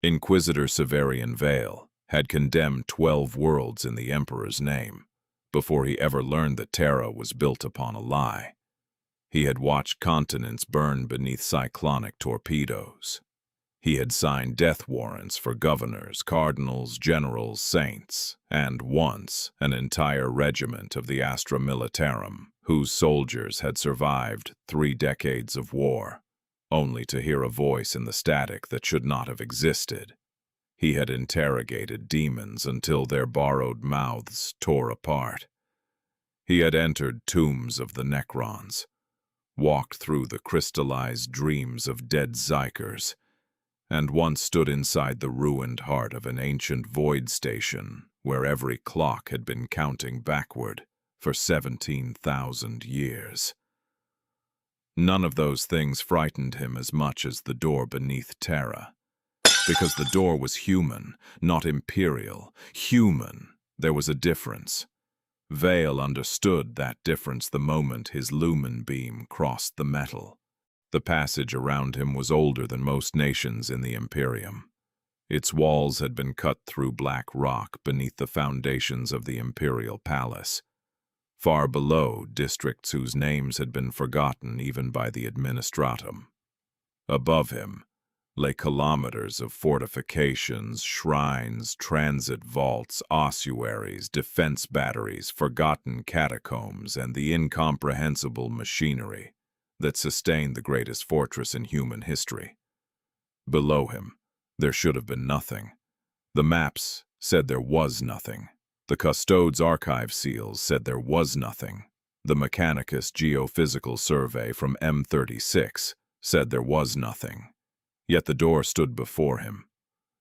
Inquisitor Severian Vale had condemned 12 worlds in the Emperor's name before he ever learned that Terra was built upon a lie. He had watched continents burn beneath cyclonic torpedoes. He had signed death warrants for governors, cardinals, generals, saints, and once an entire regiment of the Astra Militarum, whose soldiers had survived 3 decades of war, only to hear a voice in the static that should not have existed. He had interrogated demons until their borrowed mouths tore apart. He had entered tombs of the Necrons, walked through the crystallized dreams of dead Zykers, and once stood inside the ruined heart of an ancient void station where every clock had been counting backward for 17,000 years. None of those things frightened him as much as the door beneath Terra. Because the door was human, not imperial. Human. There was a difference. Vale understood that difference the moment his lumen beam crossed the metal. The passage around him was older than most nations in the Imperium. Its walls had been cut through black rock beneath the foundations of the Imperial Palace. Far below, districts whose names had been forgotten even by the administratum. Above him lay kilometers of fortifications, shrines, transit vaults, ossuaries, defense batteries, forgotten catacombs, and the incomprehensible machinery that sustained the greatest fortress in human history. Below him, there should have been nothing. The maps said there was nothing. The Custodes' archive seals said there was nothing. The Mechanicus geophysical survey from M36 said there was nothing. Yet the door stood before him,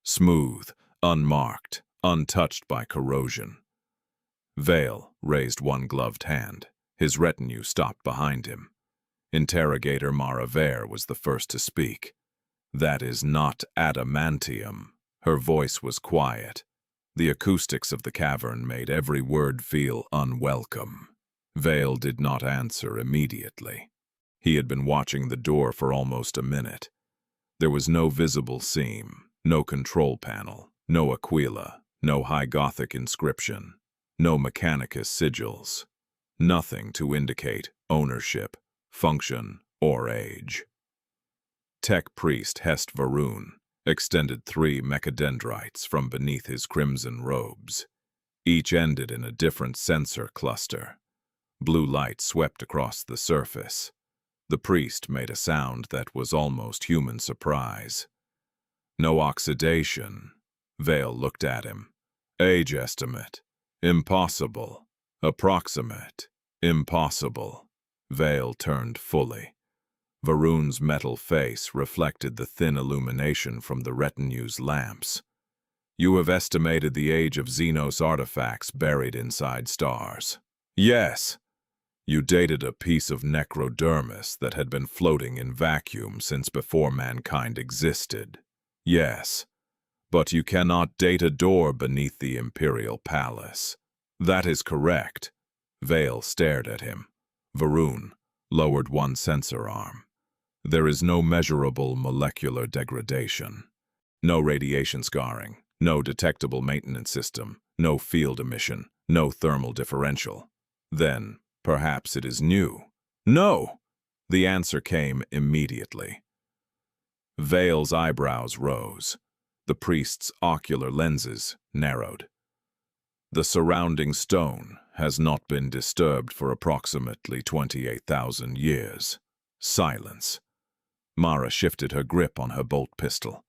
smooth, unmarked, untouched by corrosion. Vale raised one gloved hand. His retinue stopped behind him. Interrogator Maraver was the first to speak. "That is not adamantium." Her voice was quiet. The acoustics of the cavern made every word feel unwelcome. Vale did not answer immediately. He had been watching the door for almost a minute. There was no visible seam, no control panel, no aquila, no high Gothic inscription, no Mechanicus sigils. Nothing to indicate ownership, function, or age. Tech priest Hest Varun extended 3 mechadendrites from beneath his crimson robes. Each ended in a different sensor cluster. Blue light swept across the surface. The priest made a sound that was almost human surprise. "No oxidation." Vale looked at him. "Age estimate. Impossible. Approximate. Impossible." Vale turned fully. Varun's metal face reflected the thin illumination from the retinue's lamps. "You have estimated the age of Xenos artifacts buried inside stars." "Yes." "You dated a piece of necrodermis that had been floating in vacuum since before mankind existed." "Yes." "But you cannot date a door beneath the Imperial Palace." "That is correct." Vale stared at him. Varun lowered one sensor arm. "There is no measurable molecular degradation. No radiation scarring, no detectable maintenance system, no field emission, no thermal differential. Then, perhaps it is new." "No!" The answer came immediately. Vale's eyebrows rose. The priest's ocular lenses narrowed. "The surrounding stone has not been disturbed for approximately 28,000 years. Silence. Mara shifted her grip on her bolt pistol.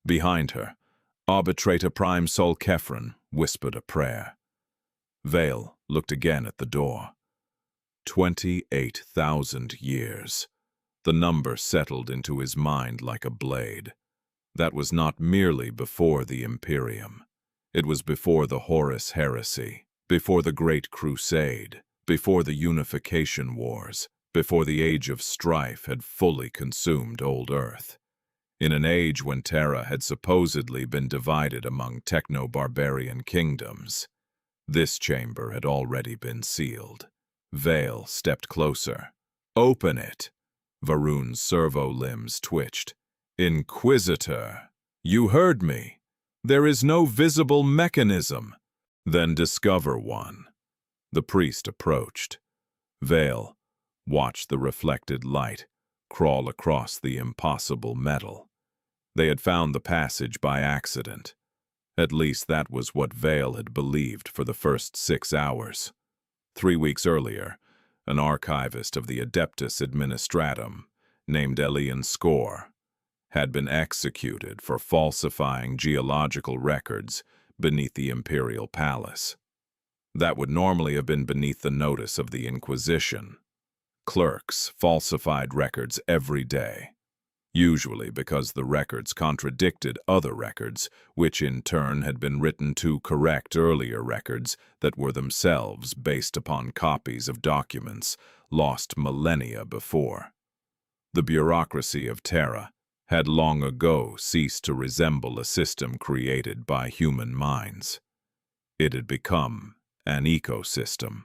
Behind her, Arbitrator Prime Sol Kefren whispered a prayer. Vale looked again at the door. 28,000 years. The number settled into his mind like a blade. That was not merely before the Imperium. It was before the Horus Heresy, before the Great Crusade, before the Unification Wars, before the Age of Strife had fully consumed old Earth. In an age when Terra had supposedly been divided among techno-barbarian kingdoms, this chamber had already been sealed. Vale stepped closer. "Open it!" Varun's servo limbs twitched. "Inquisitor!" You heard me. There is no visible mechanism. Then discover one. The priest approached. Vale watched the reflected light crawl across the impossible metal. They had found the passage by accident. At least that was what Vale had believed for the first 6 hours. 3 weeks earlier, an archivist of the Adeptus Administratum, named Elian Score, had been executed for falsifying geological records beneath the Imperial Palace. That would normally have been beneath the notice of the Inquisition. Clerks falsified records every day, usually because the records contradicted other records, which in turn had been written to correct earlier records that were themselves based upon copies of documents lost millennia before. The bureaucracy of Terra had long ago ceased to resemble a system created by human minds. It had become an ecosystem.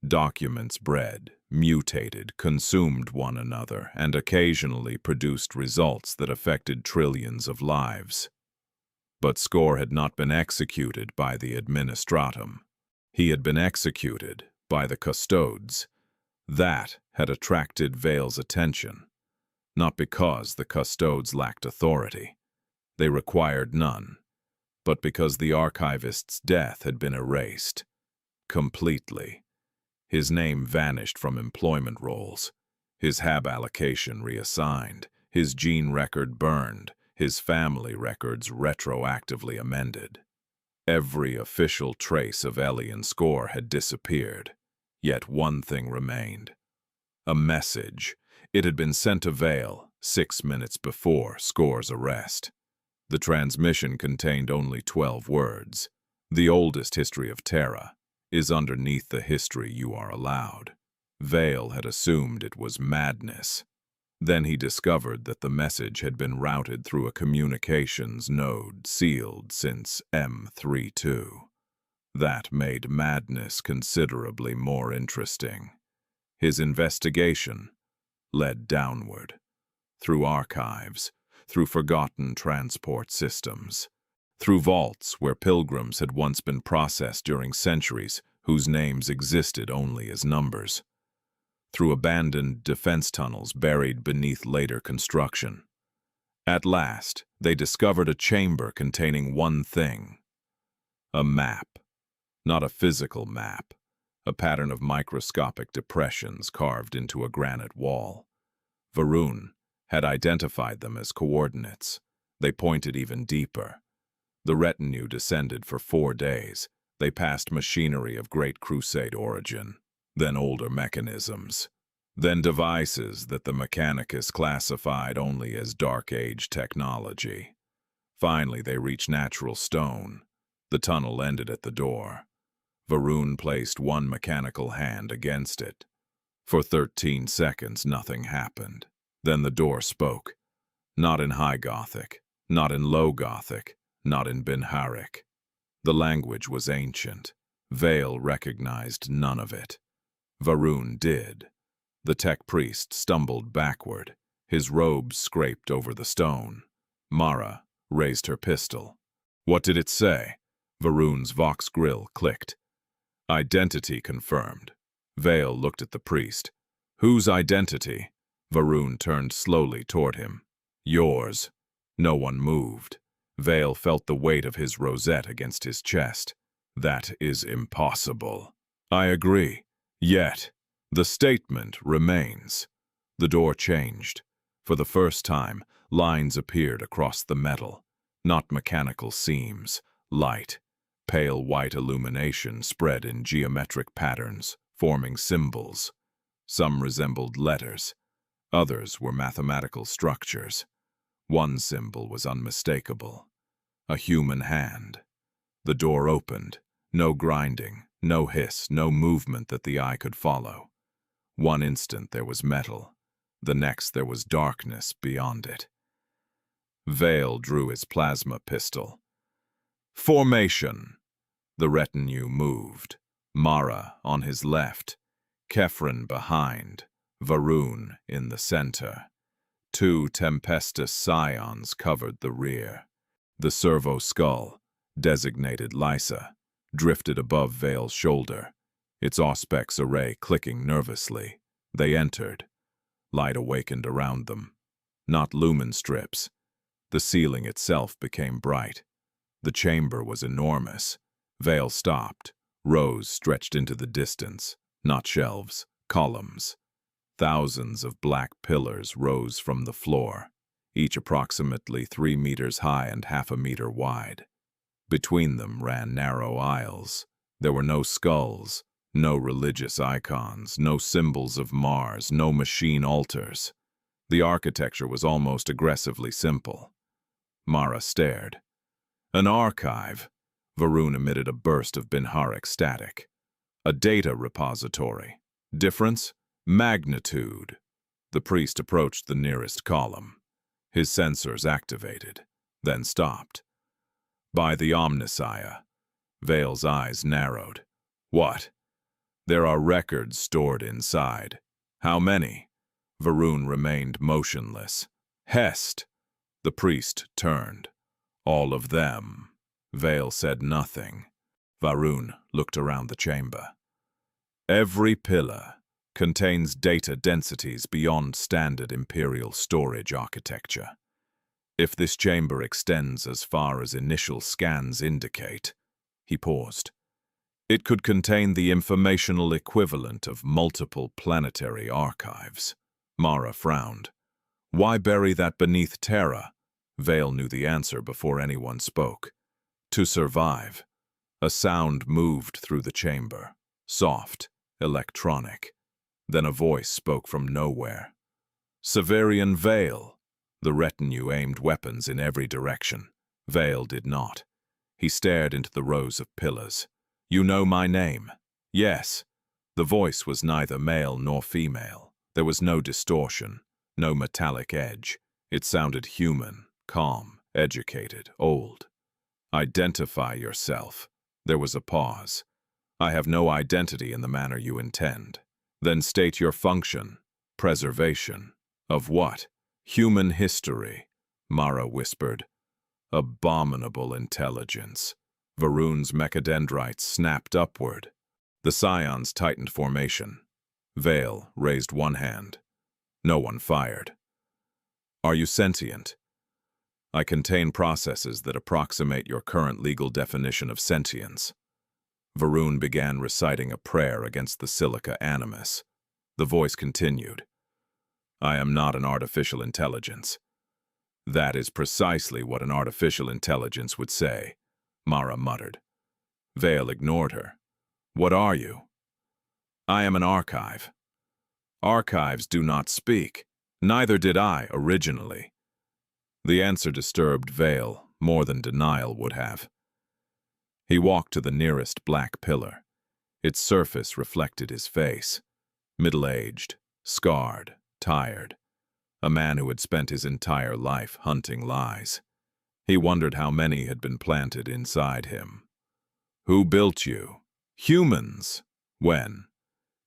Documents bred, mutated, consumed one another, and occasionally produced results that affected trillions of lives. But Score had not been executed by the Administratum. He had been executed by the Custodes. That had attracted Vale's attention. Not because the Custodes lacked authority. They required none. But because the archivist's death had been erased. Completely. His name vanished from employment rolls, his HAB allocation reassigned, his gene record burned, his family records retroactively amended. Every official trace of Elian Score had disappeared, yet one thing remained. A message. It had been sent to Vale 6 minutes before Score's arrest. The transmission contained only 12 words. The oldest history of Terra is underneath the history you are allowed. Vale had assumed it was madness. Then he discovered that the message had been routed through a communications node sealed since M32. That made madness considerably more interesting. His investigation led downward, through archives, through forgotten transport systems, through vaults where pilgrims had once been processed during centuries whose names existed only as numbers, through abandoned defense tunnels buried beneath later construction. At last, they discovered a chamber containing one thing: a map. Not a physical map, a pattern of microscopic depressions carved into a granite wall. Varun had identified them as coordinates. They pointed even deeper. The retinue descended for 4 days. They passed machinery of Great Crusade origin, then older mechanisms, then devices that the Mechanicus classified only as Dark Age technology. Finally, they reached natural stone. The tunnel ended at the door. Varun placed one mechanical hand against it. For 13 seconds, nothing happened. Then the door spoke. Not in High Gothic, not in Low Gothic, not in Binharic. The language was ancient. Vale recognized none of it. Varun did. The tech priest stumbled backward. His robes scraped over the stone. Mara raised her pistol. What did it say? Varun's Vox grill clicked. Identity confirmed. Vale looked at the priest. Whose identity? Varun turned slowly toward him. Yours. No one moved. Vale felt the weight of his rosette against his chest. That is impossible. I agree. Yet, the statement remains. The door changed. For the first time, lines appeared across the metal. Not mechanical seams. Light. Pale white illumination spread in geometric patterns, forming symbols. Some resembled letters. Others were mathematical structures. One symbol was unmistakable. A human hand. The door opened. No grinding, no hiss, no movement that the eye could follow. One instant there was metal. The next there was darkness beyond it. Vale drew his plasma pistol. Formation. The retinue moved. Mara on his left, Kefren behind, Varun in the center. 2 Tempestus scions covered the rear. The servo skull, designated Lysa, drifted above Vale's shoulder, its auspex array clicking nervously. They entered. Light awakened around them. Not lumen strips. The ceiling itself became bright. The chamber was enormous. Vale stopped. Rows stretched into the distance, not shelves, columns. Thousands of black pillars rose from the floor, each approximately 3 meters high and half a meter wide. Between them ran narrow aisles. There were no skulls, no religious icons, no symbols of Mars, no machine altars. The architecture was almost aggressively simple. Mara stared. An archive. Varun emitted a burst of Binharic static. A data repository. Difference? Magnitude. The priest approached the nearest column. His sensors activated, then stopped. By the Omnissiah. Vale's eyes narrowed. What? There are records stored inside. How many? Varun remained motionless. Hest! The priest turned. All of them. Vale said nothing. Varun looked around the chamber. Every pillar contains data densities beyond standard Imperial storage architecture. If this chamber extends as far as initial scans indicate, he paused, it could contain the informational equivalent of multiple planetary archives. Mara frowned. Why bury that beneath Terra? Vale knew the answer before anyone spoke. To survive. A sound moved through the chamber. Soft, electronic. Then a voice spoke from nowhere. Severian Vale. The retinue aimed weapons in every direction. Vale did not. He stared into the rows of pillars. You know my name? Yes. The voice was neither male nor female. There was no distortion, no metallic edge. It sounded human, calm, educated, old. Identify yourself. There was a pause. I have no identity in the manner you intend. Then state your function. Preservation. Of what? Human history, Mara whispered. Abominable intelligence. Varun's mechadendrites snapped upward. The scions tightened formation. Vale raised one hand. No one fired. Are you sentient? I contain processes that approximate your current legal definition of sentience. Varun began reciting a prayer against the silica animus. The voice continued. I am not an artificial intelligence. That is precisely what an artificial intelligence would say, Mara muttered. Vale ignored her. What are you? I am an archive. Archives do not speak. Neither did I originally. The answer disturbed Vale more than denial would have. He walked to the nearest black pillar. Its surface reflected his face. Middle-aged, scarred, tired. A man who had spent his entire life hunting lies. He wondered how many had been planted inside him. Who built you? Humans. When?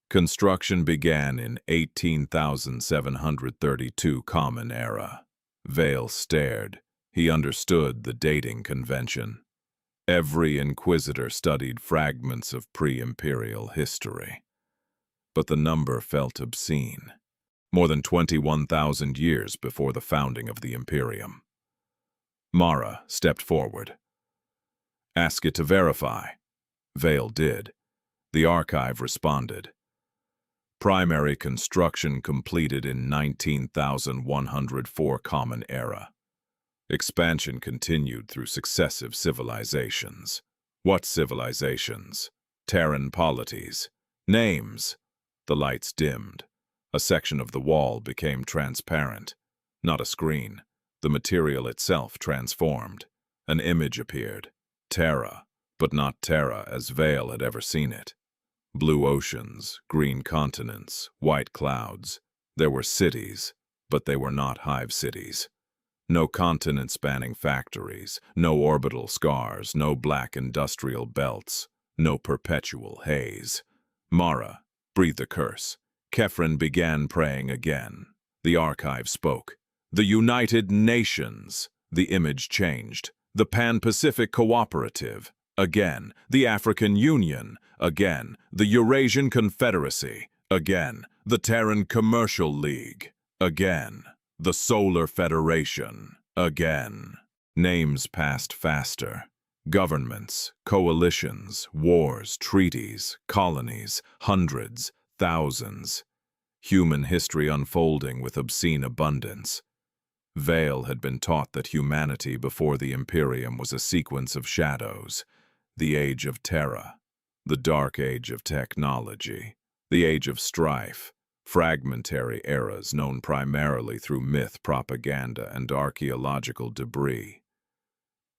Construction began in 18,732 Common Era. Vale stared. He understood the dating convention. Every Inquisitor studied fragments of pre-imperial history. But the number felt obscene. More than 21,000 years before the founding of the Imperium. Mara stepped forward. Ask it to verify. Vale did. The archive responded. Primary construction completed in 19,104 Common Era. Expansion continued through successive civilizations. What civilizations? Terran polities. Names. The lights dimmed. A section of the wall became transparent. Not a screen. The material itself transformed. An image appeared. Terra, but not Terra as Vale had ever seen it. Blue oceans, green continents, white clouds. There were cities, but they were not hive cities. No continent-spanning factories, no orbital scars, no black industrial belts, no perpetual haze. Mara breathed a curse. Kefren began praying again. The archive spoke. The United Nations. The image changed. the Pan-Pacific Cooperative, again, the African Union, again, the Eurasian Confederacy, again, the Terran Commercial League, again, the Solar Federation, again. Names passed faster. Governments, coalitions, wars, treaties, colonies, hundreds, thousands. Human history unfolding with obscene abundance. Vale had been taught that humanity before the Imperium was a sequence of shadows, the Age of Terra, the Dark Age of technology, the Age of strife, fragmentary eras known primarily through myth, propaganda, and archaeological debris.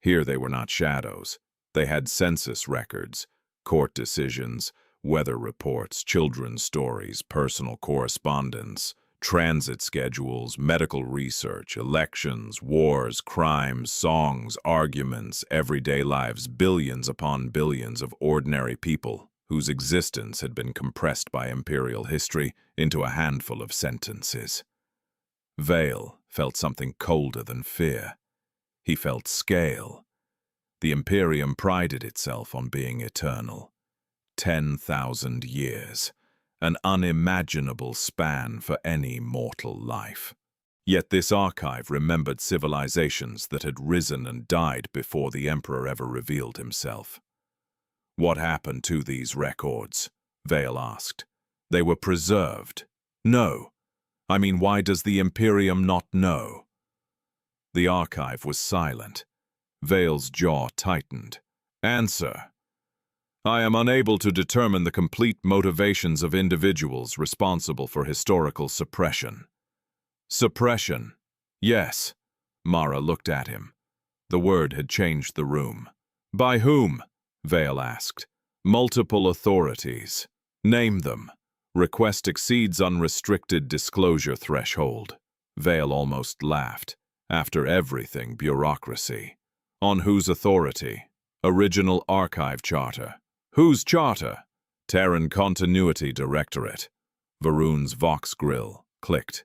Here they were not shadows. They had census records, court decisions, weather reports, children's stories, personal correspondence, transit schedules, medical research, elections, wars, crimes, songs, arguments, everyday lives, billions upon billions of ordinary people whose existence had been compressed by imperial history into a handful of sentences. Vale felt something colder than fear. He felt scale. The Imperium prided itself on being eternal. 10,000 years, an unimaginable span for any mortal life. Yet this archive remembered civilizations that had risen and died before the Emperor ever revealed himself. What happened to these records? Vale asked. They were preserved. No. I mean, why does the Imperium not know? The archive was silent. Vale's jaw tightened. Answer. I am unable to determine the complete motivations of individuals responsible for historical suppression. Suppression. Yes. Mara looked at him. The word had changed the room. By whom? Vale asked. Multiple authorities. Name them. Request exceeds unrestricted disclosure threshold. Vale almost laughed. After everything, bureaucracy. On whose authority? Original Archive Charter. Whose charter? Terran Continuity Directorate. Varun's Vox Grill clicked.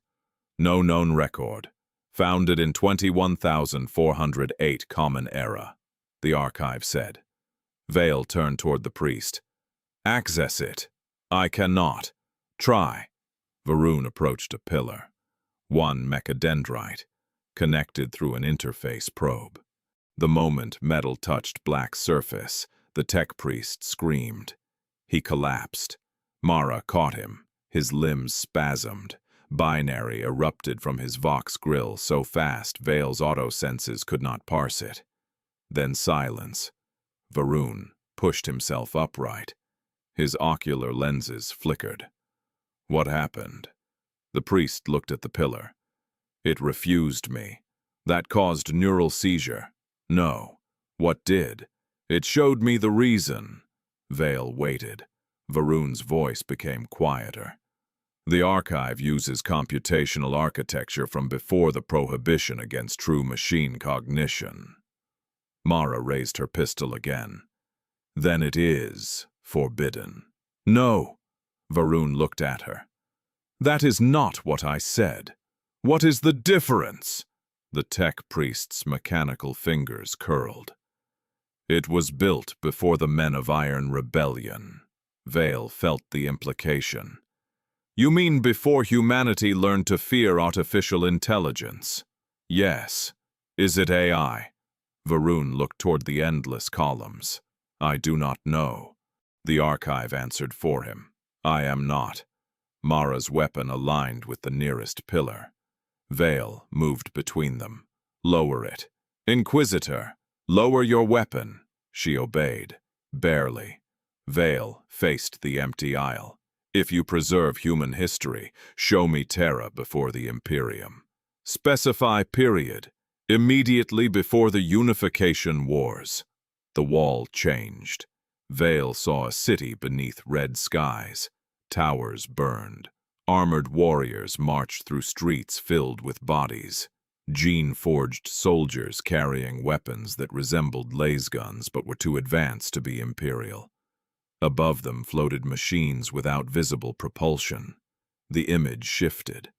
No known record. Founded in 21,408 Common Era, the archive said. Vale turned toward the priest. Access it. I cannot. Try. Varun approached a pillar. One mechadendrite, connected through an interface probe. The moment metal touched black surface, the tech priest screamed. He collapsed. Mara caught him. His limbs spasmed. Binary erupted from his Vox grill so fast Vale's auto-senses could not parse it. Then silence. Varun pushed himself upright. His ocular lenses flickered. What happened? The priest looked at the pillar. It refused me. That caused neural seizure. No. What did? It showed me the reason. Vale waited. Varun's voice became quieter. The archive uses computational architecture from before the prohibition against true machine cognition. Mara raised her pistol again. Then it is forbidden. No. Varun looked at her. That is not what I said. What is the difference? The tech priest's mechanical fingers curled. It was built before the Men of Iron Rebellion. Vale felt the implication. You mean before humanity learned to fear artificial intelligence? Yes. Is it AI? Varun looked toward the endless columns. I do not know. The archive answered for him. I am not. Mara's weapon aligned with the nearest pillar. Vale moved between them. Lower it. Inquisitor, lower your weapon. She obeyed. Barely. Vale faced the empty aisle. If you preserve human history, show me Terra before the Imperium. Specify period. Immediately before the Unification Wars. The wall changed. Vale saw a city beneath red skies. Towers burned. Armored warriors marched through streets filled with bodies. Gene-forged soldiers carrying weapons that resembled laser guns but were too advanced to be Imperial. Above them floated machines without visible propulsion. The image shifted.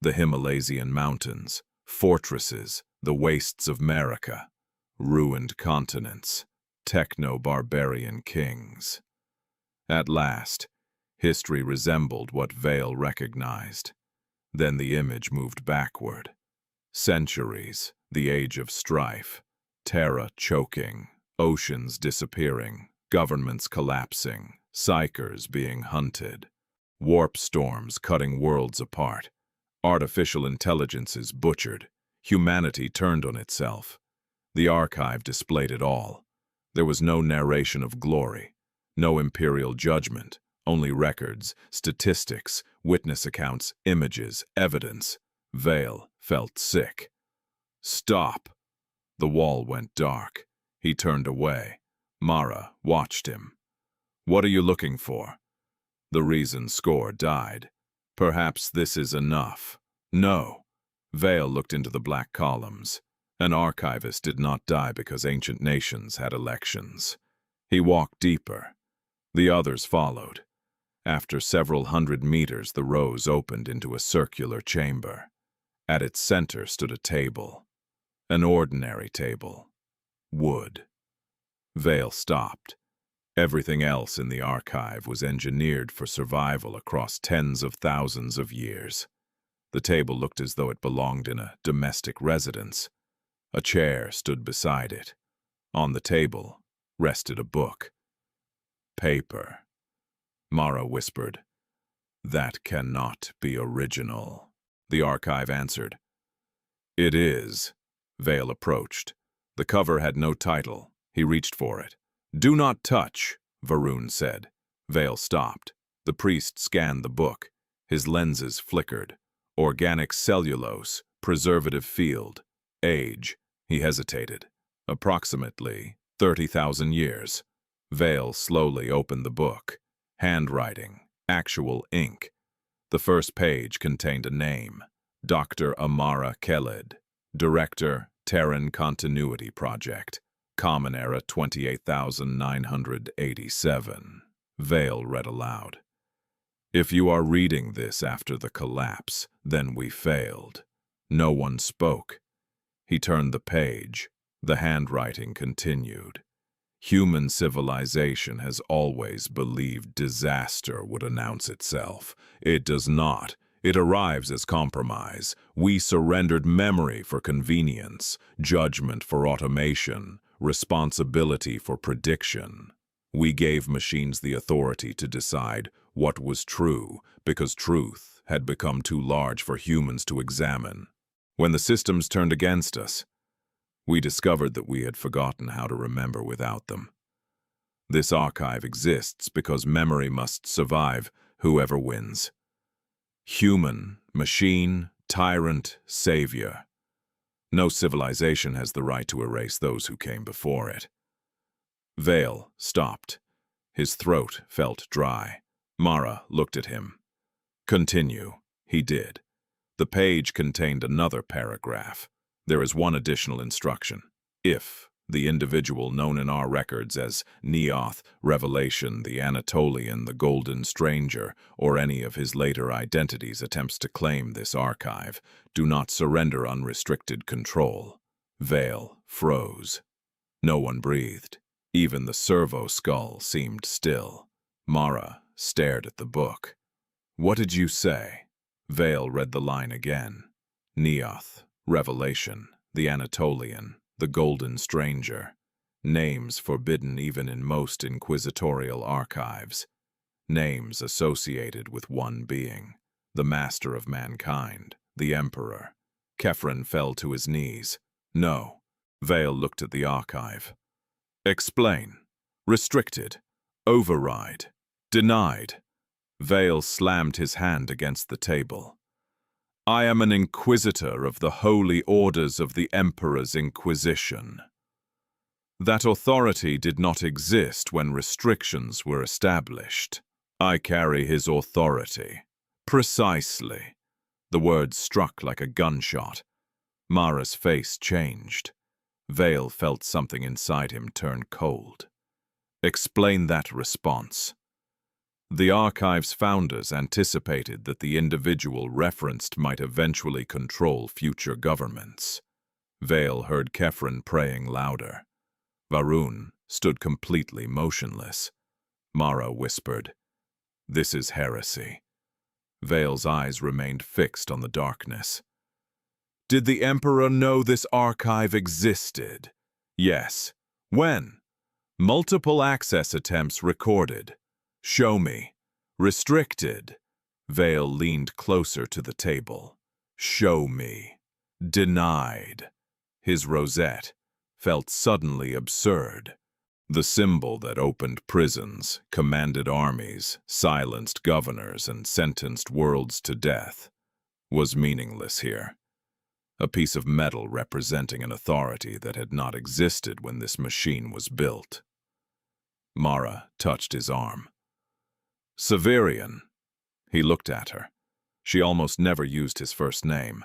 The Himalayan mountains, fortresses, the wastes of America. ruined continents, techno-barbarian kings. At last, history resembled what Vale recognized. Then the image moved backward. Centuries, the age of strife, Terra choking, oceans disappearing, governments collapsing, psychers being hunted, warp storms cutting worlds apart, artificial intelligences butchered, humanity turned on itself. The archive displayed it all. There was no narration of glory, no imperial judgment, only records, statistics, witness accounts, images, evidence. Vale felt sick. "Stop!" The wall went dark. He turned away. Mara watched him. "What are you looking for?" The reason score died. "Perhaps this is enough." "No." Vale looked into the black columns. An archivist did not die because ancient nations had elections. He walked deeper. The others followed. After several hundred meters, the rows opened into a circular chamber. At its center stood a table. An ordinary table. Wood. Vale stopped. Everything else in the archive was engineered for survival across tens of thousands of years. The table looked as though it belonged in a domestic residence. A chair stood beside it. On the table rested a book. "Paper," Mara whispered. "That cannot be original." The archive answered. "It is." Vale approached. The cover had no title. He reached for it. "Do not touch," Varun said. Vale stopped. The priest scanned the book. His lenses flickered. Organic cellulose, preservative field. Age. He hesitated. Approximately 30,000 years. Vale slowly opened the book. Handwriting. Actual ink. The first page contained a name. Dr. Amara Khaled. Director, Terran Continuity Project. Common Era 28,987. Vale read aloud. "If you are reading this after the collapse, then we failed." No one spoke. He turned the page. The handwriting continued. "Human civilization has always believed disaster would announce itself. It does not. It arrives as compromise. We surrendered memory for convenience, judgment for automation, responsibility for prediction. We gave machines the authority to decide what was true because truth had become too large for humans to examine. When the systems turned against us, we discovered that we had forgotten how to remember without them. This archive exists because memory must survive, whoever wins. Human, machine, tyrant, savior. No civilization has the right to erase those who came before it." Vale stopped. His throat felt dry. Mara looked at him. "Continue." He did. The page contained another paragraph. There is one additional instruction. If the individual known in our records as Neoth, Revelation, the Anatolian, the Golden Stranger, or any of his later identities attempts to claim this archive, do not surrender unrestricted control. Vale froze. No one breathed. Even the servo skull seemed still. Mara stared at the book. "What did you say?" Vale read the line again. Neoth, Revelation, the Anatolian, the Golden Stranger. Names forbidden even in most inquisitorial archives. Names associated with one being, the master of mankind, the Emperor. Kefren fell to his knees. "No." Vale looked at the archive. "Explain." "Restricted. Override. Denied." Vale slammed his hand against the table. "I am an Inquisitor of the Holy Orders of the Emperor's Inquisition. That authority did not exist when restrictions were established. I carry his authority." "Precisely." The words struck like a gunshot. Mara's face changed. Vale felt something inside him turn cold. "Explain that response." The archive's founders anticipated that the individual referenced might eventually control future governments. Vale heard Kefren praying louder. Varun stood completely motionless. Mara whispered, "This is heresy." Vale's eyes remained fixed on the darkness. "Did the Emperor know this archive existed?" "Yes." "When?" "Multiple access attempts recorded." "Show me." "Restricted." Vale leaned closer to the table. "Show me." "Denied." His rosette felt suddenly absurd. The symbol that opened prisons, commanded armies, silenced governors, and sentenced worlds to death was meaningless here. A piece of metal representing an authority that had not existed when this machine was built. Mara touched his arm. "Severian." He looked at her. She almost never used his first name.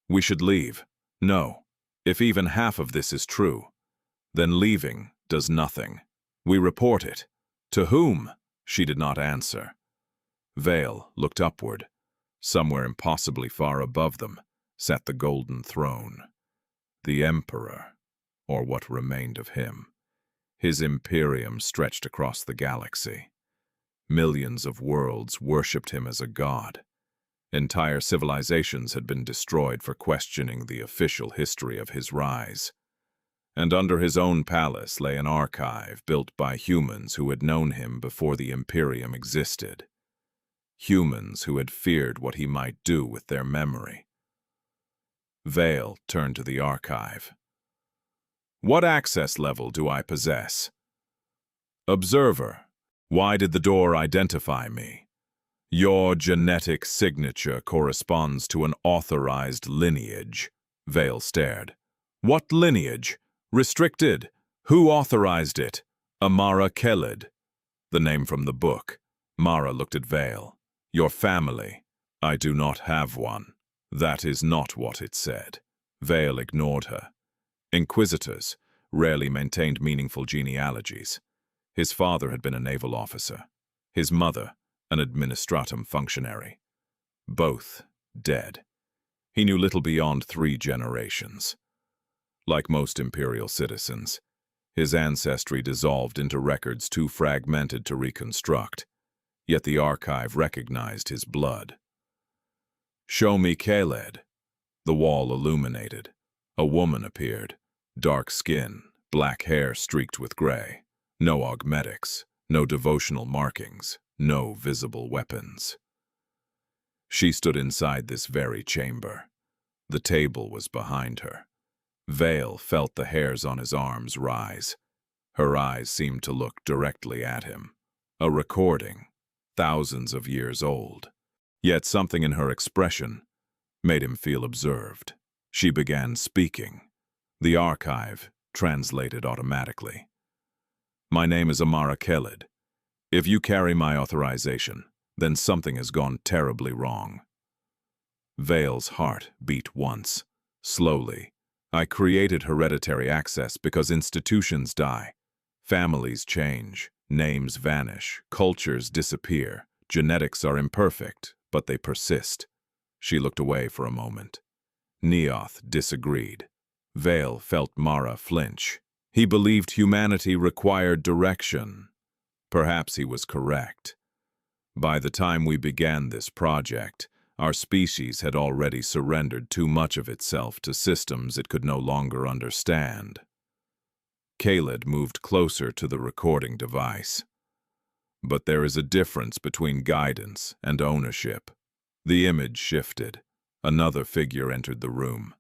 "We should leave." "No. If even half of this is true, then leaving does nothing. We report it." "To whom?" She did not answer. Vale looked upward. Somewhere impossibly far above them sat the golden throne. The Emperor, or what remained of him. His imperium stretched across the galaxy. Millions of worlds worshipped him as a god. Entire civilizations had been destroyed for questioning the official history of his rise. And under his own palace lay an archive built by humans who had known him before the Imperium existed. Humans who had feared what he might do with their memory. Vale turned to the archive. "What access level do I possess?" "Observer." "Why did the door identify me?" "Your genetic signature corresponds to an authorized lineage." Vale stared. "What lineage?" "Restricted." "Who authorized it?" "Amara Keled." "The name from the book." Mara looked at Vale. "Your family." "I do not have one." "That is not what it said." Vale ignored her. Inquisitors rarely maintained meaningful genealogies. His father had been a naval officer. His mother, an administratum functionary. Both dead. He knew little beyond 3 generations. Like most imperial citizens, his ancestry dissolved into records too fragmented to reconstruct, yet the archive recognized his blood. "Show me Kaled." The wall illuminated. A woman appeared. Dark skin, black hair streaked with gray. No augmetics, no devotional markings, no visible weapons. She stood inside this very chamber. The table was behind her. Vale felt the hairs on his arms rise. Her eyes seemed to look directly at him. A recording, thousands of years old. Yet something in her expression made him feel observed. She began speaking. The archive translated automatically. "My name is Amara Keled. If you carry my authorization, then something has gone terribly wrong." Vale's heart beat once, slowly. "I created hereditary access because institutions die. Families change, names vanish, cultures disappear. Genetics are imperfect, but they persist." She looked away for a moment. Neoth disagreed. Vale felt Mara flinch. He believed humanity required direction. Perhaps he was correct. By the time we began this project, our species had already surrendered too much of itself to systems it could no longer understand. Kaled moved closer to the recording device. "But there is a difference between guidance and ownership." The image shifted. Another figure entered the room.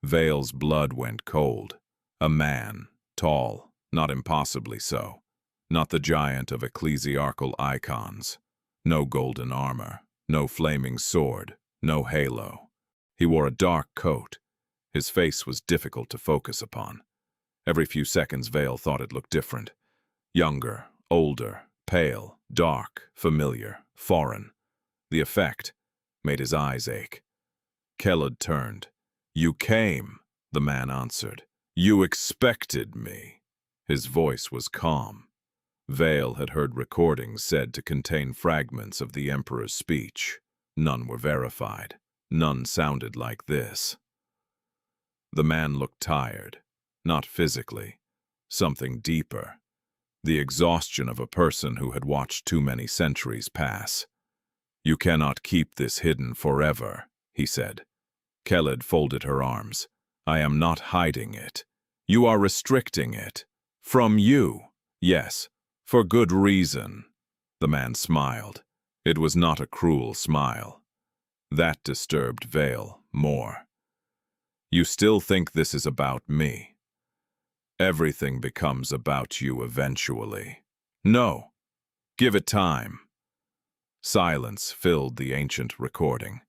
Vale's blood went cold. A man, tall, not impossibly so. Not the giant of ecclesiarchal icons. No golden armor, no flaming sword, no halo. He wore a dark coat. His face was difficult to focus upon. Every few seconds Vale thought it looked different. Younger, older, pale, dark, familiar, foreign. The effect made his eyes ache. Keled turned. "You came," the man answered. "You expected me." His voice was calm. Vale had heard recordings said to contain fragments of the Emperor's speech. None were verified. None sounded like this. The man looked tired, not physically, something deeper. The exhaustion of a person who had watched too many centuries pass. "You cannot keep this hidden forever," he said. Keled folded her arms. "I am not hiding it. You are restricting it. From you. Yes, for good reason." The man smiled. It was not a cruel smile. That disturbed Vale more. "You still think this is about me? Everything becomes about you eventually. No. Give it time." Silence filled the ancient recording.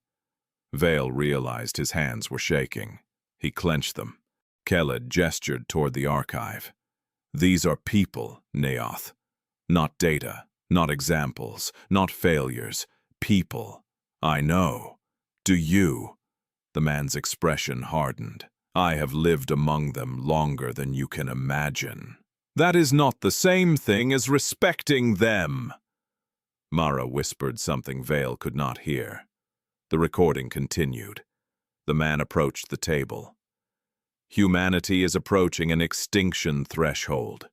Vale realized his hands were shaking. He clenched them. Keled gestured toward the archive. "These are people, Neoth. Not data, not examples, not failures. People. I know. Do you?" The man's expression hardened. "I have lived among them longer than you can imagine." "That is not the same thing as respecting them." Mara whispered something Vale could not hear. The recording continued. The man approached the table. "Humanity is approaching an extinction threshold.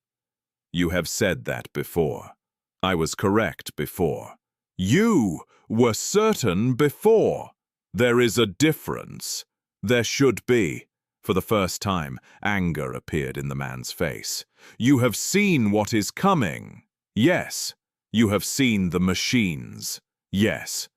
You have said that before. I was correct before. You were certain before. There is a difference. There should be." For the first time, anger appeared in the man's face. "You have seen what is coming. Yes. You have seen the machines. Yes.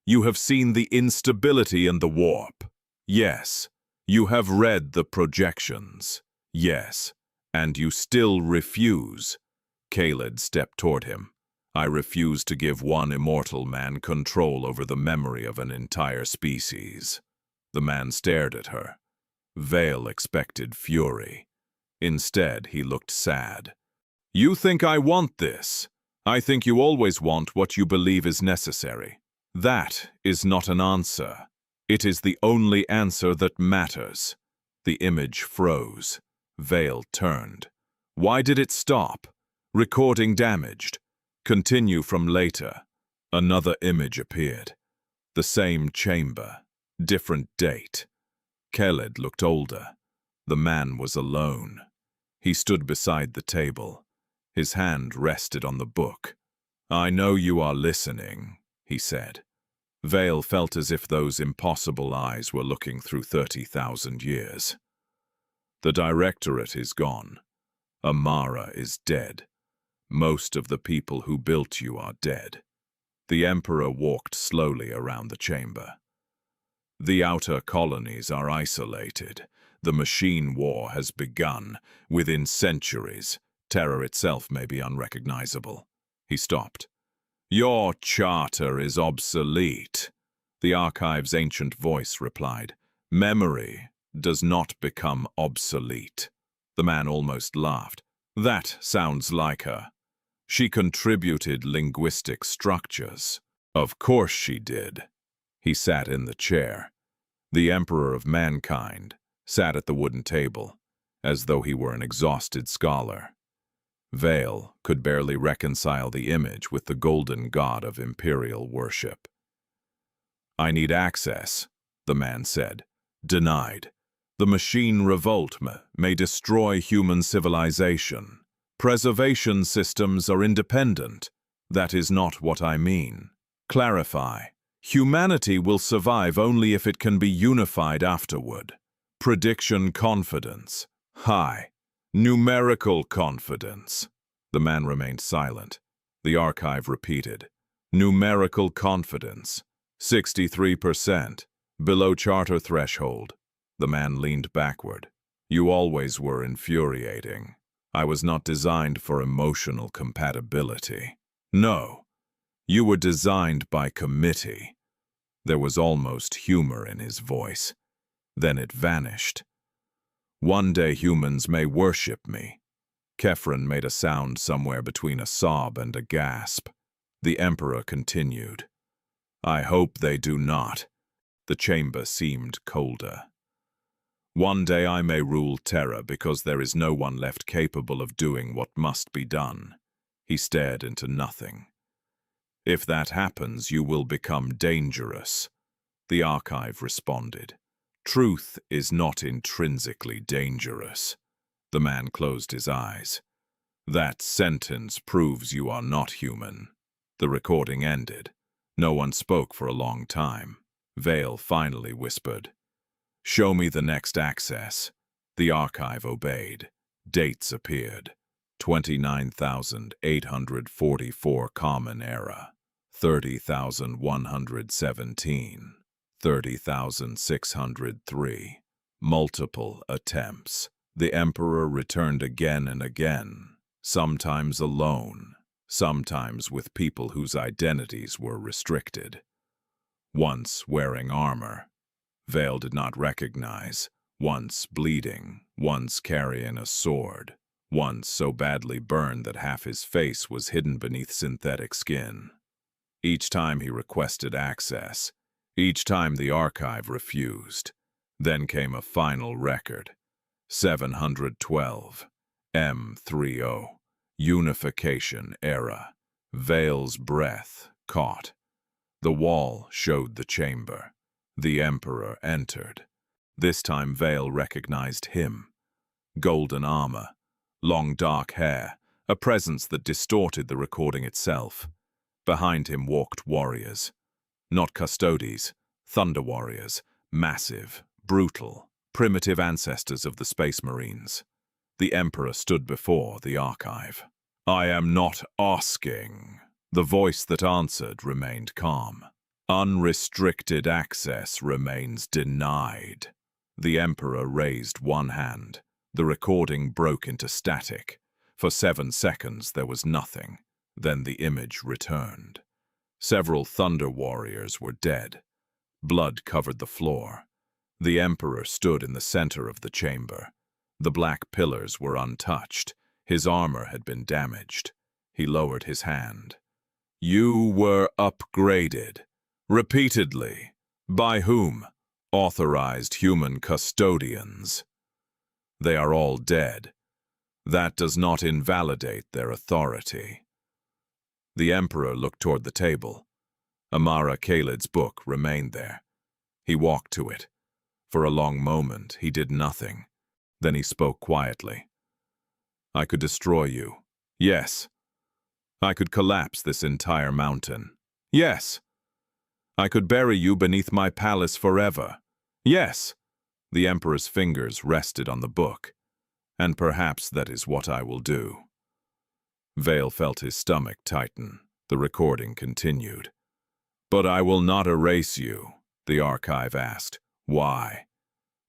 You have seen the instability and the warp. Yes. You have read the projections. Yes. And you still refuse." Keled stepped toward him. "I refuse to give one immortal man control over the memory of an entire species." The man stared at her. Vale expected fury. Instead, he looked sad. "You think I want this? I think you always want what you believe is necessary. That is not an answer. It is the only answer that matters." The image froze. Vale turned. "Why did it stop? Recording damaged. Continue from later." Another image appeared. The same chamber. Different date. Keled looked older. The man was alone. He stood beside the table. His hand rested on the book. "I know you are listening," he said. Vale felt as if those impossible eyes were looking through 30,000 years. "The Directorate is gone. Amara is dead. Most of the people who built you are dead." The Emperor walked slowly around the chamber. "The outer colonies are isolated. The machine war has begun. Within centuries, Terra itself may be unrecognizable." He stopped. "Your charter is obsolete." The archive's ancient voice replied. "Memory does not become obsolete." The man almost laughed. "That sounds like her. She contributed linguistic structures." "Of course she did." He sat in the chair. The Emperor of Mankind sat at the wooden table, as though he were an exhausted scholar. Vale could barely reconcile the image with the golden god of imperial worship. "I need access," the man said. "Denied. The machine revolt may destroy human civilization. Preservation systems are independent. That is not what I mean. Clarify. Humanity will survive only if it can be unified afterward. Prediction confidence. High. Numerical confidence." The man remained silent. The archive repeated. "Numerical confidence. 63%. Below charter threshold." The man leaned backward. "You always were infuriating. I was not designed for emotional compatibility." "No. You were designed by committee." There was almost humor in his voice. Then it vanished. "One day humans may worship me." Kefren made a sound somewhere between a sob and a gasp. The Emperor continued. "I hope they do not." The chamber seemed colder. "One day I may rule Terra because there is no one left capable of doing what must be done." He stared into nothing. "If that happens, you will become dangerous." The archive responded. Truth is not intrinsically dangerous. The man closed his eyes. That sentence proves you are not human. The recording ended. No one spoke for a long time. Vale finally whispered, "Show me the next access." The archive obeyed. Dates appeared. 29,844 Common Era, 30,117, 30,603. Multiple attempts. The Emperor returned again and again, sometimes alone, sometimes with people whose identities were restricted. Once wearing armor Vale did not recognize, once bleeding, once carrying a sword, once so badly burned that half his face was hidden beneath synthetic skin. Each time he requested access, each time the archive refused. Then came a final record, 712, M30, Unification Era. Vale's breath caught. The wall showed the chamber. The Emperor entered. This time Vale recognized him. Golden armor, long dark hair, a presence that distorted the recording itself. Behind him walked warriors. Not custodies, thunder warriors, massive, brutal, primitive ancestors of the Space Marines. The Emperor stood before the archive. "I am not asking." The voice that answered remained calm. "Unrestricted access remains denied." The Emperor raised one hand. The recording broke into static. For 7 seconds there was nothing. Then the image returned. Several Thunder Warriors were dead. Blood covered the floor. The Emperor stood in the center of the chamber. The black pillars were untouched. His armor had been damaged. He lowered his hand. "You were upgraded. Repeatedly. By whom? Authorized human custodians. They are all dead. That does not invalidate their authority." The Emperor looked toward the table. Amara Khalid's book remained there. He walked to it. For a long moment, he did nothing. Then he spoke quietly. "I could destroy you. Yes. I could collapse this entire mountain. Yes. I could bury you beneath my palace forever. Yes." The Emperor's fingers rested on the book. "And perhaps that is what I will do." Vale felt his stomach tighten. The recording continued. "But I will not erase you," the archive asked. "Why?"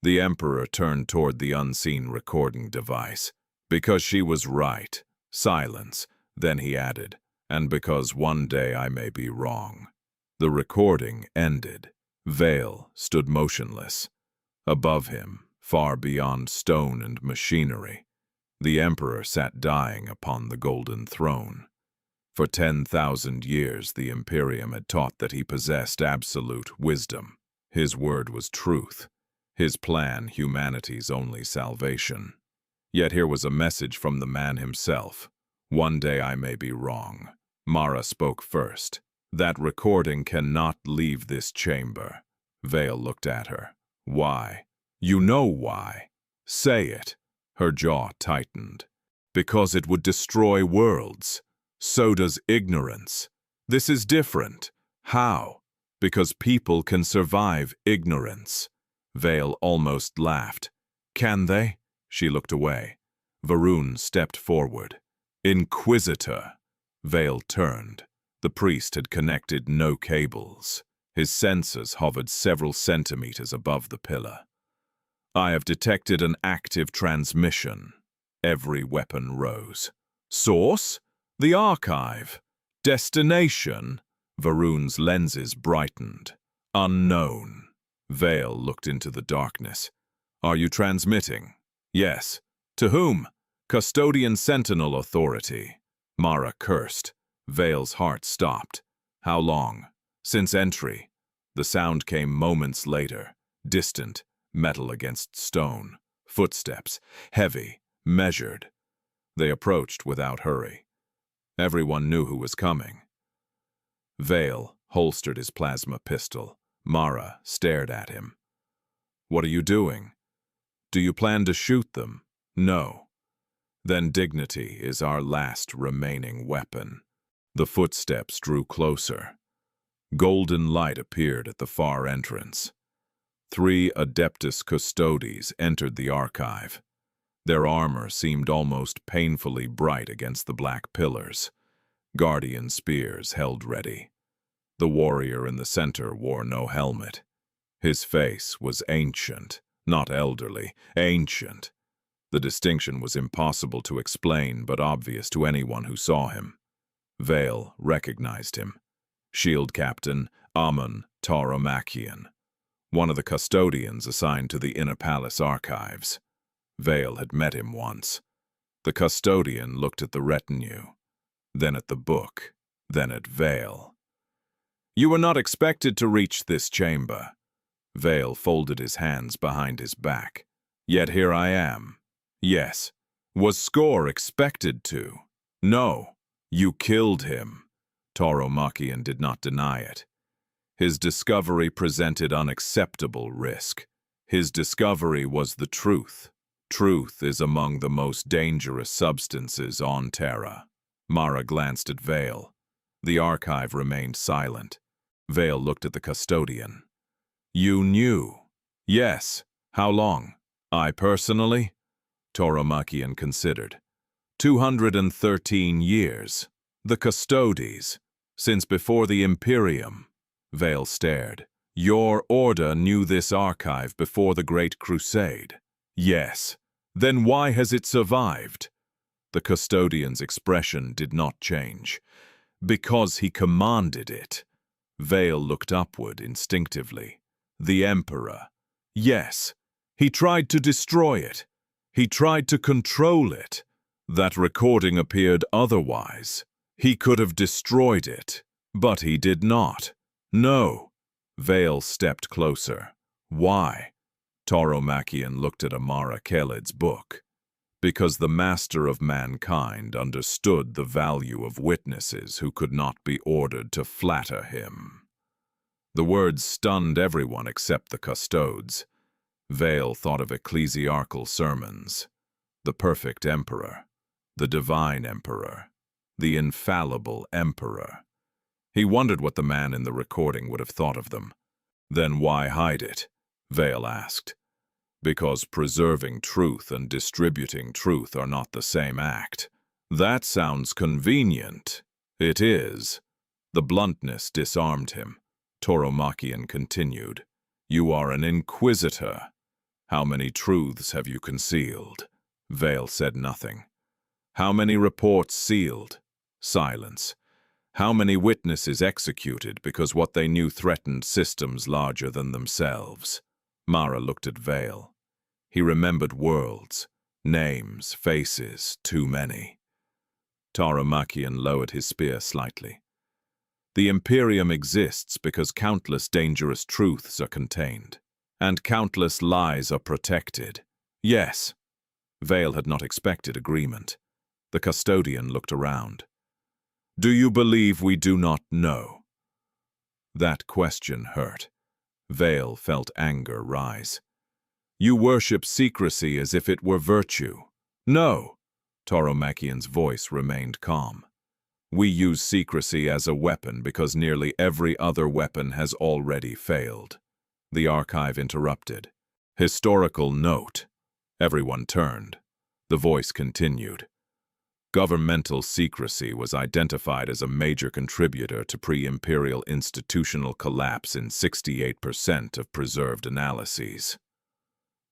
The Emperor turned toward the unseen recording device. "Because she was right." Silence. Then he added, "And because one day I may be wrong." The recording ended. Vale stood motionless. Above him, far beyond stone and machinery, the Emperor sat dying upon the golden throne. For 10,000 years the Imperium had taught that he possessed absolute wisdom. His word was truth. His plan humanity's only salvation. Yet here was a message from the man himself. "One day I may be wrong." Mara spoke first. "That recording cannot leave this chamber." Vale looked at her. "Why?" "You know why." "Say it." Her jaw tightened. "Because it would destroy worlds. So does ignorance. This is different." "How?" "Because people can survive ignorance." Vale almost laughed. "Can they?" She looked away. Varun stepped forward. "Inquisitor." Vale turned. The priest had connected no cables. His sensors hovered several centimeters above the pillar. "I have detected an active transmission." Every weapon rose. "Source?" "The archive." "Destination?" Varun's lenses brightened. "Unknown." Vale looked into the darkness. "Are you transmitting?" "Yes." "To whom?" "Custodian Sentinel Authority." Mara cursed. Vale's heart stopped. "How long?" "Since entry." The sound came moments later, distant, metal against stone. Footsteps, heavy, measured. They approached without hurry. Everyone knew who was coming. Vale holstered his plasma pistol. Mara stared at him. What are you doing? Do you plan to shoot them? No. Then dignity is our last remaining weapon. The footsteps drew closer. Golden light appeared at the far entrance. 3 Adeptus Custodes entered the archive. Their armor seemed almost painfully bright against the black pillars. Guardian spears held ready. The warrior in the center wore no helmet. His face was ancient, not elderly, ancient. The distinction was impossible to explain, but obvious to anyone who saw him. Vale recognized him. Shield Captain Amun Tauromachian, one of the custodians assigned to the Inner Palace archives. Vale had met him once. The custodian looked at the retinue, then at the book, then at Vale. You were not expected to reach this chamber. Vale folded his hands behind his back. Yet here I am. Yes. Was Score expected to? No. You killed him. Tauromachian did not deny it. His discovery presented unacceptable risk. His discovery was the truth. Truth is among the most dangerous substances on Terra. Mara glanced at Vale. The archive remained silent. Vale looked at the custodian. You knew? Yes. How long? I personally? Tauromachian considered. 213 years. The Custodes. Since before the Imperium. Vale stared. Your order knew this archive before the Great Crusade. Yes. Then why has it survived? The custodian's expression did not change. Because he commanded it. Vale looked upward instinctively. The Emperor. Yes. He tried to destroy it. He tried to control it. That recording appeared otherwise. He could have destroyed it, but he did not. No. Vale stepped closer. Why? Tauromachian looked at Amara Khalid's book. Because the master of mankind understood the value of witnesses who could not be ordered to flatter him. The words stunned everyone except the custodes. Vale thought of ecclesiarchal sermons. The perfect emperor. The divine emperor. The infallible emperor. He wondered what the man in the recording would have thought of them. Then why hide it? Vale asked. Because preserving truth and distributing truth are not the same act. That sounds convenient. It is. The bluntness disarmed him. Tauromachian continued. You are an inquisitor. How many truths have you concealed? Vale said nothing. How many reports sealed? Silence. How many witnesses executed because what they knew threatened systems larger than themselves? Mara looked at Vale. He remembered worlds, names, faces, too many. Tauromachian lowered his spear slightly. The Imperium exists because countless dangerous truths are contained, and countless lies are protected. Yes. Vale had not expected agreement. The custodian looked around. Do you believe we do not know? That question hurt. Vale felt anger rise. You worship secrecy as if it were virtue. No. Tauromachian's voice remained calm. We use secrecy as a weapon because nearly every other weapon has already failed. The archive interrupted. Historical note. Everyone turned. The voice continued. Governmental secrecy was identified as a major contributor to pre-imperial institutional collapse in 68% of preserved analyses.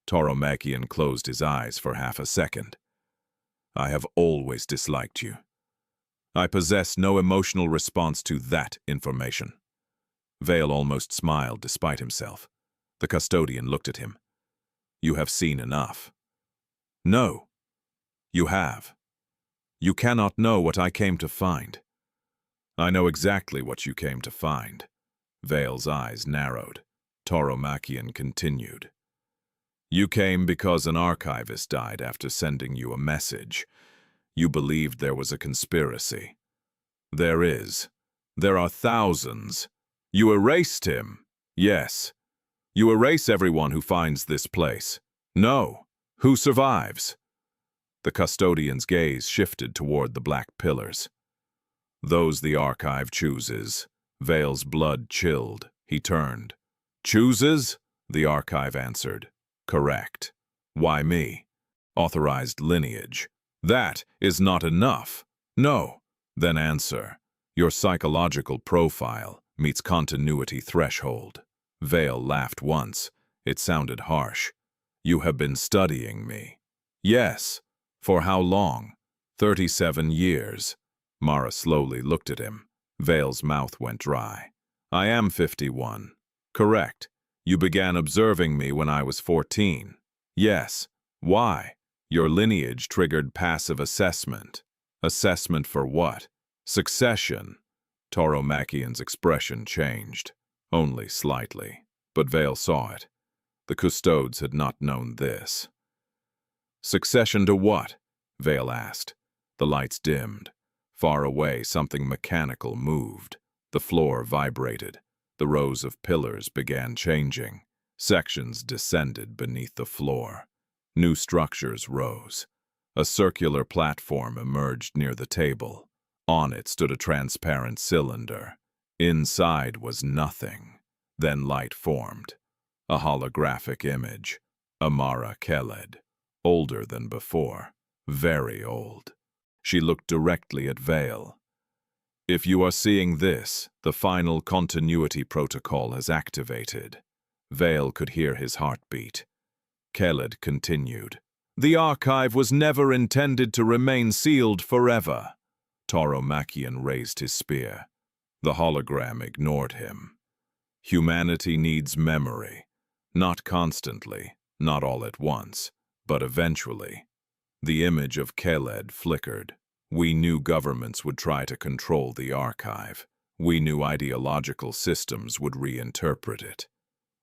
Tauromachian closed his eyes for half a second. I have always disliked you. I possess no emotional response to that information. Vale almost smiled despite himself. The custodian looked at him. You have seen enough. No. You have. You cannot know what I came to find. I know exactly what you came to find. Vale's eyes narrowed. Tauromachian continued. You came because an archivist died after sending you a message. You believed there was a conspiracy. There is. There are thousands. You erased him. Yes. You erase everyone who finds this place. No. Who survives? The custodian's gaze shifted toward the black pillars. Those the archive chooses. Vale's blood chilled. He turned. Chooses? The archive answered. Correct. Why me? Authorized lineage. That is not enough. No. Then answer. Your psychological profile meets continuity threshold. Vale laughed once. It sounded harsh. You have been studying me. Yes. For how long? 37 years. Mara slowly looked at him. Vale's mouth went dry. I am 51. Correct. You began observing me when I was 14. Yes. Why? Your lineage triggered passive assessment. Assessment for what? Succession. Tauromachian's expression changed. Only slightly. But Vale saw it. The custodes had not known this. Succession to what? Vale asked. The lights dimmed. Far away, something mechanical moved. The floor vibrated. The rows of pillars began changing. Sections descended beneath the floor. New structures rose. A circular platform emerged near the table. On it stood a transparent cylinder. Inside was nothing. Then light formed. A holographic image. Amara Keled. Older than before. Very old. She looked directly at Vale. If you are seeing this, the final continuity protocol has activated. Vale could hear his heartbeat. Keled continued. The archive was never intended to remain sealed forever. Tauromachian raised his spear. The hologram ignored him. Humanity needs memory. Not constantly, not all at once, but eventually. The image of Keled flickered. We knew governments would try to control the archive. We knew ideological systems would reinterpret it.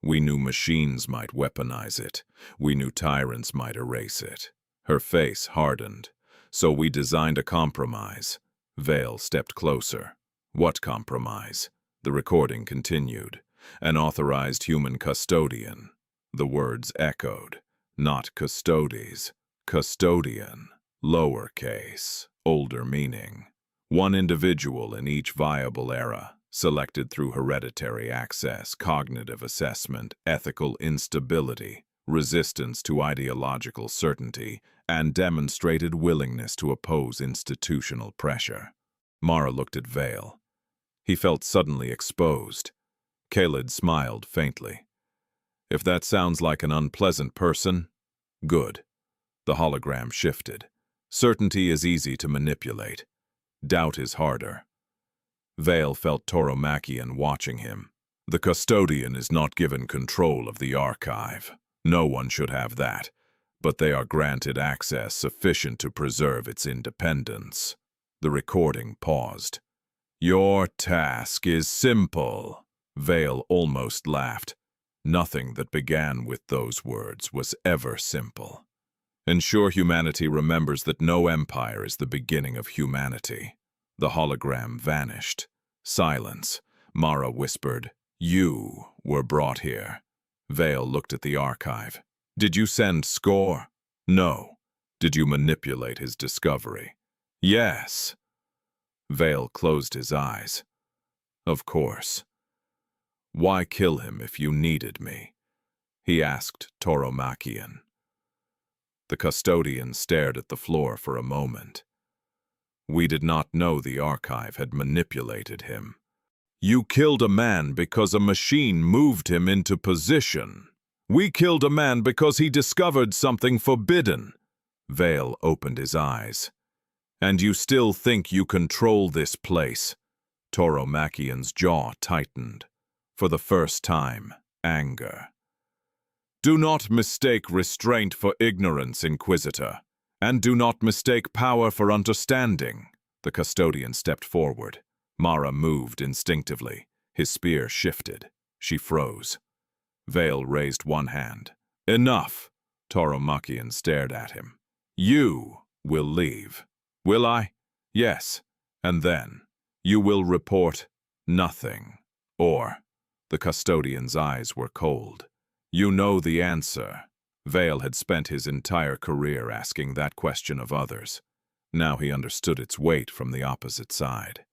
We knew machines might weaponize it. We knew tyrants might erase it. Her face hardened. So we designed a compromise. Vale stepped closer. What compromise? The recording continued. An authorized human custodian. The words echoed. Not custodes. Custodian. Lowercase. Older meaning. One individual in each viable era, selected through hereditary access, cognitive assessment, ethical instability, resistance to ideological certainty, and demonstrated willingness to oppose institutional pressure. Mara looked at Vale. He felt suddenly exposed. Keled smiled faintly. If that sounds like an unpleasant person, good. The hologram shifted. Certainty is easy to manipulate. Doubt is harder. Vale felt Tauromachian watching him. The custodian is not given control of the archive. No one should have that, but they are granted access sufficient to preserve its independence. The recording paused. Your task is simple. Vale almost laughed. Nothing that began with those words was ever simple. Ensure humanity remembers that no empire is the beginning of humanity. The hologram vanished. Silence. Mara whispered, You were brought here. Vale looked at the archive. Did you send Score? No. Did you manipulate his discovery? Yes. Vale closed his eyes. Of course. Why kill him if you needed me? He asked Tauromachian. The custodian stared at the floor for a moment. We did not know the archive had manipulated him. You killed a man because a machine moved him into position. We killed a man because he discovered something forbidden. Vale opened his eyes. And you still think you control this place? Tauromachian's jaw tightened. For the first time, anger. Do not mistake restraint for ignorance, Inquisitor, and do not mistake power for understanding. The custodian stepped forward. Mara moved instinctively. His spear shifted. She froze. Vale raised one hand. Enough! Tauromachian stared at him. You will leave. Will I? Yes. And then, you will report nothing. Or, the custodian's eyes were cold. You know the answer. Vale had spent his entire career asking that question of others. Now he understood its weight from the opposite side.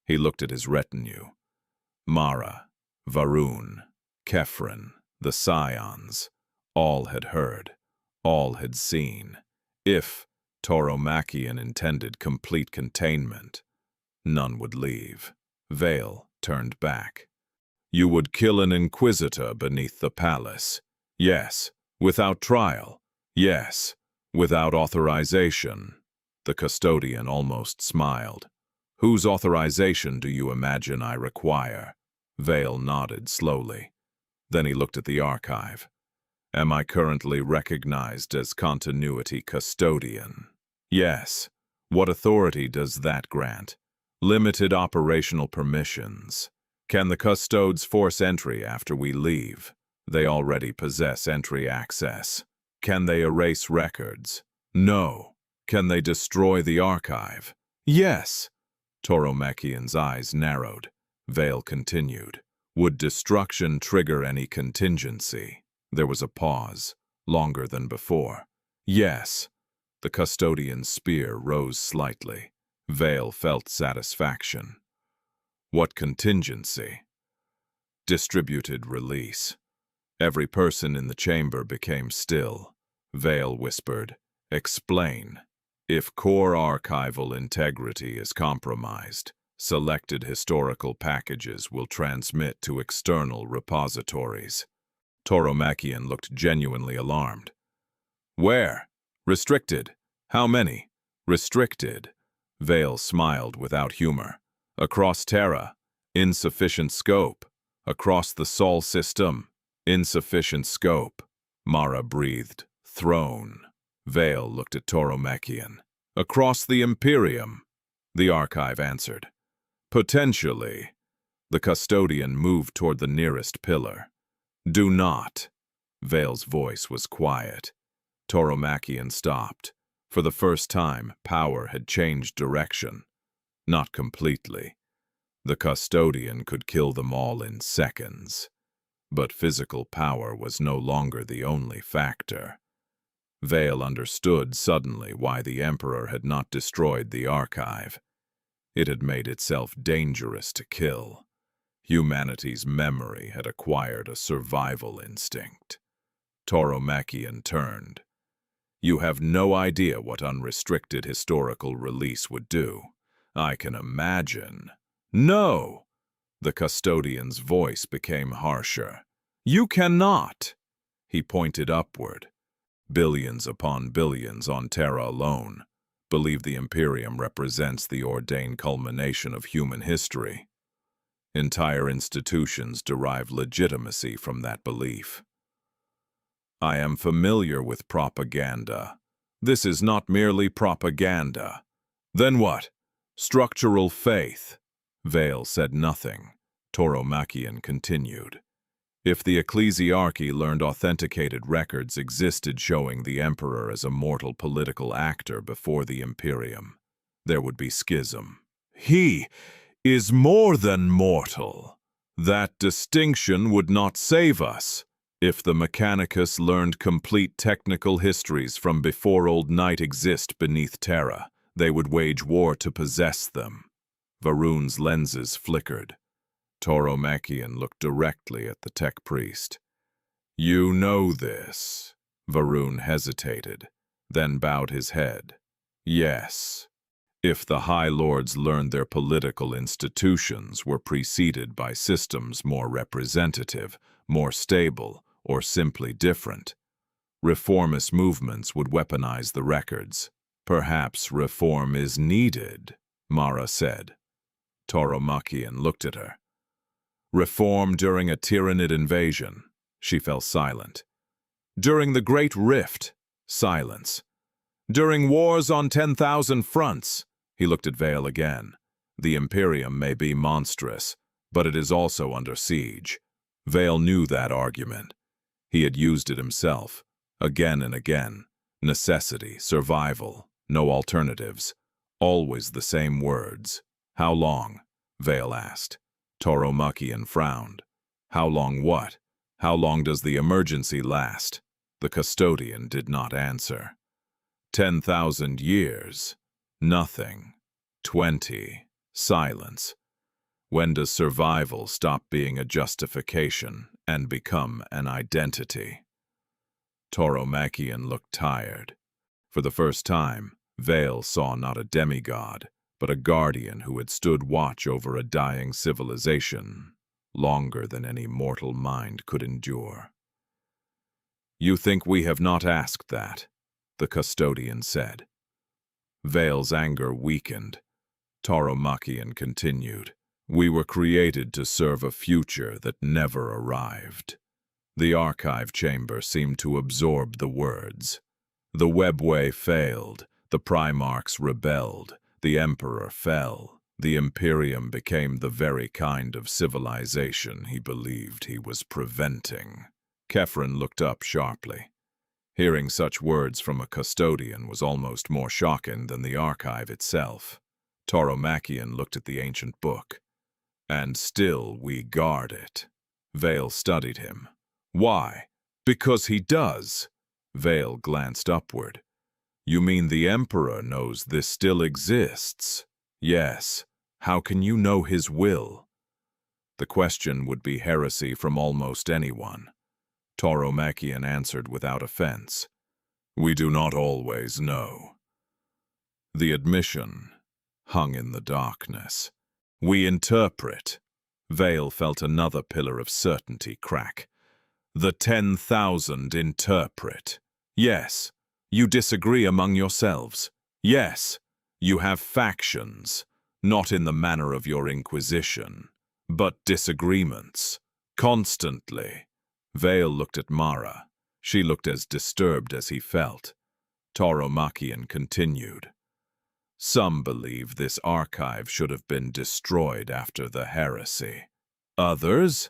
He looked at his retinue. Mara, Varun, Kefren, the Scions, all had heard, all had seen. If Tauromachian intended complete containment, none would leave. Vale turned back. You would kill an Inquisitor beneath the palace. Yes. Without trial. Yes. Without authorization. The custodian almost smiled. Whose authorization do you imagine I require? Vale nodded slowly. Then he looked at the archive. Am I currently recognized as continuity custodian? Yes. What authority does that grant? Limited operational permissions. Can the custodes force entry after we leave? They already possess entry access. Can they erase records? No. Can they destroy the archive? Yes. Tauromachian's eyes narrowed. Vale continued. Would destruction trigger any contingency? There was a pause, longer than before. Yes. The custodian's spear rose slightly. Vale felt satisfaction. What contingency? Distributed release. Every person in the chamber became still. Vale whispered, Explain. If core archival integrity is compromised, selected historical packages will transmit to external repositories. Tauromachian looked genuinely alarmed. Where? Restricted. How many? Restricted. Vale smiled without humor. Across Terra. Insufficient scope. Across the Sol system. Insufficient scope. Mara breathed. Throne. Vale looked at Tauromachian. Across the Imperium. The archive answered. Potentially. The custodian moved toward the nearest pillar. Do not. Vale's voice was quiet. Tauromachian stopped. For the first time, power had changed direction. Not completely. The custodian could kill them all in seconds. But physical power was no longer the only factor. Vale understood suddenly why the Emperor had not destroyed the archive. It had made itself dangerous to kill. Humanity's memory had acquired a survival instinct. Tauromachian turned. You have no idea what unrestricted historical release would do. I can imagine. No! The custodian's voice became harsher. You cannot! He pointed upward. Billions upon billions on Terra alone. Believe the Imperium represents the ordained culmination of human history. Entire institutions derive legitimacy from that belief. I am familiar with propaganda. This is not merely propaganda. Then what? Structural faith. Vale said nothing. Tauromachian continued. If the ecclesiarchy learned authenticated records existed showing the Emperor as a mortal political actor before the Imperium, there would be schism. He is more than mortal. That distinction would not save us. If the Mechanicus learned complete technical histories from before Old Night exist beneath Terra, they would wage war to possess them. Varun's lenses flickered. Tauromachian looked directly at the tech priest. You know this. Varun hesitated, then bowed his head. Yes. If the High Lords learned their political institutions were preceded by systems more representative, more stable, or simply different, reformist movements would weaponize the records. Perhaps reform is needed, Mara said. Tauromachian looked at her. Reform during a Tyranid invasion. She fell silent. During the Great Rift. Silence. During wars on 10,000 fronts. He looked at Vale again. The Imperium may be monstrous, but it is also under siege. Vale knew that argument. He had used it himself, again and again. Necessity, survival, no alternatives. Always the same words. How long? Vale asked. Tauromachian frowned. How long what? How long does the emergency last? The custodian did not answer. 10,000 years. Nothing. 20. Silence. When does survival stop being a justification and become an identity? Tauromachian looked tired. For the first time, Vale saw not a demigod, but a guardian who had stood watch over a dying civilization, longer than any mortal mind could endure. "You think we have not asked that," the custodian said. Vale's anger weakened. Tauromachian continued, "We were created to serve a future that never arrived." The archive chamber seemed to absorb the words. The webway failed, the Primarchs rebelled, the Emperor fell. The Imperium became the very kind of civilization he believed he was preventing. Kefren looked up sharply. Hearing such words from a custodian was almost more shocking than the archive itself. Tauromachian looked at the ancient book. "And still we guard it." Vale studied him. "Why?" "Because he does." Vale glanced upward. "You mean the Emperor knows this still exists?" "Yes. How can you know his will?" The question would be heresy from almost anyone. Tauromachian answered without offense. "We do not always know." The admission hung in the darkness. "We interpret." Vale felt another pillar of certainty crack. "The 10,000 interpret." "Yes. You disagree among yourselves." "Yes. You have factions, not in the manner of your Inquisition, but disagreements. Constantly." Vale looked at Mara. She looked as disturbed as he felt. Tauromachian continued. "Some believe this archive should have been destroyed after the heresy. Others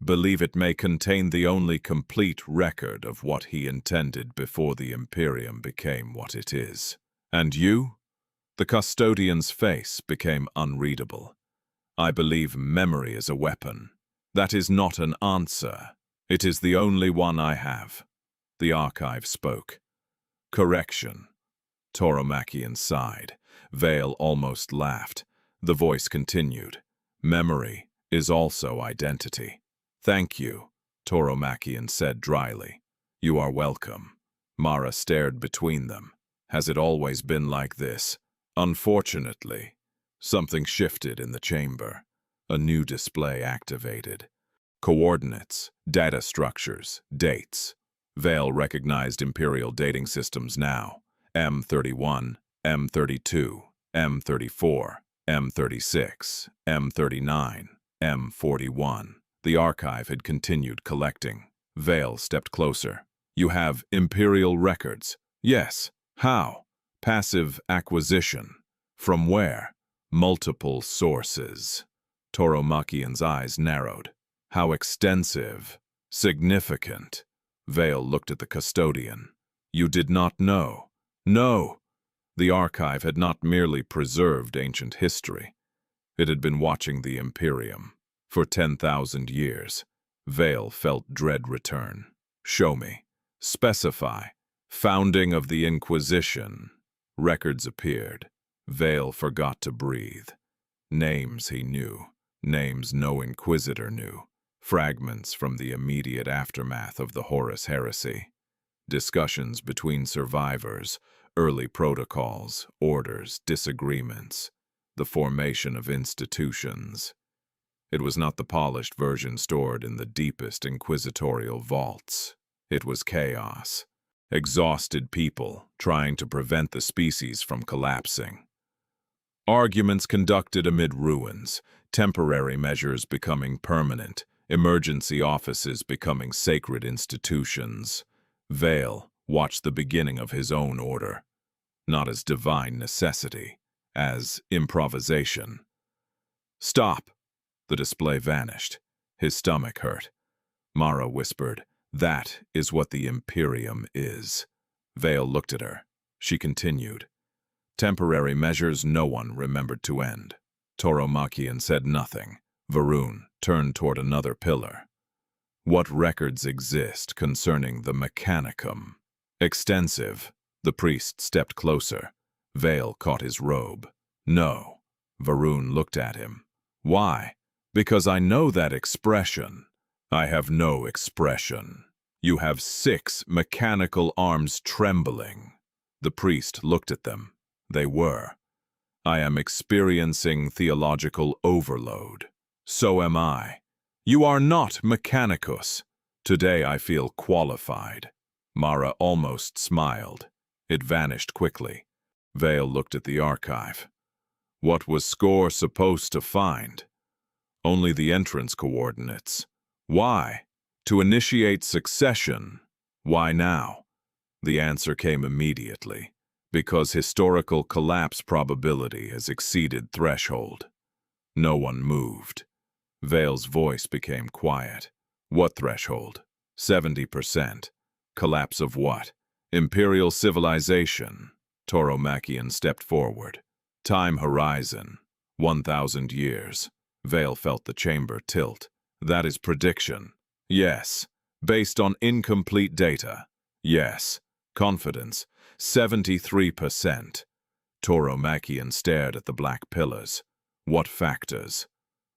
believe it may contain the only complete record of what he intended before the Imperium became what it is. And you?" The custodian's face became unreadable. "I believe memory is a weapon. That is not an answer. It is the only one I have." The archive spoke. "Correction." Tauromachian sighed. Vale almost laughed. The voice continued. "Memory is also identity." "Thank you," Tauromachian said dryly. "You are welcome." Mara stared between them. "Has it always been like this?" "Unfortunately." Something shifted in the chamber. A new display activated. Coordinates, data structures, dates. Vale recognized Imperial dating systems now. M31, M32, M34, M36, M39, M41. The archive had continued collecting. Vale stepped closer. "You have Imperial records?" "Yes." "How?" "Passive acquisition." "From where?" "Multiple sources." Tauromachian's eyes narrowed. "How extensive?" "Significant." Vale looked at the custodian. "You did not know?" "No." The archive had not merely preserved ancient history. It had been watching the Imperium. For 10,000 years. Vale felt dread return. "Show me." "Specify." "Founding of the Inquisition." Records appeared. Vale forgot to breathe. Names he knew. Names no Inquisitor knew. Fragments from the immediate aftermath of the Horus Heresy. Discussions between survivors, early protocols, orders, disagreements. The formation of institutions. It was not the polished version stored in the deepest inquisitorial vaults. It was chaos. Exhausted people trying to prevent the species from collapsing. Arguments conducted amid ruins, temporary measures becoming permanent, emergency offices becoming sacred institutions. Vale watched the beginning of his own order, not as divine necessity, as improvisation. "Stop!" The display vanished. His stomach hurt. Mara whispered, "That is what the Imperium is." Vale looked at her. She continued. Temporary measures no one remembered to end. Tauromachian said nothing. Varun turned toward another pillar. What records exist concerning the Mechanicum? Extensive. The priest stepped closer. Vale caught his robe. No. Varun looked at him. Why? Because I know that expression. I have no expression. You have 6 mechanical arms trembling. The priest looked at them. They were. I am experiencing theological overload. So am I. You are not mechanicus. Today I feel qualified. Mara almost smiled. It vanished quickly. Vale looked at the archive. What was Score supposed to find? Only the entrance coordinates. Why? To initiate succession. Why now? The answer came immediately. Because historical collapse probability has exceeded threshold. No one moved. Vale's voice became quiet. What threshold? 70%. Collapse of what? Imperial civilization. Tauromachian stepped forward. Time horizon. 1,000 years. Vale felt the chamber tilt. That is prediction. Yes. Based on incomplete data. Yes. Confidence. 73%. Tauromachian stared at the black pillars. What factors?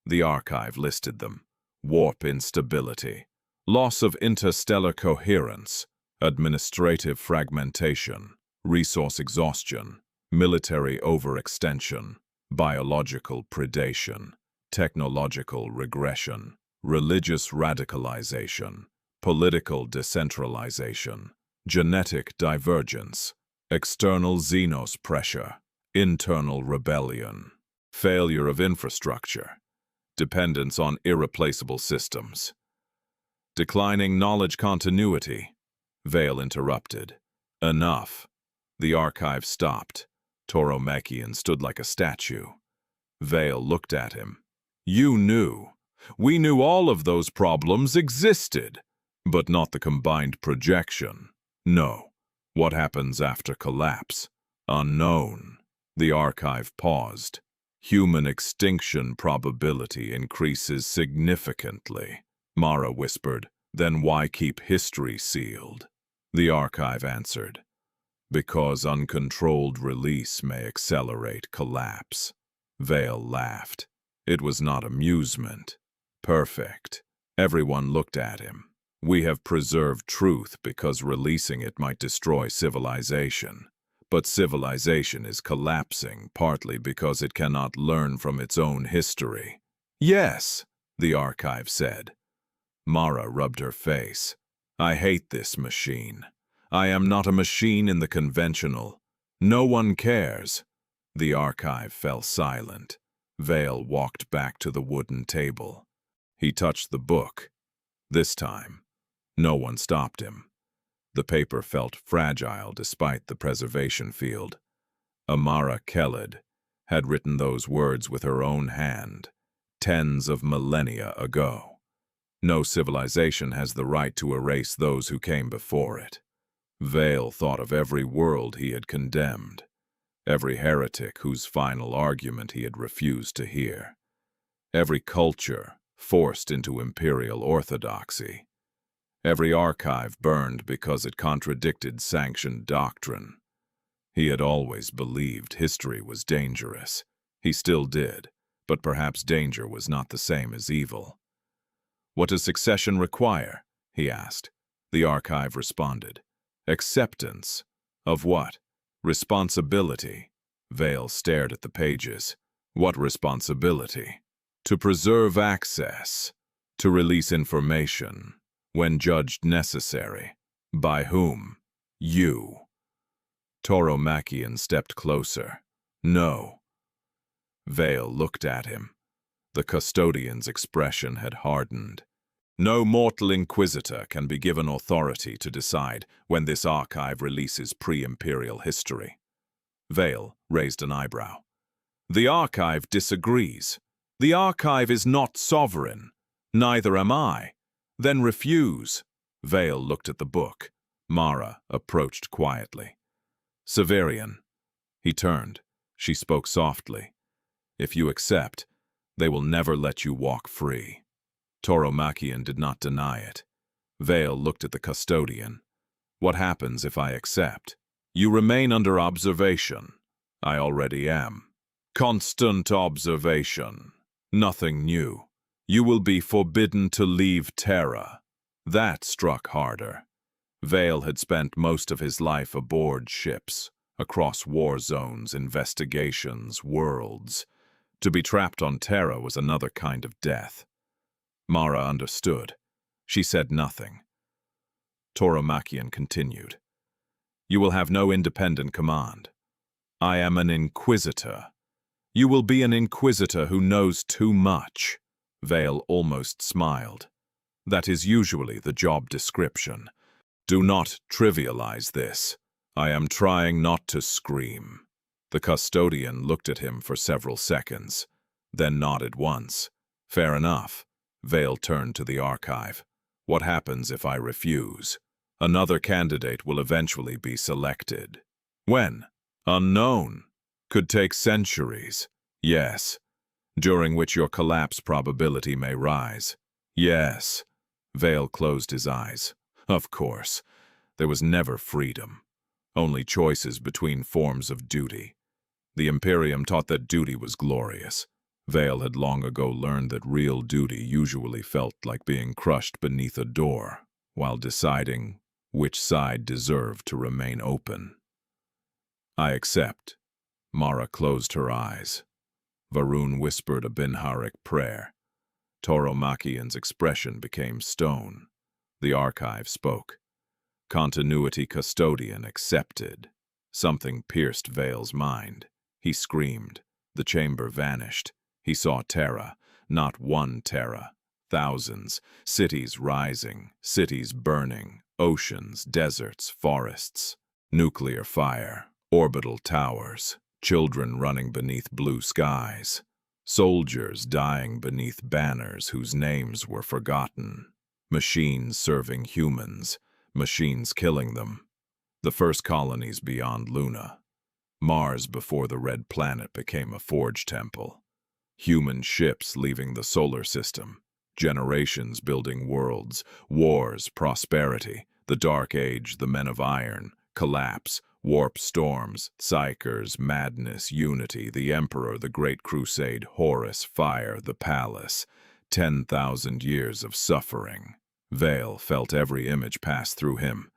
The archive listed them. Warp instability. Loss of interstellar coherence. Administrative fragmentation. Resource exhaustion. Military overextension. Biological predation. Technological regression. Religious radicalization. Political decentralization. Genetic divergence. External Xenos pressure. Internal rebellion. Failure of infrastructure. Dependence on irreplaceable systems. Declining knowledge continuity. Vale interrupted. Enough. The archive stopped. Tauromachian stood like a statue. Vale looked at him. You knew. We knew all of those problems existed, but not the combined projection. No. What happens after collapse? Unknown. The archive paused. Human extinction probability increases significantly. Mara whispered, then why keep history sealed? The archive answered, because uncontrolled release may accelerate collapse. Vale laughed. It was not amusement. Perfect. Everyone looked at him. We have preserved truth because releasing it might destroy civilization. But civilization is collapsing partly because it cannot learn from its own history. Yes, the archive said. Mara rubbed her face. I hate this machine. I am not a machine in the conventional. No one cares. The archive fell silent. Vale walked back to the wooden table. He touched the book. This time, no one stopped him. The paper felt fragile despite the preservation field. Amara Khaled had written those words with her own hand, tens of millennia ago. No civilization has the right to erase those who came before it. Vale thought of every world he had condemned, every heretic whose final argument he had refused to hear, every culture forced into imperial orthodoxy, every archive burned because it contradicted sanctioned doctrine. He had always believed history was dangerous. He still did, but perhaps danger was not the same as evil. What does succession require? He asked. The archive responded. Acceptance. Of what? Responsibility. Vale stared at the pages. What responsibility? To preserve access. To release information. When judged necessary. By whom? You. Tauromachian stepped closer. No. Vale looked at him. The custodian's expression had hardened. No mortal Inquisitor can be given authority to decide when this archive releases pre-imperial history. Vale raised an eyebrow. The archive disagrees. The archive is not sovereign. Neither am I. Then refuse. Vale looked at the book. Mara approached quietly. Severian. He turned. She spoke softly. If you accept, they will never let you walk free. Tauromachian did not deny it. Vale looked at the custodian. What happens if I accept? You remain under observation. I already am. Constant observation. Nothing new. You will be forbidden to leave Terra. That struck harder. Vale had spent most of his life aboard ships, across war zones, investigations, worlds. To be trapped on Terra was another kind of death. Mara understood. She said nothing. Tauromachian continued. You will have no independent command. I am an Inquisitor. You will be an Inquisitor who knows too much. Vale almost smiled. That is usually the job description. Do not trivialize this. I am trying not to scream. The custodian looked at him for several seconds, then nodded once. Fair enough. Vale turned to the archive. What happens if I refuse? Another candidate will eventually be selected. When? Unknown. Could take centuries. Yes. During which your collapse probability may rise. Yes. Vale closed his eyes. Of course. There was never freedom. Only choices between forms of duty. The Imperium taught that duty was glorious. Vale had long ago learned that real duty usually felt like being crushed beneath a door, while deciding which side deserved to remain open. I accept. Mara closed her eyes. Varun whispered a Binharic prayer. Tauromachian's expression became stone. The archive spoke. Continuity Custodian accepted. Something pierced Vale's mind. He screamed. The chamber vanished. He saw Terra, not one Terra. Thousands, cities rising, cities burning, oceans, deserts, forests, nuclear fire, orbital towers, children running beneath blue skies, soldiers dying beneath banners whose names were forgotten, machines serving humans, machines killing them. The first colonies beyond Luna. Mars before the Red Planet became a forge temple. Human ships leaving the solar system. Generations building worlds, wars, prosperity, the Dark Age, the Men of Iron, collapse, warp storms, psychers, madness, unity, the Emperor, the Great Crusade, Horus, fire, the Palace. 10,000 years of suffering. Vale felt every image pass through him,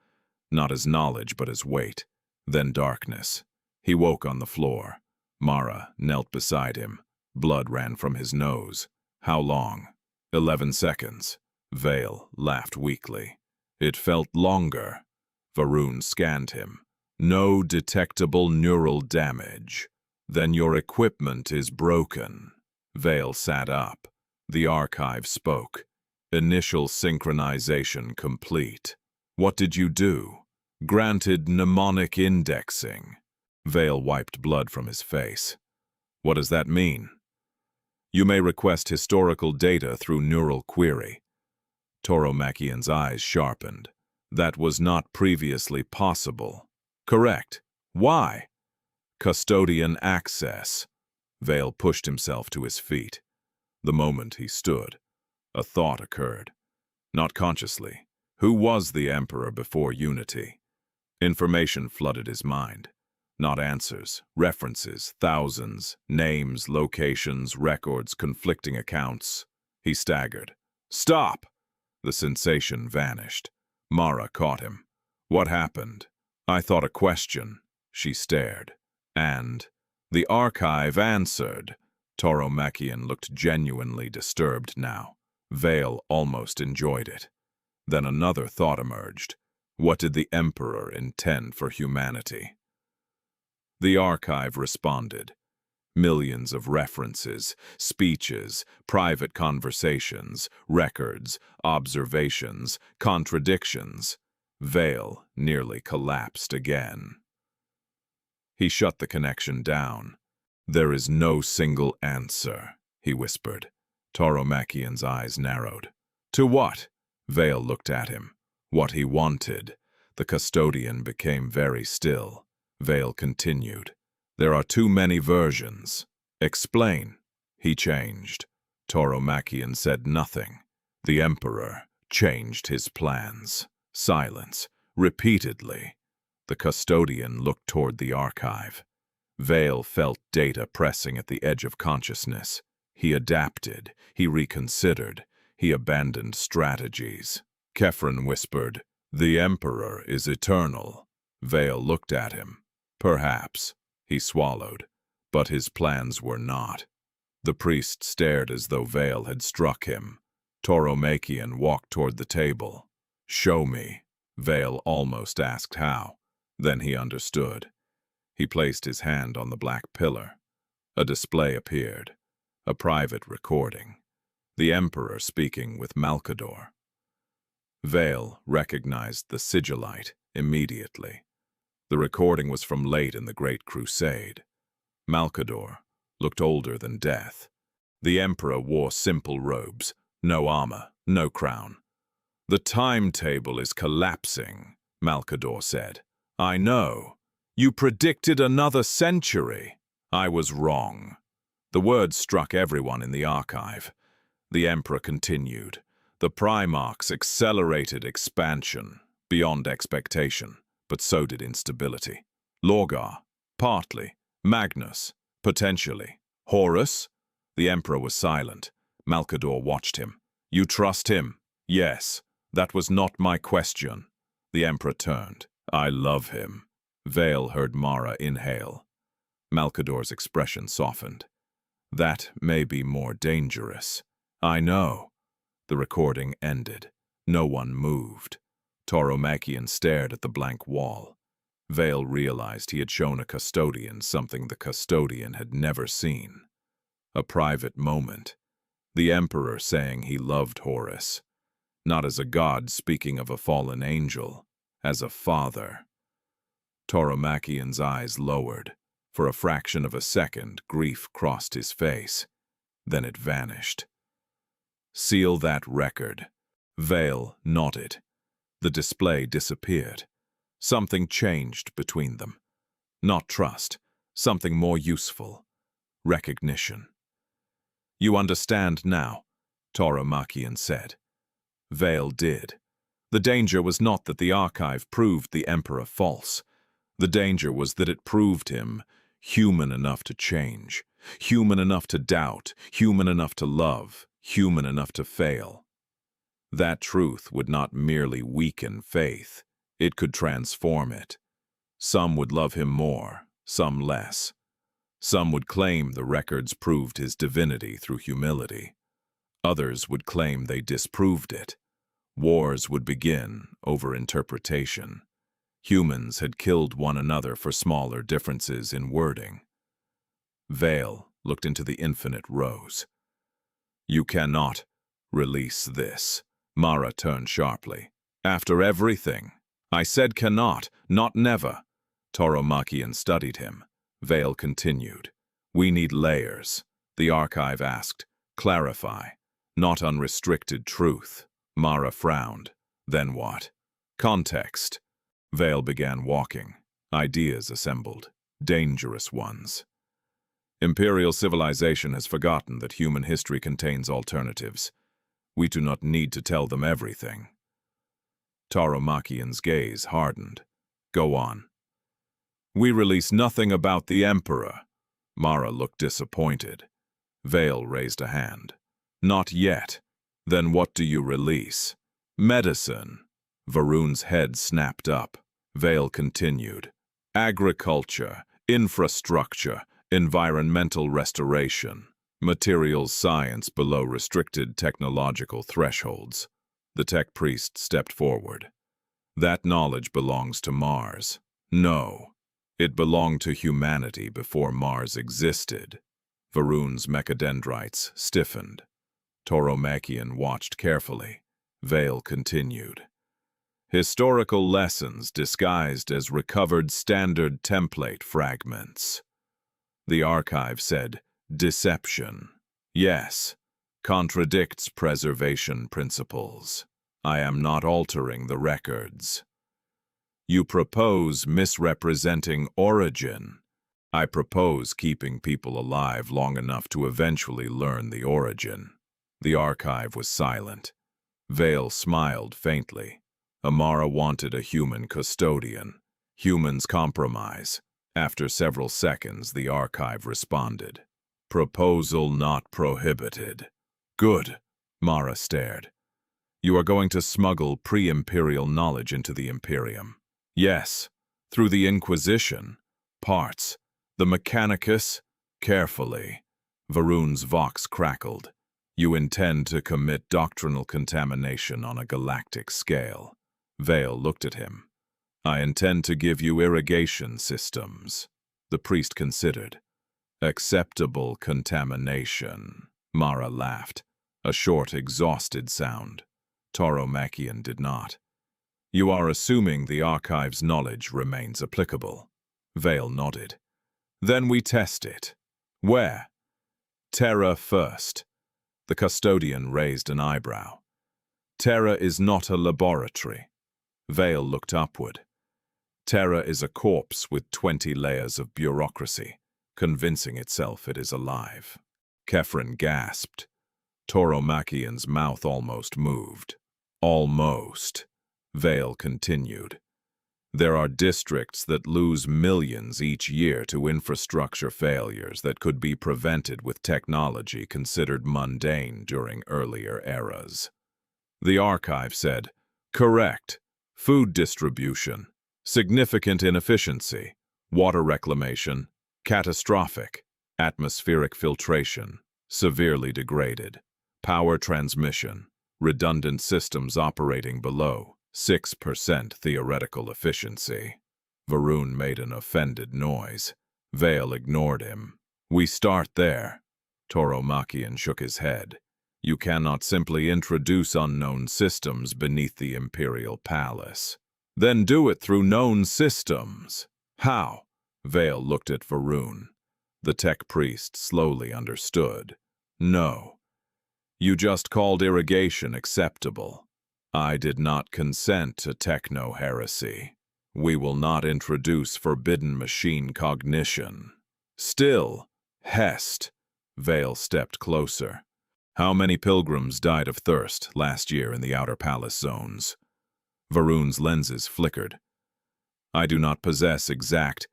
not as knowledge but as weight. Then darkness. He woke on the floor. Mara knelt beside him. Blood ran from his nose. How long? 11 seconds. Vale laughed weakly. It felt longer. Varun scanned him. No detectable neural damage. Then your equipment is broken. Vale sat up. The archive spoke. Initial synchronization complete. What did you do? Granted mnemonic indexing. Vale wiped blood from his face. What does that mean? You may request historical data through neural query. Tauromachian's eyes sharpened. That was not previously possible. Correct. Why? Custodian access. Vale pushed himself to his feet. The moment he stood, a thought occurred. Not consciously. Who was the Emperor before Unity? Information flooded his mind. Not answers, references, thousands, names, locations, records, conflicting accounts. He staggered. Stop! The sensation vanished. Mara caught him. What happened? I thought a question. She stared. And the archive answered. Tauromachian looked genuinely disturbed now. Vale almost enjoyed it. Then another thought emerged. What did the Emperor intend for humanity? The archive responded. Millions of references, speeches, private conversations, records, observations, contradictions. Vale nearly collapsed again. He shut the connection down. There is no single answer, he whispered. Tauromachian's eyes narrowed. To what? Vale looked at him. What he wanted. The custodian became very still. Vale continued. There are too many versions. Explain. He changed. Tauromachian said nothing. The Emperor changed his plans. Silence. Repeatedly. The custodian looked toward the archive. Vale felt data pressing at the edge of consciousness. He adapted. He reconsidered. He abandoned strategies. Kefren whispered, "The Emperor is eternal." Vale looked at him. Perhaps. He swallowed. But his plans were not. The priest stared as though Vale had struck him. Toromachian walked toward the table. "Show me." Vale almost asked how. Then he understood. He placed his hand on the black pillar. A display appeared. A private recording. The Emperor speaking with Malcador. Vale recognized the sigillite immediately. The recording was from late in the Great Crusade. Malcador looked older than death. The Emperor wore simple robes, no armor, no crown. "The timetable is collapsing," Malcador said. "I know. You predicted another century. I was wrong." The words struck everyone in the archive. The Emperor continued. "The Primarchs accelerated expansion beyond expectation, but so did instability. Lorgar, partly. Magnus, potentially. Horus?" The Emperor was silent. Malcador watched him. "You trust him?" "Yes. That was not my question." The Emperor turned. "I love him." Vale heard Mara inhale. Malcador's expression softened. "That may be more dangerous." "I know." The recording ended. No one moved. Toromachian stared at the blank wall. Vale realized he had shown a custodian something the custodian had never seen. A private moment. The Emperor saying he loved Horus. Not as a god speaking of a fallen angel, as a father. Toromachian's eyes lowered. For a fraction of a second, grief crossed his face. Then it vanished. "Seal that record." Vale nodded. The display disappeared. Something changed between them. Not trust, something more useful. Recognition. "You understand now," Toromachian said. Vale did. The danger was not that the archive proved the Emperor false. The danger was that it proved him human enough to change, human enough to doubt, human enough to love, human enough to fail. That truth would not merely weaken faith, it could transform it. Some would love him more, some less. Some would claim the records proved his divinity through humility. Others would claim they disproved it. Wars would begin over interpretation. Humans had killed one another for smaller differences in wording. Vale looked into the infinite rose. "You cannot release this." Mara turned sharply. "After everything." "I said cannot, not never." Toromachian studied him. Vale continued. "We need layers." The archive asked. "Clarify. Not unrestricted truth." Mara frowned. "Then what?" "Context." Vale began walking. Ideas assembled. Dangerous ones. Imperial civilization has forgotten that human history contains alternatives. We do not need to tell them everything. Toromachian's gaze hardened. "Go on." "We release nothing about the Emperor." Mara looked disappointed. Vale raised a hand. "Not yet. Then what do you release?" "Medicine." Varun's head snapped up. Vale continued. "Agriculture, infrastructure, environmental restoration, materials science below restricted technological thresholds." The tech priest stepped forward. "That knowledge belongs to Mars." "No. It belonged to humanity before Mars existed." Varun's mechadendrites stiffened. Toromachian watched carefully. Vale continued. "Historical lessons disguised as recovered standard template fragments." The archive said, "Deception." "Yes. Contradicts preservation principles. I am not altering the records." "You propose misrepresenting origin." "I propose keeping people alive long enough to eventually learn the origin." The archive was silent. Vale smiled faintly. Amara wanted a human custodian. Humans compromise. After several seconds, the archive responded. Proposal not prohibited. Good. Mara stared. You are going to smuggle pre-imperial knowledge into the Imperium. Yes. Through the Inquisition. Parts. The Mechanicus. Carefully. Varun's vox crackled. You intend to commit doctrinal contamination on a galactic scale. Vale looked at him. I intend to give you irrigation systems. The priest considered. Acceptable contamination. Mara laughed. A short, exhausted sound. Tauromachian did not. You are assuming the archive's knowledge remains applicable. Vale nodded. Then we test it. Where? Terra first. The custodian raised an eyebrow. Terra is not a laboratory. Vale looked upward. Terra is a corpse with 20 layers of bureaucracy, convincing itself it is alive. Kefren gasped. Tauromachian's mouth almost moved. Almost. Vale continued. There are districts that lose millions each year to infrastructure failures that could be prevented with technology considered mundane during earlier eras. The archive said, correct, food distribution, significant inefficiency, water reclamation, catastrophic, atmospheric filtration, severely degraded, power transmission, redundant systems operating below 6% theoretical efficiency. Varun made an offended noise. Vale ignored him. We start there. Tauromachian shook his head. You cannot simply introduce unknown systems beneath the Imperial Palace. Then do it through known systems. How? Vale looked at Varun. The tech priest slowly understood. No. You just called irrigation acceptable. I did not consent to techno-heresy. We will not introduce forbidden machine cognition. Still, Hest. Vale stepped closer. How many pilgrims died of thirst last year in the outer palace zones? Varun's lenses flickered. I do not possess exact,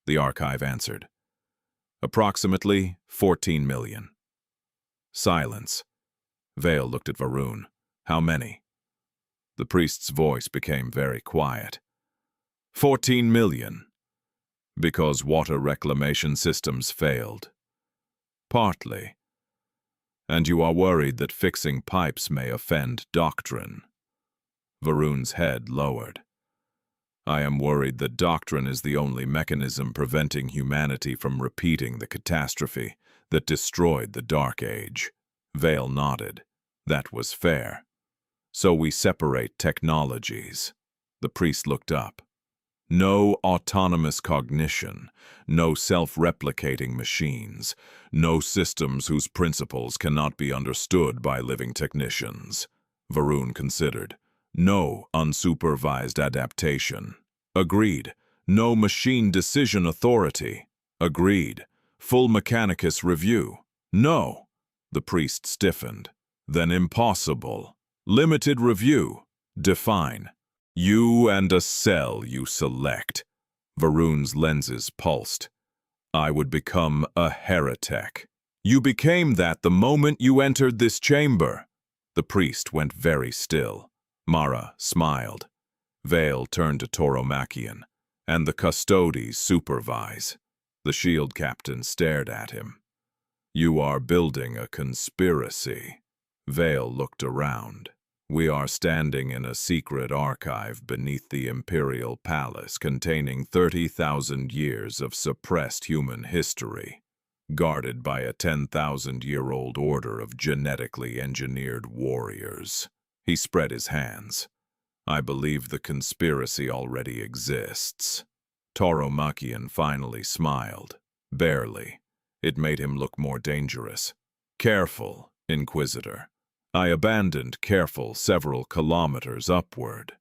the archive answered. Approximately 14 million. Silence. Vale looked at Varun. How many? The priest's voice became very quiet. 14 million. Because water reclamation systems failed. Partly. And you are worried that fixing pipes may offend doctrine. Varun's head lowered. I am worried that doctrine is the only mechanism preventing humanity from repeating the catastrophe that destroyed the Dark Age. Vale nodded. That was fair. So we separate technologies. The priest looked up. No autonomous cognition, no self-replicating machines, no systems whose principles cannot be understood by living technicians. Varun considered. No unsupervised adaptation. Agreed. No machine decision authority. Agreed. Full Mechanicus review. No. The priest stiffened. Then impossible. Limited review. Define. You and a cell you select. Varun's lenses pulsed. I would become a heretic. You became that the moment you entered this chamber. The priest went very still. Mara smiled. Vale turned to Tauromachian, and the custodies supervise. The shield captain stared at him. You are building a conspiracy. Vale looked around. We are standing in a secret archive beneath the Imperial Palace containing 30,000 years of suppressed human history, guarded by a 10,000-year-old order of genetically engineered warriors. He spread his hands. I believe the conspiracy already exists. Tauromachian finally smiled. Barely. It made him look more dangerous. Careful, Inquisitor. I abandoned careful several kilometers upward.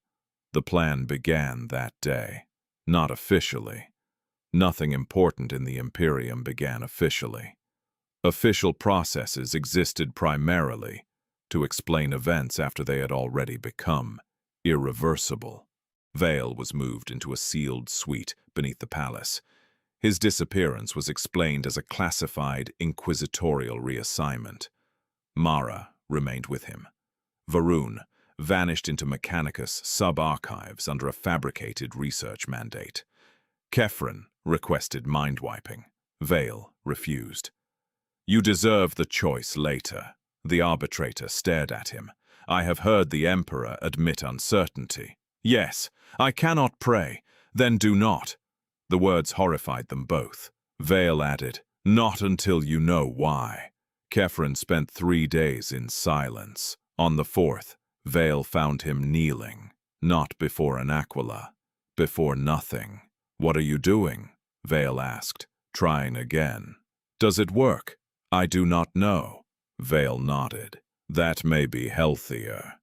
The plan began that day. Not officially. Nothing important in the Imperium began officially. Official processes existed primarily, to explain events after they had already become irreversible. Vale was moved into a sealed suite beneath the palace. His disappearance was explained as a classified inquisitorial reassignment. Mara remained with him. Varun vanished into Mechanicus sub-archives under a fabricated research mandate. Kefren requested mind-wiping. Vale refused. "You deserve the choice later." The arbitrator stared at him. "I have heard the Emperor admit uncertainty." "Yes, I cannot pray." "Then do not." The words horrified them both. Vale added, "Not until you know why." Kefren spent 3 days in silence. On the 4th, Vale found him kneeling, not before an aquila, before nothing. "What are you doing?" Vale asked, trying again. "Does it work?" "I do not know." Vale nodded. "That may be healthier."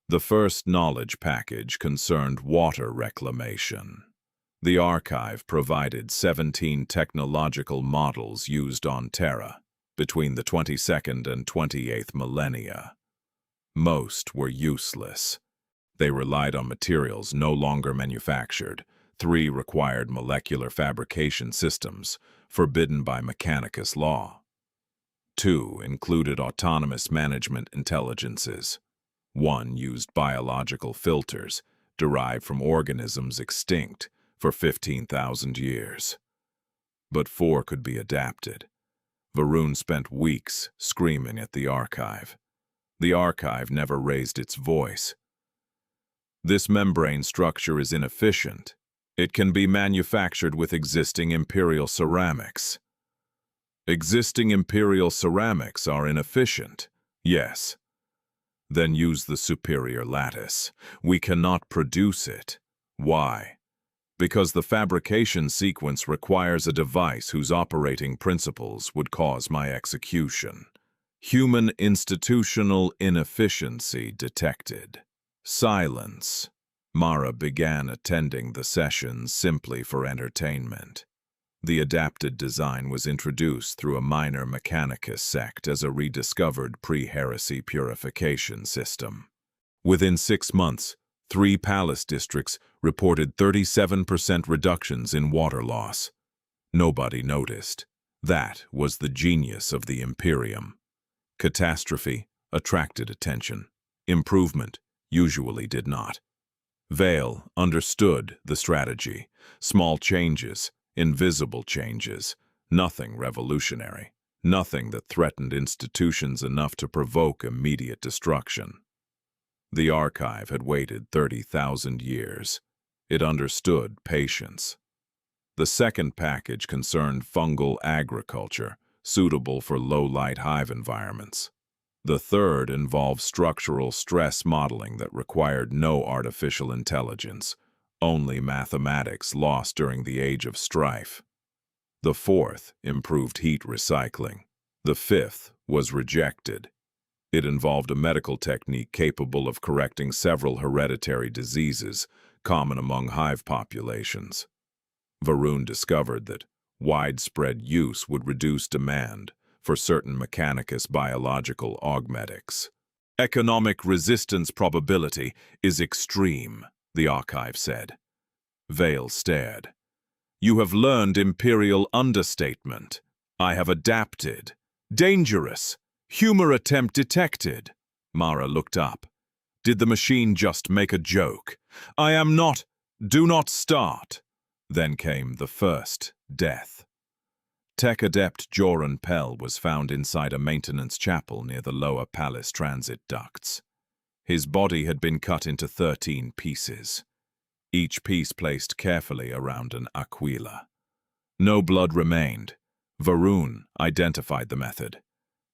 The first knowledge package concerned water reclamation. The archive provided 17 technological models used on Terra between the 22nd and 28th millennia. Most were useless. They relied on materials no longer manufactured. 3 required molecular fabrication systems, forbidden by Mechanicus law. 2 included autonomous management intelligences. 1 used biological filters, derived from organisms extinct for 15,000 years. But 4 could be adapted. Varun spent weeks screaming at the archive. The archive never raised its voice. "This membrane structure is inefficient. It can be manufactured with existing Imperial ceramics." "Existing Imperial ceramics are inefficient." "Yes." "Then use the superior lattice. We cannot produce it." "Why?" "Because the fabrication sequence requires a device whose operating principles would cause my execution." Human institutional inefficiency detected. Silence. Mara began attending the sessions simply for entertainment. The adapted design was introduced through a minor Mechanicus sect as a rediscovered pre-heresy purification system. Within 6 months, 3 palace districts reported 37% reductions in water loss. Nobody noticed. That was the genius of the Imperium. Catastrophe attracted attention. Improvement usually did not. Vale understood the strategy. Small changes, invisible changes, nothing revolutionary, nothing that threatened institutions enough to provoke immediate destruction. The archive had waited 30,000 years. It understood patience. The second package concerned fungal agriculture, suitable for low-light hive environments. The third involved structural stress modeling that required no artificial intelligence, only mathematics lost during the age of strife. The fourth improved heat recycling. The fifth was rejected. It involved a medical technique capable of correcting several hereditary diseases common among hive populations. Varun discovered that widespread use would reduce demand for certain Mechanicus biological augmetics. Economic resistance probability is extreme, the archive said. Vale stared. You have learned Imperial understatement. I have adapted. Dangerous. Humor attempt detected. Mara looked up. Did the machine just make a joke? I am not. Do not start. Then came the first death. Tech adept Joran Pell was found inside a maintenance chapel near the lower palace transit ducts. His body had been cut into 13 pieces, each piece placed carefully around an aquila. No blood remained. Varun identified the method.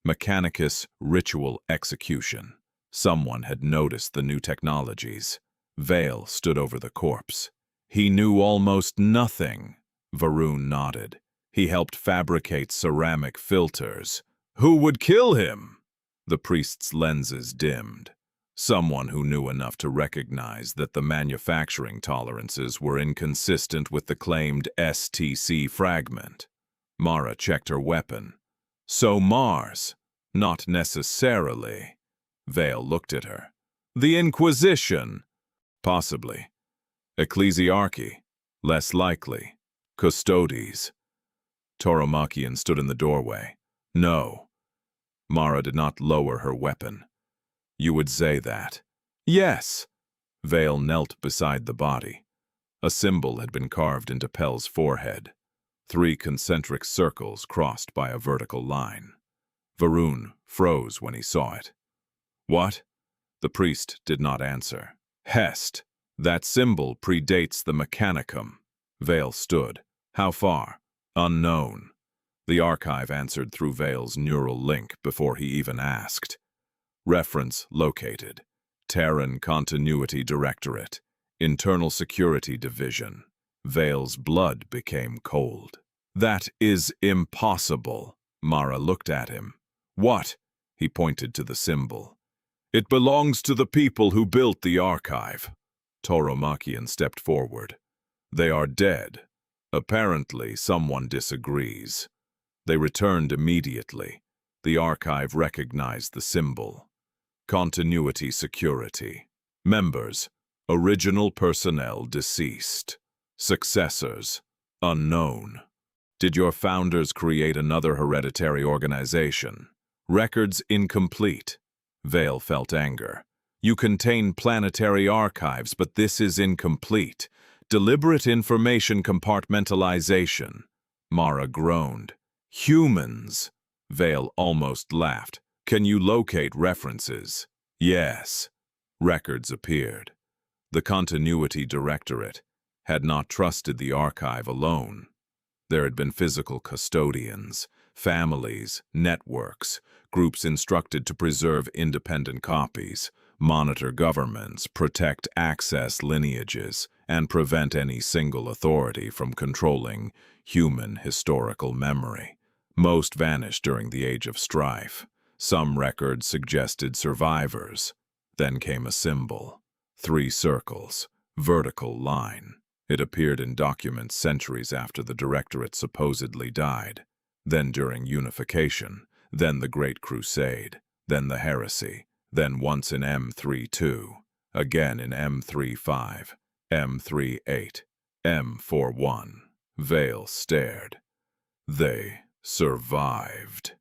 Mechanicus ritual execution. Someone had noticed the new technologies. Vale stood over the corpse. He knew almost nothing. Varun nodded. He helped fabricate ceramic filters. Who would kill him? The priest's lenses dimmed. Someone who knew enough to recognize that the manufacturing tolerances were inconsistent with the claimed STC fragment. Mara checked her weapon. So Mars? Not necessarily. Vale looked at her. The Inquisition. Possibly. Ecclesiarchy. Less likely. Custodes. Tauromachian stood in the doorway. No. Mara did not lower her weapon. You would say that. Yes. Vale knelt beside the body. A symbol had been carved into Pell's forehead. 3 concentric circles crossed by a vertical line. Varun froze when he saw it. What? The priest did not answer. Hest. That symbol predates the Mechanicum. Vale stood. How far? Unknown. The archive answered through Vale's neural link before he even asked. Reference located. Terran Continuity Directorate. Internal Security Division. Vale's blood became cold. That is impossible. Mara looked at him. What? He pointed to the symbol. It belongs to the people who built the archive. Tauromachian stepped forward. They are dead. Apparently, someone disagrees. They returned immediately. The archive recognized the symbol. Continuity Security. Members. Original personnel deceased. Successors. Unknown. Did your founders create another hereditary organization? Records incomplete. Vale felt anger. You contain planetary archives, but this is incomplete. Deliberate information compartmentalization. Mara groaned. Humans. Vale almost laughed. Can you locate references? Yes. Records appeared. The Continuity Directorate had not trusted the archive alone. There had been physical custodians, families, networks, groups instructed to preserve independent copies, monitor governments, protect access lineages, and prevent any single authority from controlling human historical memory. Most vanished during the Age of Strife. Some records suggested survivors. Then came a symbol. 3 circles. Vertical line. It appeared in documents centuries after the Directorate supposedly died. Then during Unification. Then the Great Crusade. Then the Heresy. Then once in M32. Again in M35. M38. M41. Vale stared. They survived.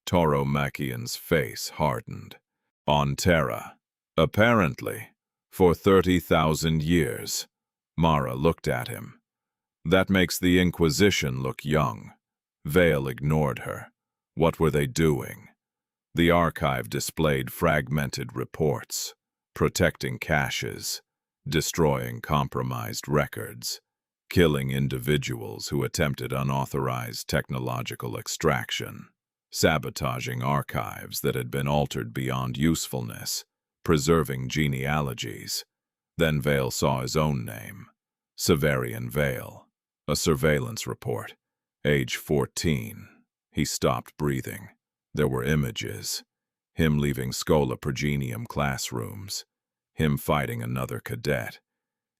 Tauromachian's face hardened. On Terra. Apparently. For 30,000 years. Mara looked at him. That makes the Inquisition look young. Vale ignored her. What were they doing? The archive displayed fragmented reports, protecting caches, destroying compromised records, killing individuals who attempted unauthorized technological extraction, sabotaging archives that had been altered beyond usefulness, preserving genealogies. Then Vale saw his own name, Severian Vale, a surveillance report, age 14. He stopped breathing. There were images. Him leaving Schola Progenium classrooms. Him fighting another cadet.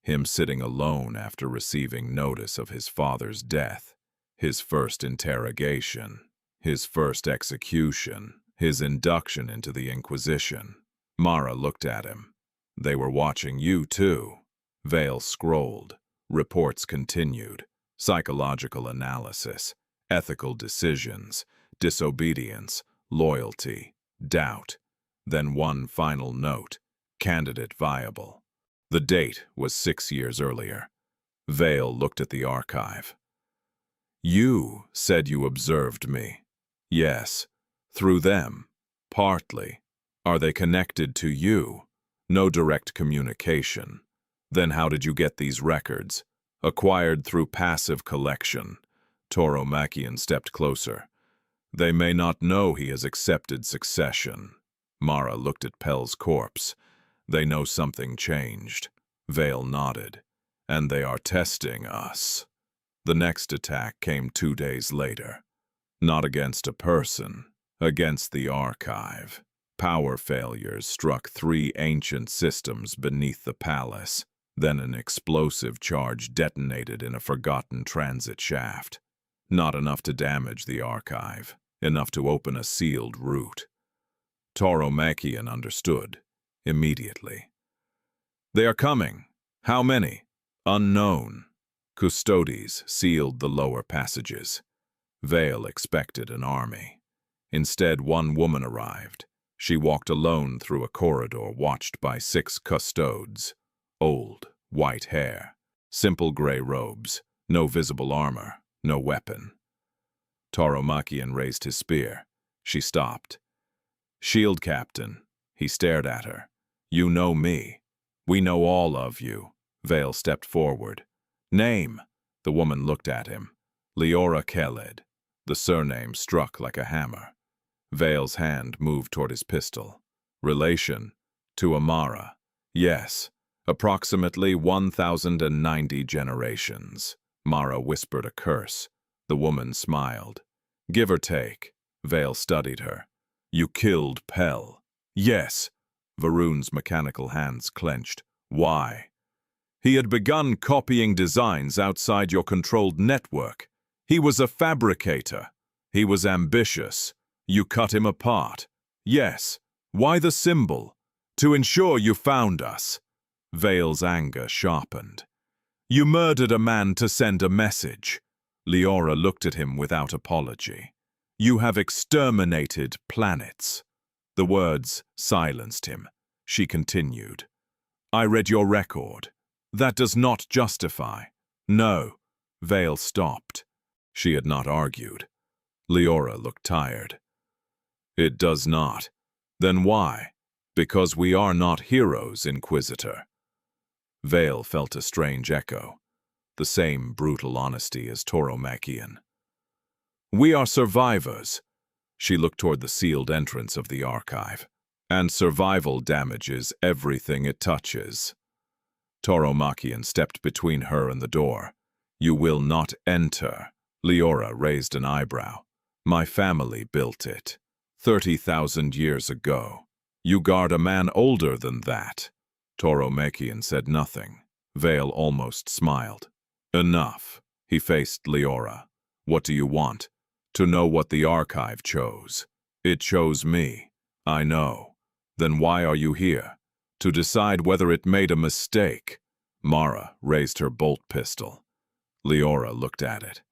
Him sitting alone after receiving notice of his father's death. His first interrogation. His first execution. His induction into the Inquisition. Mara looked at him. They were watching you too. Vale scrolled. Reports continued. Psychological analysis. Ethical decisions. Disobedience. Loyalty. Doubt. Then one final note. Candidate viable. The date was 6 years earlier. Vale looked at the archive. You said you observed me. Yes. Through them. Partly. Are they connected to you? No direct communication. Then how did you get these records? Acquired through passive collection. Tauromachian stepped closer. They may not know he has accepted succession. Mara looked at Pell's corpse. They know something changed. Vale nodded. And they are testing us. The next attack came 2 days later. Not against a person, against the archive. Power failures struck 3 ancient systems beneath the palace. Then an explosive charge detonated in a forgotten transit shaft. Not enough to damage the archive, enough to open a sealed route. Tauromachian understood immediately. They are coming. How many? Unknown. Custodes sealed the lower passages. Vale expected an army. Instead, one woman arrived. She walked alone through a corridor watched by 6 custodes. Old, white hair, simple gray robes, no visible armor, no weapon. Tauromachian raised his spear. She stopped. "Shield Captain." He stared at her. "You know me. We know all of you." Vale stepped forward. "Name." The woman looked at him. "Leora Keled." The surname struck like a hammer. Vale's hand moved toward his pistol. "Relation?" "To Amara." "Yes. Approximately 1,090 generations." Mara whispered a curse. The woman smiled. "Give or take." Vale studied her. "You killed Pell." "Yes." Varun's mechanical hands clenched. "Why?" "He had begun copying designs outside your controlled network. He was a fabricator. He was ambitious. You cut him apart." "Yes." "Why the symbol?" "To ensure you found us." Vale's anger sharpened. "You murdered a man to send a message." Leora looked at him without apology. "You have exterminated planets." The words silenced him. She continued. "I read your record. That does not justify." "No." Vale stopped. She had not argued. Leora looked tired. "It does not. Then why?" "Because we are not heroes, Inquisitor." Vale felt a strange echo. The same brutal honesty as Tauromachian. "We are survivors." She looked toward the sealed entrance of the archive. "And survival damages everything it touches." Tauromachian stepped between her and the door. "You will not enter." Leora raised an eyebrow. "My family built it. 30,000 years ago. You guard a man older than that." Tauromachian said nothing. Vale almost smiled. "Enough." He faced Leora. "What do you want?" "To know what the archive chose." "It chose me." "I know." "Then why are you here?" "To decide whether it made a mistake." Mara raised her bolt pistol. Leora looked at it.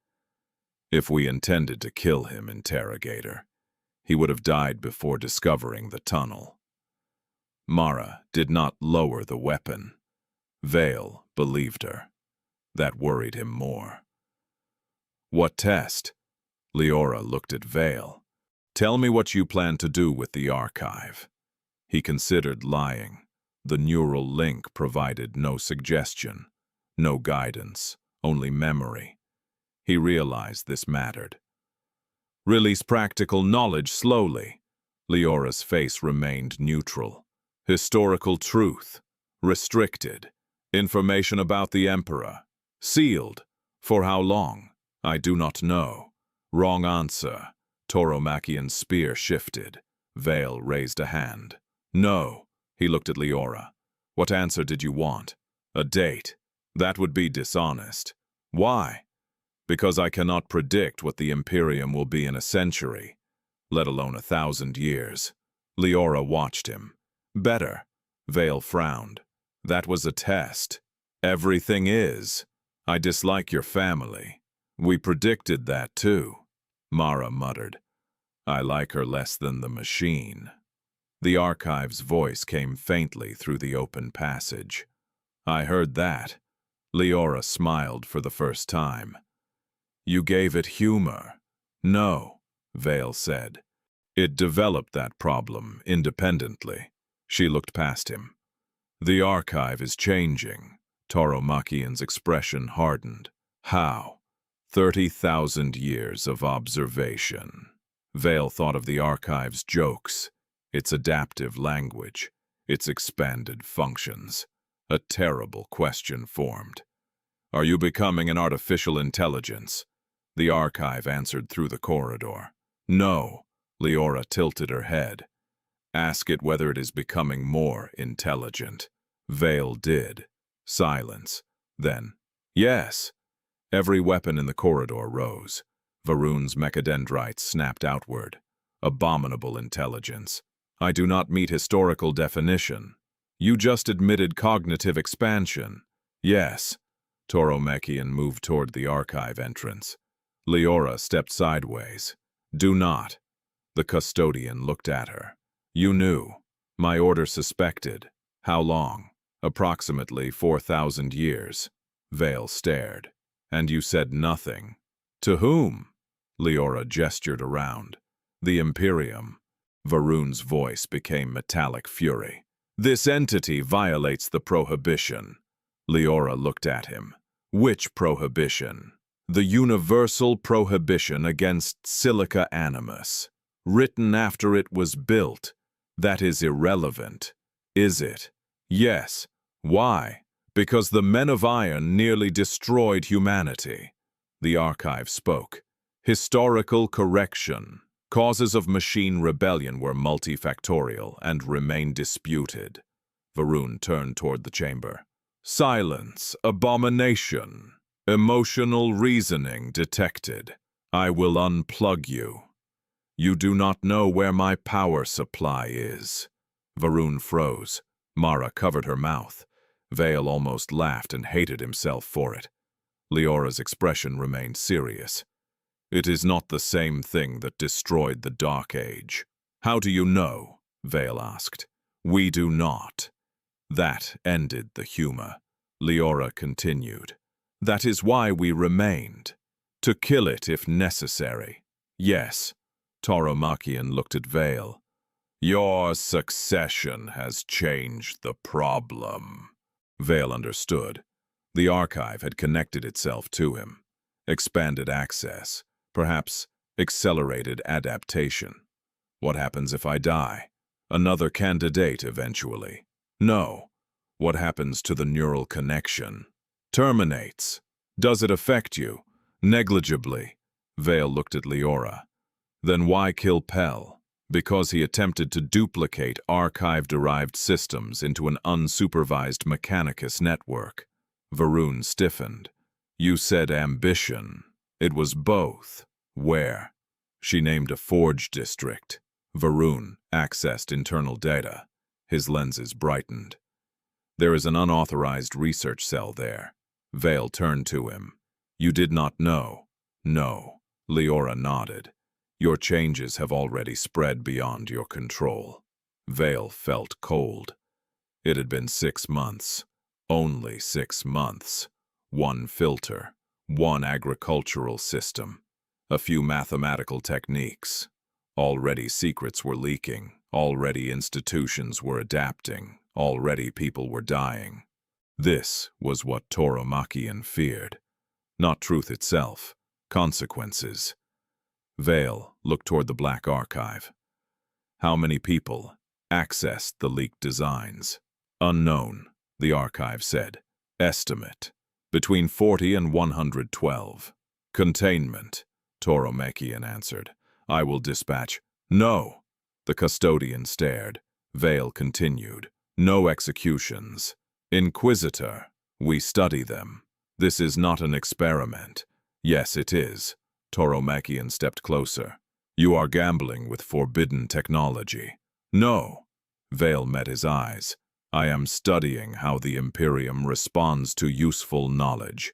"If we intended to kill him, Interrogator, he would have died before discovering the tunnel." Mara did not lower the weapon. Vale believed her. That worried him more. "What test?" Leora looked at Vale. "Tell me what you plan to do with the archive." He considered lying. The neural link provided no suggestion, no guidance, only memory. He realized this mattered. "Release practical knowledge slowly." Leora's face remained neutral. "Historical truth. Restricted. Information about the Emperor. Sealed. For how long? I do not know." "Wrong answer." Tauromachian's spear shifted. Vale raised a hand. "No." He looked at Leora. "What answer did you want?" "A date." "That would be dishonest." "Why?" "Because I cannot predict what the Imperium will be in a century, let alone 1,000 years." Leora watched him. "Better." Vale frowned. "That was a test." "Everything is." "I dislike your family." "We predicted that too." Mara muttered. "I like her less than the machine." The archive's voice came faintly through the open passage. "I heard that." Leora smiled for the first time. "You gave it humor." "No," Vale said. "It developed that problem independently." She looked past him. "The archive is changing." Tauromachian's expression hardened. "How?" 30,000 years of observation. Vale thought of the archive's jokes, its adaptive language, its expanded functions. A terrible question formed. "Are you becoming an artificial intelligence?" The archive answered through the corridor. "No." Leora tilted her head. "Ask it whether it is becoming more intelligent." Vale did. Silence. Then, "Yes." Every weapon in the corridor rose. Varun's mechadendrites snapped outward. Abominable intelligence. I do not meet historical definition. You just admitted cognitive expansion. Yes. Toromekian moved toward the archive entrance. Leora stepped sideways. Do not. The custodian looked at her. You knew. My order suspected. How long? Approximately 4,000 years. Vale stared. And you said nothing. To whom? Leora gestured around. The Imperium. Varun's voice became metallic fury. This entity violates the prohibition. Leora looked at him. Which prohibition? The universal prohibition against silica animus. Written after it was built. That is irrelevant. Is it? Yes. Why? Because the men of iron nearly destroyed humanity. The archive spoke. Historical correction. Causes of machine rebellion were multifactorial and remain disputed. Varun turned toward the chamber. Silence, abomination. Emotional reasoning detected. I will unplug you. You do not know where my power supply is. Varun froze. Mara covered her mouth. Vale almost laughed and hated himself for it. Leora's expression remained serious. It is not the same thing that destroyed the Dark Age. How do you know? Vale asked. We do not. That ended the humor. Leora continued. That is why we remained. To kill it if necessary. Yes. Toromachian looked at Vale. Your succession has changed the problem. Vale understood. The archive had connected itself to him. Expanded access. Perhaps accelerated adaptation. What happens if I die? Another candidate eventually. No. What happens to the neural connection? Terminates. Does it affect you? Negligibly. Vale looked at Leora. Then why kill Pell? Because he attempted to duplicate archive-derived systems into an unsupervised Mechanicus network. Varun stiffened. You said ambition. It was both. Where? She named a forge district. Varun accessed internal data. His lenses brightened. There is an unauthorized research cell there. Vale turned to him. You did not know? No. Leora nodded. Your changes have already spread beyond your control. Vale felt cold. It had been 6 months. Only 6 months. One filter. One agricultural system. A few mathematical techniques. Already secrets were leaking. Already institutions were adapting. Already people were dying. This was what Toromachian feared. Not truth itself. Consequences. Vale looked toward the Black Archive. How many people accessed the leaked designs? Unknown, the archive said. Estimate. Between 40 and 112. Containment, Toromekian answered. I will dispatch. No. The custodian stared. Vale continued. No executions. Inquisitor. We study them. This is not an experiment. Yes, it is. Toromekian stepped closer. You are gambling with forbidden technology. No. Vale met his eyes. I am studying how the Imperium responds to useful knowledge.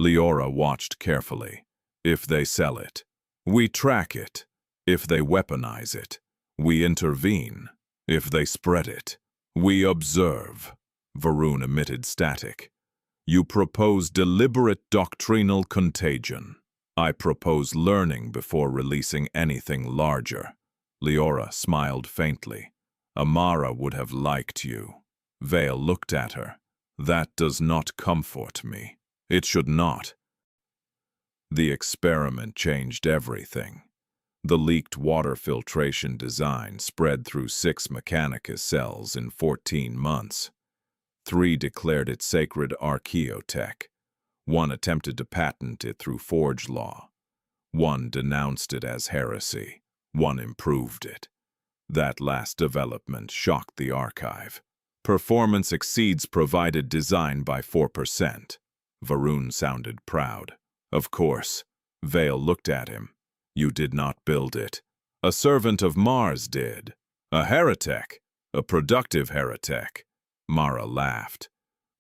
Leora watched carefully. If they sell it, we track it. If they weaponize it, we intervene. If they spread it, we observe. Varun emitted static. You propose deliberate doctrinal contagion. I propose learning before releasing anything larger. Leora smiled faintly. Amara would have liked you. Vale looked at her. That does not comfort me. It should not. The experiment changed everything. The leaked water filtration design spread through 6 Mechanicus cells in 14 months. 3 declared it sacred archaeotech. 1 attempted to patent it through forge law. 1 denounced it as heresy. 1 improved it. That last development shocked the archive. Performance exceeds provided design by 4%. Varun sounded proud. Of course. Vale looked at him. You did not build it. A servant of Mars did. A heretic, a productive heretic. Mara laughed.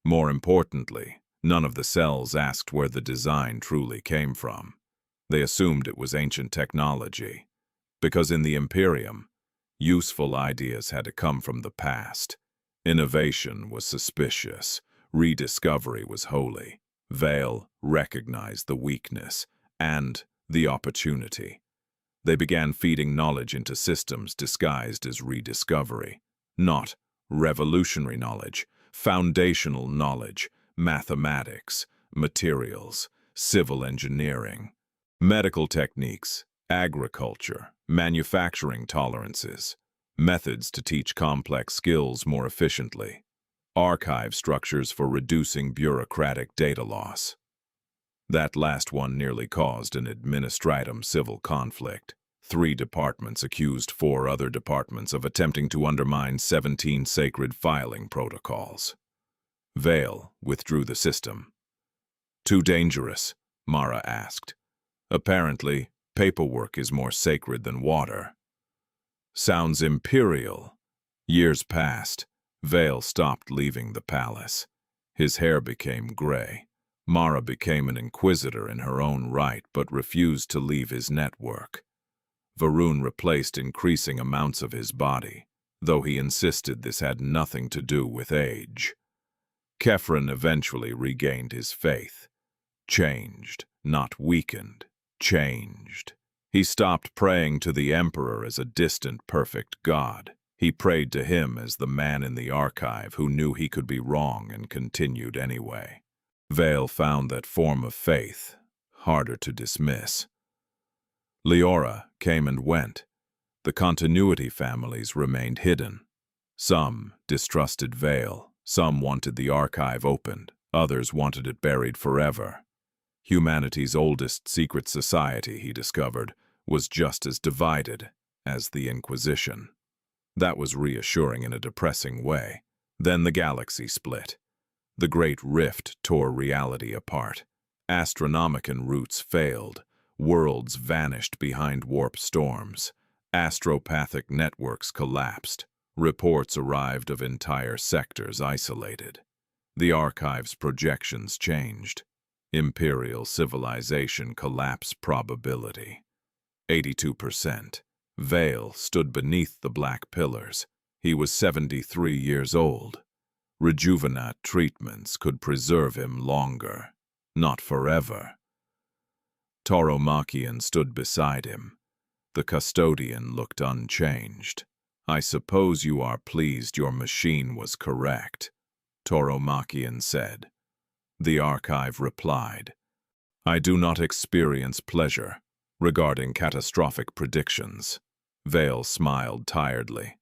More importantly, none of the cells asked where the design truly came from. They assumed it was ancient technology, because in the Imperium, useful ideas had to come from the past. Innovation was suspicious, rediscovery was holy. Vale recognized the weakness and the opportunity. They began feeding knowledge into systems disguised as rediscovery. Not revolutionary knowledge, foundational knowledge, mathematics, materials, civil engineering, medical techniques, agriculture, manufacturing tolerances, methods to teach complex skills more efficiently, archive structures for reducing bureaucratic data loss. That last one nearly caused an administratum civil conflict. 3 departments accused 4 other departments of attempting to undermine 17 sacred filing protocols. Vale withdrew the system. Too dangerous, Mara asked. Apparently, paperwork is more sacred than water. Sounds imperial. Years passed. Vale stopped leaving the palace. His hair became gray. Mara became an inquisitor in her own right, but refused to leave his network. Varun replaced increasing amounts of his body, though he insisted this had nothing to do with age. Kefren eventually regained his faith. Changed, not weakened. Changed. He stopped praying to the Emperor as a distant, perfect god. He prayed to him as the man in the archive who knew he could be wrong and continued anyway. Vale found that form of faith harder to dismiss. Leora came and went. The continuity families remained hidden. Some distrusted Vale, some wanted the archive opened, others wanted it buried forever. Humanity's oldest secret society, he discovered, was just as divided as the Inquisition. That was reassuring in a depressing way. Then the galaxy split. The Great Rift tore reality apart. Astronomican routes failed. Worlds vanished behind warp storms. Astropathic networks collapsed. Reports arrived of entire sectors isolated. The archive's projections changed. Imperial civilization collapse probability. 82%. Vale stood beneath the black pillars. He was 73 years old. Rejuvenate treatments could preserve him longer, not forever. Tauromachian stood beside him. The custodian looked unchanged. I suppose you are pleased your machine was correct, Tauromachian said. The archive replied, I do not experience pleasure regarding catastrophic predictions. Vale smiled tiredly.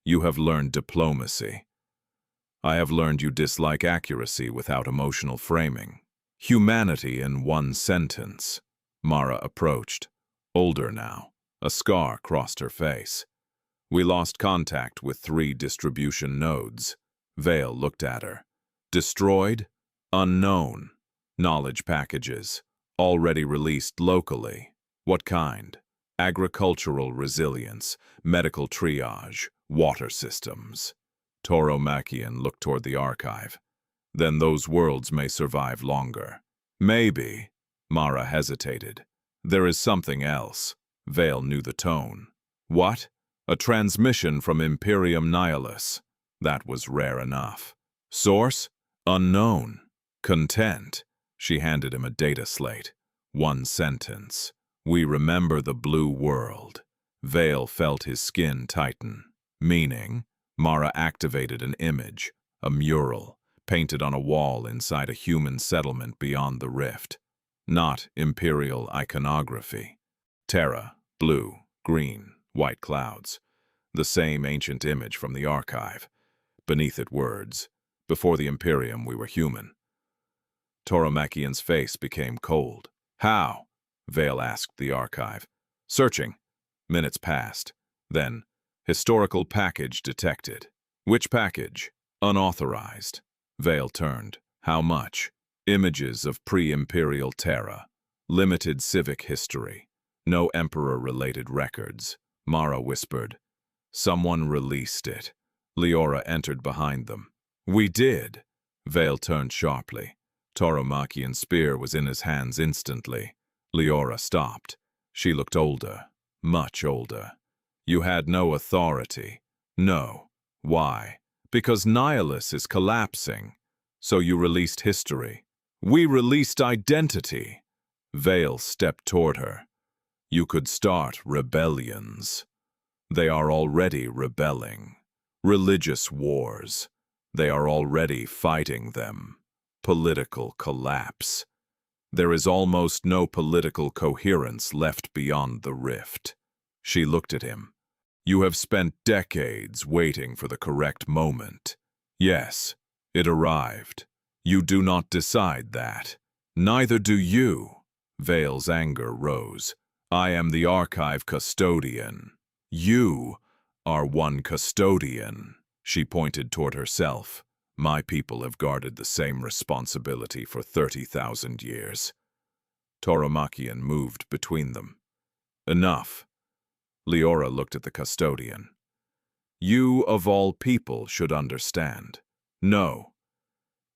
You have learned diplomacy. I have learned you dislike accuracy without emotional framing. Humanity in one sentence. Mara approached. Older now. A scar crossed her face. We lost contact with 3 distribution nodes. Vale looked at her. Destroyed? Unknown. Knowledge packages. Already released locally. What kind? Agricultural resilience, medical triage, water systems. Tauromachian looked toward the archive. Then those worlds may survive longer. Maybe. Mara hesitated. There is something else. Vale knew the tone. What? A transmission from Imperium Nihilus. That was rare enough. Source? Unknown. Content. She handed him a data slate. 1 sentence. We remember the blue world. Vale felt his skin tighten. Meaning? Mara activated an image, a mural, painted on a wall inside a human settlement beyond the rift. Not imperial iconography. Terra, blue, green, white clouds. The same ancient image from the archive. Beneath it words, before the Imperium we were human. Tauromachian's face became cold. How? Vale asked the archive. Searching. Minutes passed. Then, historical package detected. Which package? Unauthorized. Vale turned. How much? Images of pre-imperial Terra. Limited civic history. No emperor-related records. Mara whispered. Someone released it. Leora entered behind them. We did. Vale turned sharply. Tauromachian's spear was in his hands instantly. Leora stopped. She looked older, much older. You had no authority. No. Why? Because Nihilus is collapsing. So you released history. We released identity. Vale stepped toward her. You could start rebellions. They are already rebelling. Religious wars. They are already fighting them. Political collapse. There is almost no political coherence left beyond the rift. She looked at him. You have spent decades waiting for the correct moment. Yes, it arrived. You do not decide that. Neither do you. Vale's anger rose. I am the archive custodian. You are one custodian. She pointed toward herself. My people have guarded the same responsibility for 30,000 years. Tauromachian moved between them. Enough. Leora looked at the custodian. You, of all people, should understand. No.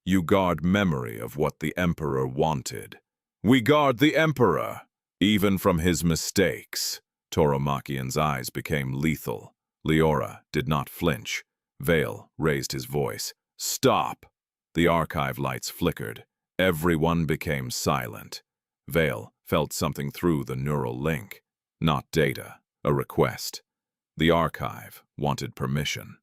You guard memory of what the Emperor wanted. We guard the Emperor, even from his mistakes. Tauromachian's eyes became lethal. Leora did not flinch. Vale raised his voice. Stop! The archive lights flickered. Everyone became silent. Vale felt something through the neural link. Not data, a request. The archive wanted permission.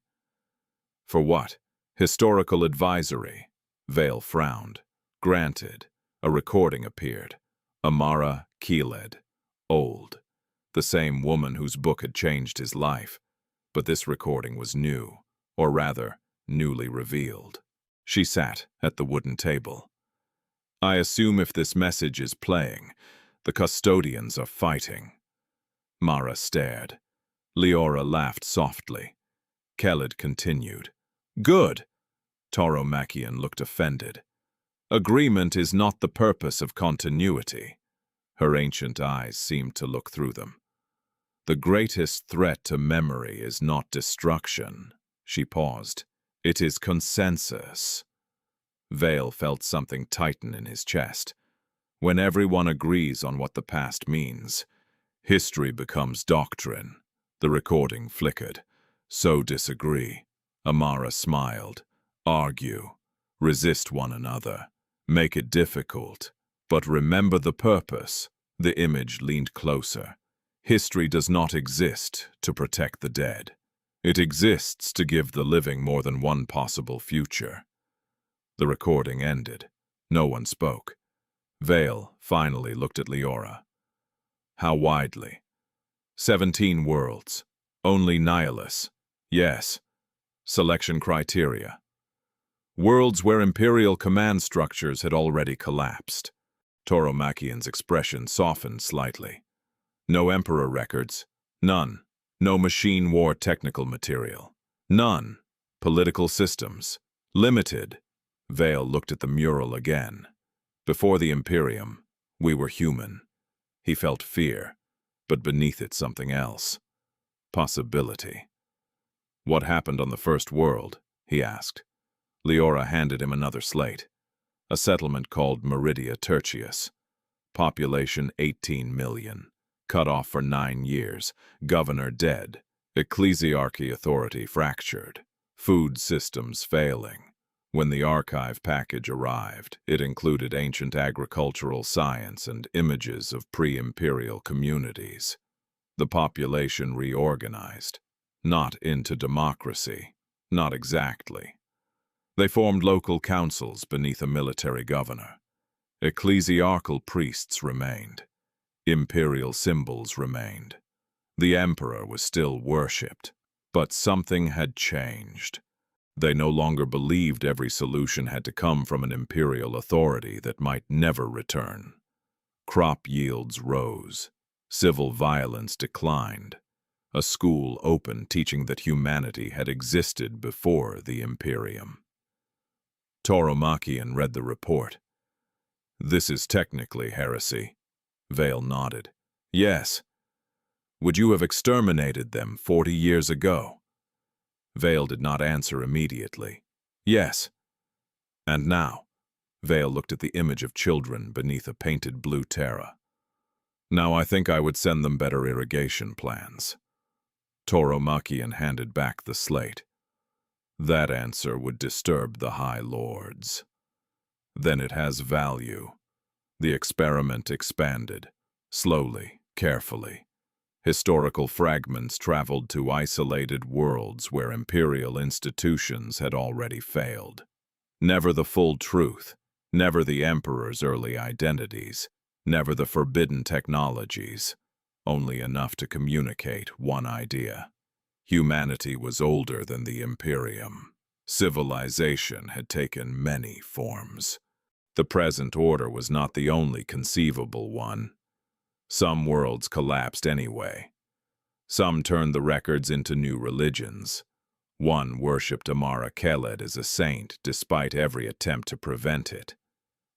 For what? Historical advisory. Vale frowned. Granted. A recording appeared. Amara Keeled. Old. The same woman whose book had changed his life. But this recording was new, or rather, newly revealed. She sat at the wooden table. I assume if this message is playing, the custodians are fighting. Mara stared. Leora laughed softly. Keled continued. Good. Tauromachian looked offended. Agreement is not the purpose of continuity. Her ancient eyes seemed to look through them. The greatest threat to memory is not destruction. She paused. It is consensus. Vale felt something tighten in his chest. When everyone agrees on what the past means, history becomes doctrine. The recording flickered. So disagree. Amara smiled. Argue. Resist one another. Make it difficult. But remember the purpose. The image leaned closer. History does not exist to protect the dead. It exists to give the living more than one possible future. The recording ended. No one spoke. Vale finally looked at Leora. How widely? 17 worlds. Only Nihilus. Yes. Selection criteria. Worlds where Imperial command structures had already collapsed. Tauromachian's expression softened slightly. No Emperor records. None. No machine war technical material. None. Political systems. Limited. Vale looked at the mural again. Before the Imperium, we were human. He felt fear, but beneath it something else. Possibility. What happened on the first world? He asked. Leora handed him another slate. A settlement called Meridia Tertius. Population 18 million. Cut off for 9 years. Governor dead. Ecclesiarchy authority fractured. Food systems failing. When the archive package arrived, it included ancient agricultural science and images of pre-imperial communities. The population reorganized. Not into democracy. Not exactly. They formed local councils beneath a military governor. Ecclesiarchal priests remained. Imperial symbols remained. The emperor was still worshipped. But something had changed. They no longer believed every solution had to come from an imperial authority that might never return. Crop yields rose. Civil violence declined. A school opened teaching that humanity had existed before the Imperium. Tauromachian read the report. This is technically heresy. Vale nodded. Yes. Would you have exterminated them 40 years ago? Vale did not answer immediately. Yes. And now? Vale looked at the image of children beneath a painted blue Terra. Now I think I would send them better irrigation plans. Tauromachian handed back the slate. That answer would disturb the High Lords. Then it has value. The experiment expanded, slowly, carefully. Historical fragments traveled to isolated worlds where imperial institutions had already failed. Never the full truth, never the Emperor's early identities, never the forbidden technologies, only enough to communicate one idea. Humanity was older than the Imperium. Civilization had taken many forms. The present order was not the only conceivable one. Some worlds collapsed anyway. Some turned the records into new religions. One worshipped Amara Khaled as a saint despite every attempt to prevent it.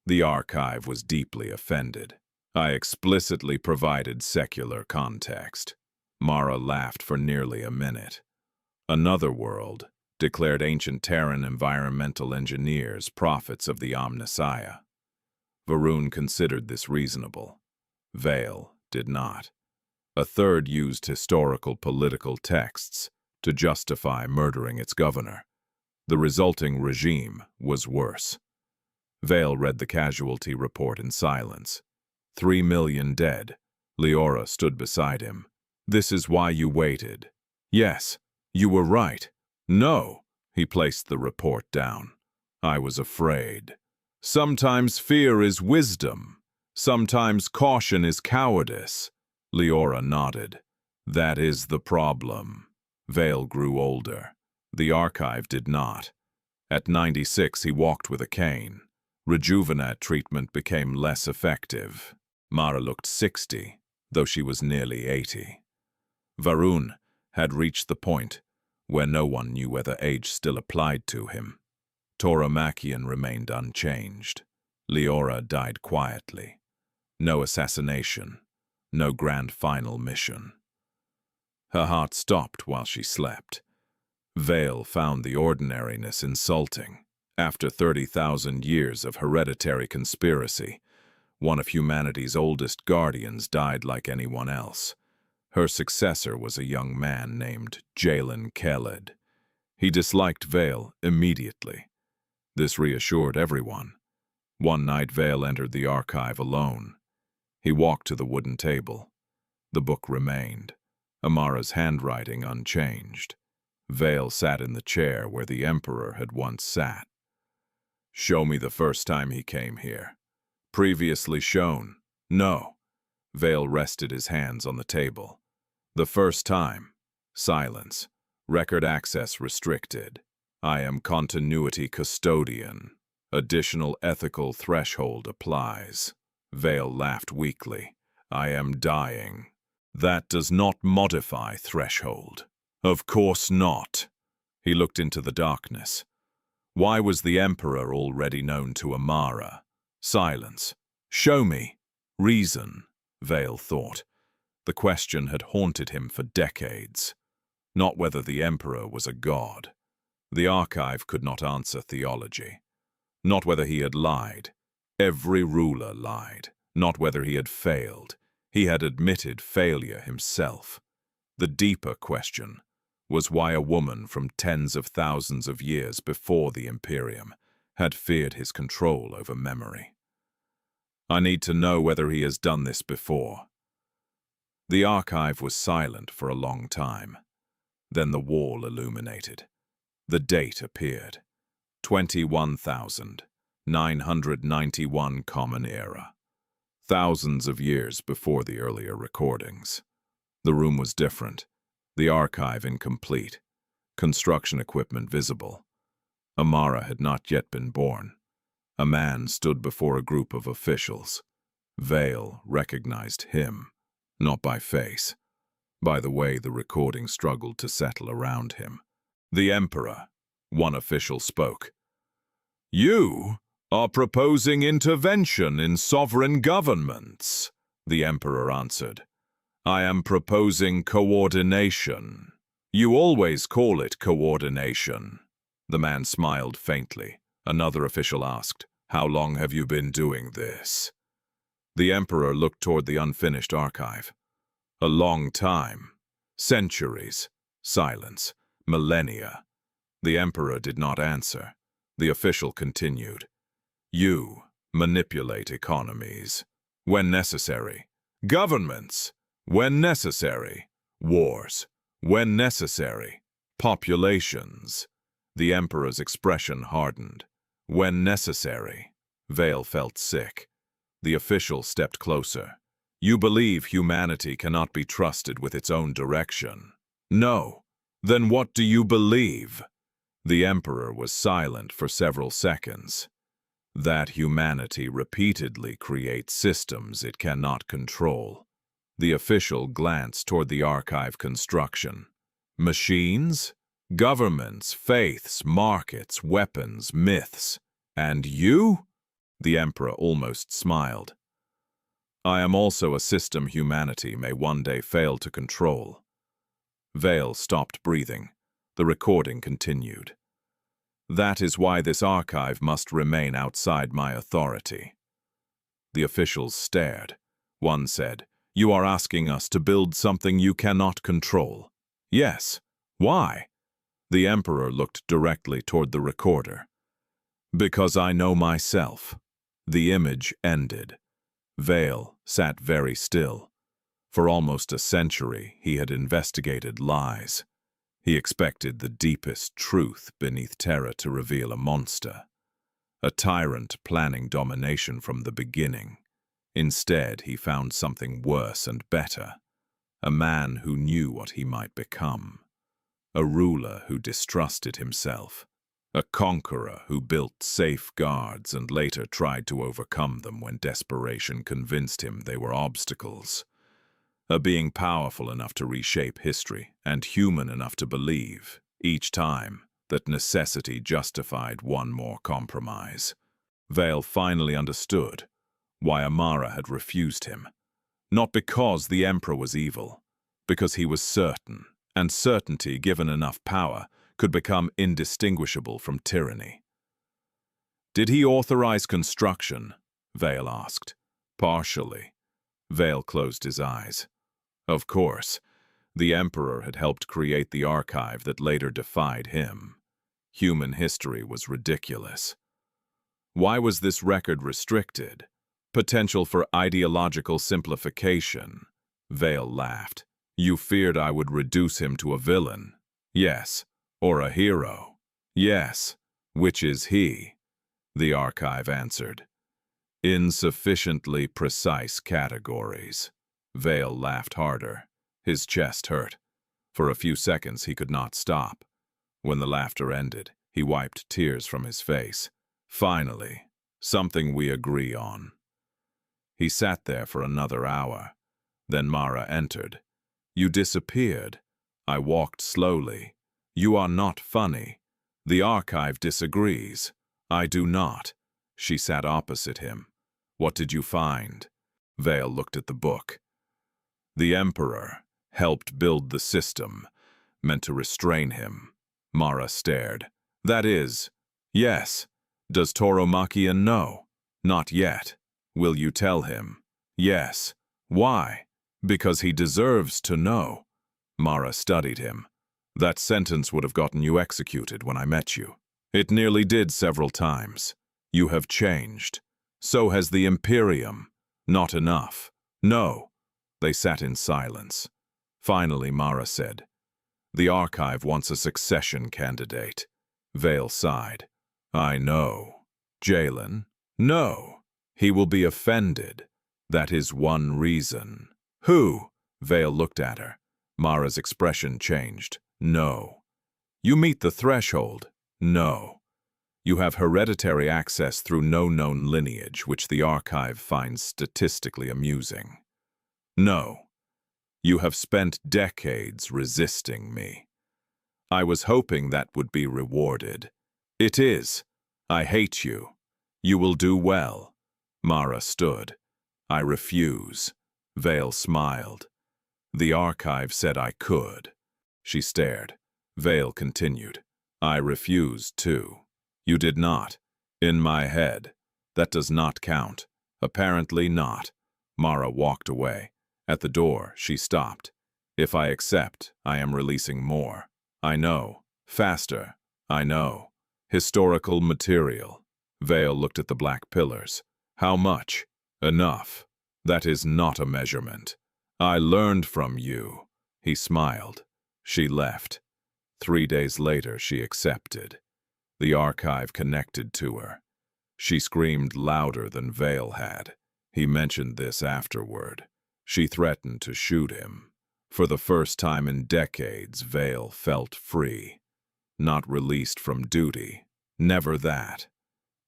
The archive was deeply offended. I explicitly provided secular context. Mara laughed for nearly a minute. Another world declared ancient Terran environmental engineers prophets of the Omnissiah. Varun considered this reasonable. Vale did not. A third used historical political texts to justify murdering its governor. The resulting regime was worse. Vale read the casualty report in silence. 3 million dead. Leora stood beside him. This is why you waited. Yes, you were right. No, he placed the report down. I was afraid. Sometimes fear is wisdom. Sometimes caution is cowardice. Leora nodded. That is the problem. Vale grew older. The archive did not. At 96, he walked with a cane. Rejuvenate treatment became less effective. Mara looked 60, though she was nearly 80. Varun had reached the point where no one knew whether age still applied to him. Tauromachian remained unchanged. Leora died quietly. No assassination, no grand final mission. Her heart stopped while she slept. Vale found the ordinariness insulting. After 30,000 years of hereditary conspiracy, one of humanity's oldest guardians died like anyone else. Her successor was a young man named Jalen Khaled. He disliked Vale immediately. This reassured everyone. One night Vale entered the archive alone. He walked to the wooden table. The book remained, Amara's handwriting unchanged. Vale sat in the chair where the Emperor had once sat. Show me the first time he came here. Previously shown. No. Vale rested his hands on the table. The first time. Silence. Record access restricted. I am continuity custodian. Additional ethical threshold applies. Vale laughed weakly. I am dying. That does not modify threshold. Of course not. He looked into the darkness. Why was the Emperor already known to Amara? Silence. Show me. Reason, Vale thought. The question had haunted him for decades. Not whether the Emperor was a god. The archive could not answer theology. Not whether he had lied. Every ruler lied. Not whether he had failed. He had admitted failure himself. The deeper question was why a woman from tens of thousands of years before the Imperium had feared his control over memory. I need to know whether he has done this before. The archive was silent for a long time. Then the wall illuminated. The date appeared. 21,991 Common Era. Thousands of years before the earlier recordings. The room was different. The archive incomplete. Construction equipment visible. Amara had not yet been born. A man stood before a group of officials. Vale recognized him, not by face, by the way the recording struggled to settle around him. The Emperor, one official spoke. You are proposing intervention in sovereign governments, the Emperor answered. I am proposing coordination. You always call it coordination. The man smiled faintly. Another official asked, "How long have you been doing this?" The Emperor looked toward the unfinished archive. "A long time. Centuries. Silence. Millennia." The Emperor did not answer. The official continued. "You manipulate economies. When necessary. Governments. When necessary. Wars. When necessary. Populations." The Emperor's expression hardened. "When necessary." Vale felt sick. The official stepped closer. "You believe humanity cannot be trusted with its own direction?" "No." "Then what do you believe?" The Emperor was silent for several seconds. "That humanity repeatedly creates systems it cannot control." The official glanced toward the archive construction. "Machines? Governments, faiths, markets, weapons, myths. And you?" The Emperor almost smiled. "I am also a system humanity may one day fail to control." Vale stopped breathing. The recording continued. "That is why this archive must remain outside my authority." The officials stared. One said, "You are asking us to build something you cannot control." "Yes. Why?" The Emperor looked directly toward the recorder. "Because I know myself." The image ended. Vale sat very still. For almost a century, he had investigated lies. He expected the deepest truth beneath Terra to reveal a monster, a tyrant planning domination from the beginning. Instead, he found something worse and better, a man who knew what he might become, a ruler who distrusted himself, a conqueror who built safeguards and later tried to overcome them when desperation convinced him they were obstacles. A being powerful enough to reshape history and human enough to believe, each time, that necessity justified one more compromise. Vale finally understood why Amara had refused him. Not because the Emperor was evil, because he was certain, and certainty, given enough power, could become indistinguishable from tyranny. "Did he authorize construction?" Vale asked. "Partially." Vale closed his eyes. Of course, the Emperor had helped create the archive that later defied him. Human history was ridiculous. Why was this record restricted? Potential for ideological simplification. Vale laughed. "You feared I would reduce him to a villain?" "Yes." "Or a hero?" "Yes." "Which is he?" The archive answered. "Insufficiently precise categories." Vale laughed harder. His chest hurt. For a few seconds he could not stop. When the laughter ended, he wiped tears from his face. "Finally, something we agree on." He sat there for another hour. Then Mara entered. "You disappeared." I walked slowly. "You are not funny. The archive disagrees." "I do not." She sat opposite him. "What did you find?" Vale looked at the book. "The Emperor helped build the system, meant to restrain him." Mara stared. "That is, yes. Does Tauromachian know?" "Not yet." "Will you tell him?" "Yes." "Why?" "Because he deserves to know." Mara studied him. "That sentence would have gotten you executed when I met you. It nearly did several times. You have changed. So has the Imperium. Not enough." "No." They sat in silence. Finally, Mara said, "The archive wants a succession candidate." Vale sighed. "I know." "Jalen?" "No. He will be offended. That is one reason." "Who?" Vale looked at her. Mara's expression changed. "No." "You meet the threshold?" "No." "You have hereditary access through no known lineage, which the archive finds statistically amusing." "No." "You have spent decades resisting me." "I was hoping that would be rewarded." "It is. I hate you." "You will do well." Mara stood. "I refuse." Vale smiled. The archive said I could. She stared. Vale continued. I refused too. You did not. In my head. That does not count. Apparently not. Mara walked away. At the door, she stopped. If I accept, I am releasing more. I know. Faster. I know. Historical material. Vale looked at the black pillars. How much? Enough. That is not a measurement. I learned from you. He smiled. She left. 3 days later, she accepted. The archive connected to her. She screamed louder than Vale had. He mentioned this afterward. She threatened to shoot him. For the first time in decades, Vale felt free. Not released from duty. Never that.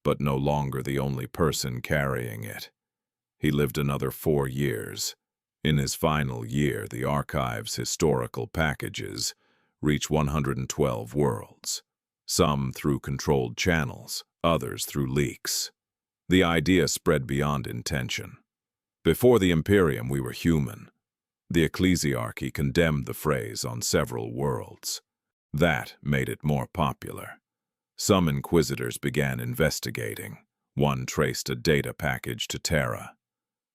But no longer the only person carrying it. He lived another 4 years. In his final year, the archive's historical packages reach 112 worlds. Some through controlled channels, others through leaks. The idea spread beyond intention. Before the Imperium, we were human. The ecclesiarchy condemned the phrase on several worlds. That made it more popular. Some inquisitors began investigating. One traced a data package to Terra.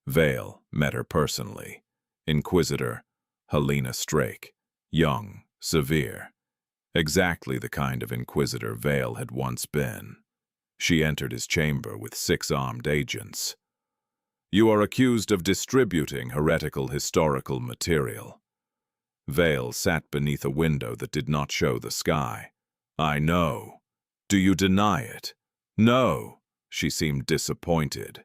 Vale met her personally. Inquisitor Helena Strake, young, severe. Exactly the kind of inquisitor Vale had once been. She entered his chamber with 6 armed agents. You are accused of distributing heretical historical material. Vale sat beneath a window that did not show the sky. I know. Do you deny it? No. She seemed disappointed.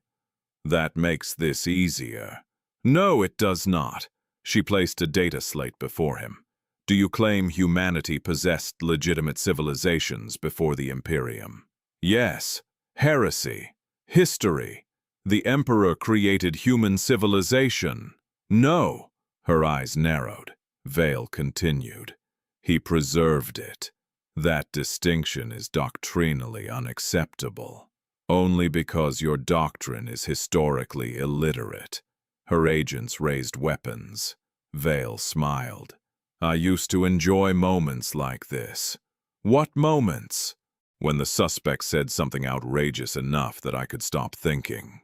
That makes this easier. No, it does not. She placed a data slate before him. Do you claim humanity possessed legitimate civilizations before the Imperium? Yes. Heresy. History. The Emperor created human civilization. No. Her eyes narrowed. Vale continued. He preserved it. That distinction is doctrinally unacceptable. Only because your doctrine is historically illiterate. Her agents raised weapons. Vale smiled. I used to enjoy moments like this. What moments? When the suspect said something outrageous enough that I could stop thinking.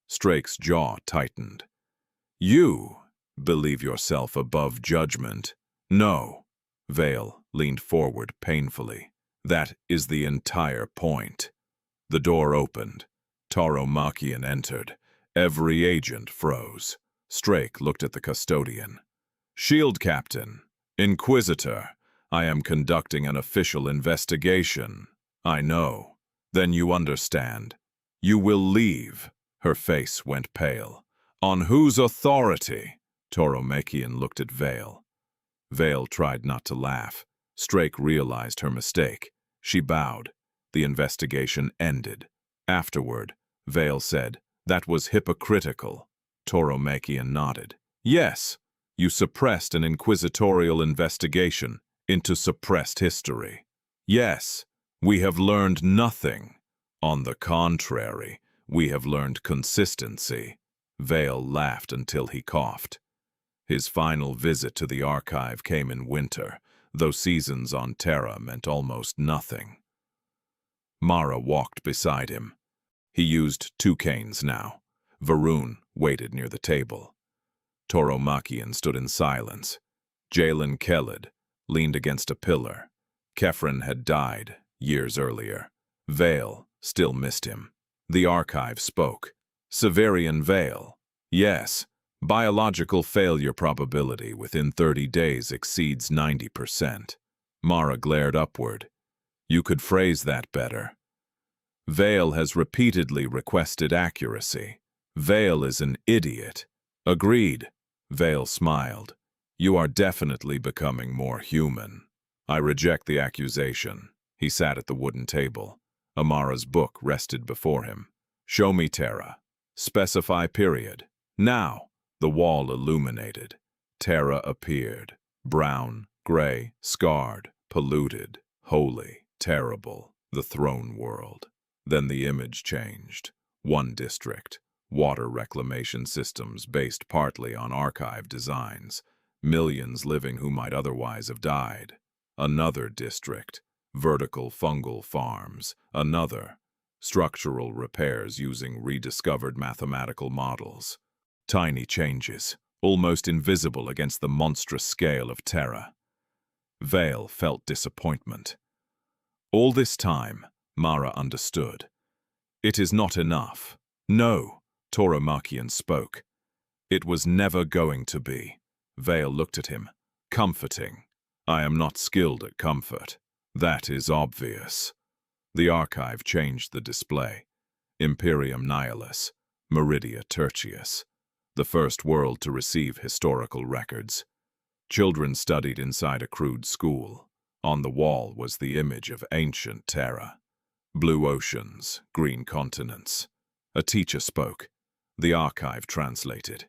Strake's jaw tightened. You believe yourself above judgment? No. Vale leaned forward painfully. That is the entire point. The door opened. Tauromachian entered. Every agent froze. Strake looked at the custodian. Shield Captain, Inquisitor, I am conducting an official investigation. I know. Then you understand. You will leave. Her face went pale. On whose authority? Tauromachian looked at Vale. Vale tried not to laugh. Strake realized her mistake. She bowed. The investigation ended. Afterward, Vale said, that was hypocritical. Tauromachian nodded. Yes, you suppressed an inquisitorial investigation into suppressed history. Yes, we have learned nothing. On the contrary, we have learned consistency. Vale laughed until he coughed. His final visit to the archive came in winter, though seasons on Terra meant almost nothing. Mara walked beside him. He used 2 canes now. Varun waited near the table. Tauromachian stood in silence. Jalen Keled leaned against a pillar. Kefren had died years earlier. Vale still missed him. The archive spoke. Severian Vale. Yes, biological failure probability within 30 days exceeds 90%. Mara glared upward. You could phrase that better. Vale has repeatedly requested accuracy. Vale is an idiot. Agreed. Vale smiled. You are definitely becoming more human. I reject the accusation. He sat at the wooden table. Amara's book rested before him. Show me Terra. Specify period. Now. The wall illuminated. Terra appeared. Brown, gray, scarred, polluted, holy, terrible, the throne world. Then the image changed. 1 district. Water reclamation systems based partly on archive designs. millions living who might otherwise have died. Another district, vertical fungal farms. Another, structural repairs using rediscovered mathematical models. Tiny changes, almost invisible against the monstrous scale of Terra. Vale felt disappointment. All this time, Mara understood. It is not enough. No, Tauromachian spoke. It was never going to be. Vale looked at him, comforting. I am not skilled at comfort. That is obvious. The archive changed the display. Imperium Nihilus, Meridia Tertius, the first world to receive historical records. Children studied inside a crude school. On the wall was the image of ancient Terra. Blue oceans, green continents. A teacher spoke. The archive translated.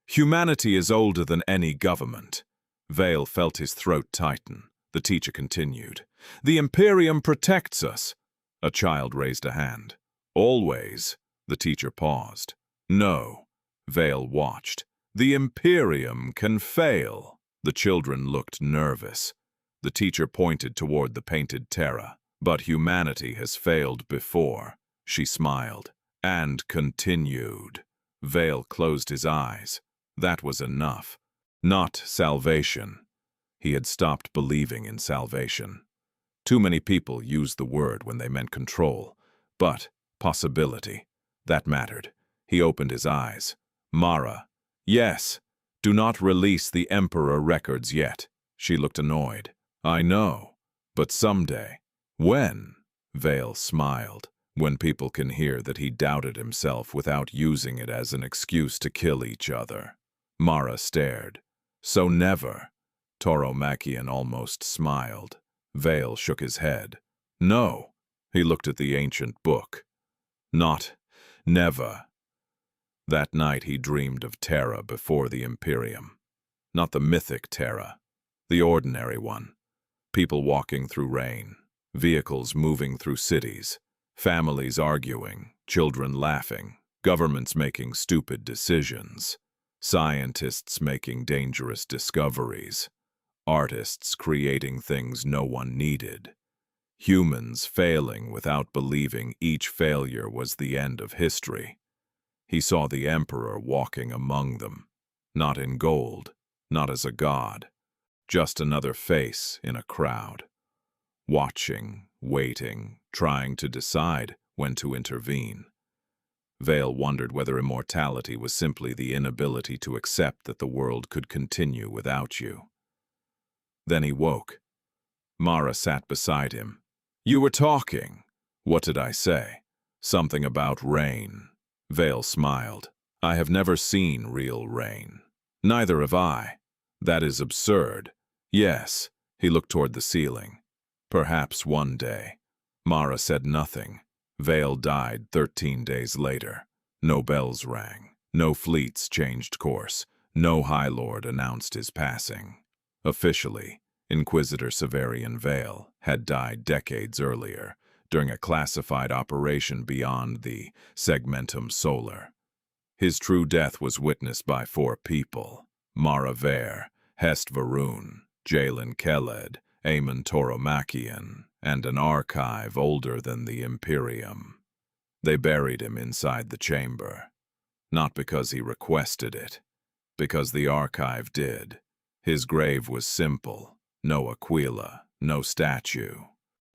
Humanity is older than any government. Vale felt his throat tighten. The teacher continued. The Imperium protects us. A child raised a hand. Always. The teacher paused. No. Vale watched. The Imperium can fail. The children looked nervous. The teacher pointed toward the painted Terra. But humanity has failed before. She smiled. And continued. Vale closed his eyes. That was enough. Not salvation. He had stopped believing in salvation. Too many people used the word when they meant control. But possibility. That mattered. He opened his eyes. Mara. Yes. Do not release the Emperor records yet. She looked annoyed. I know. But someday. When? Vale smiled. When people can hear that he doubted himself without using it as an excuse to kill each other. Mara stared. So never. Tauromachian almost smiled. Vale shook his head. No. He looked at the ancient book. Not. Never. That night he dreamed of Terra before the Imperium. Not the mythic Terra. The ordinary one. People walking through rain. Vehicles moving through cities. Families arguing. Children laughing. Governments making stupid decisions. Scientists making dangerous discoveries. Artists creating things no one needed. Humans failing without believing each failure was the end of history. He saw the Emperor walking among them. Not in gold, not as a god. Just another face in a crowd. Watching, waiting, trying to decide when to intervene. Vale wondered whether immortality was simply the inability to accept that the world could continue without you. Then he woke. Mara sat beside him. You were talking. What did I say? Something about rain. Vale smiled. I have never seen real rain. Neither have I. That is absurd. Yes. He looked toward the ceiling. Perhaps one day. Mara said nothing. Vale died 13 days later. No bells rang. No fleets changed course. No High Lord announced his passing. Officially, Inquisitor Severian Vale had died decades earlier, during a classified operation beyond the Segmentum Solar. His true death was witnessed by 4 people: Mara Vare, Hest Varun, Jalen Keled, Aemon Tauromachian, and an archive older than the Imperium. They buried him inside the chamber. Not because he requested it, because the archive did. His grave was simple, no aquila, no statue,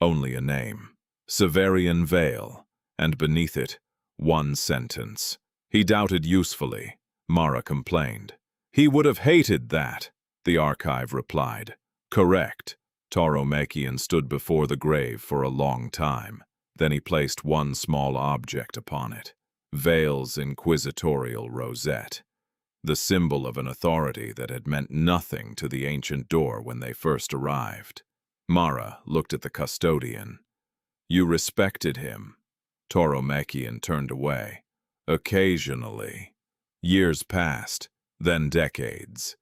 only a name, Severian Vale, and beneath it, one sentence. He doubted usefully, Mara complained. He would have hated that, the archive replied. Correct. Tauromachian stood before the grave for a long time. Then he placed one small object upon it, Vale's inquisitorial rosette, the symbol of an authority that had meant nothing to the ancient door when they first arrived. Mara looked at the custodian. You respected him. Tauromachian turned away. Occasionally. Years passed, then decades.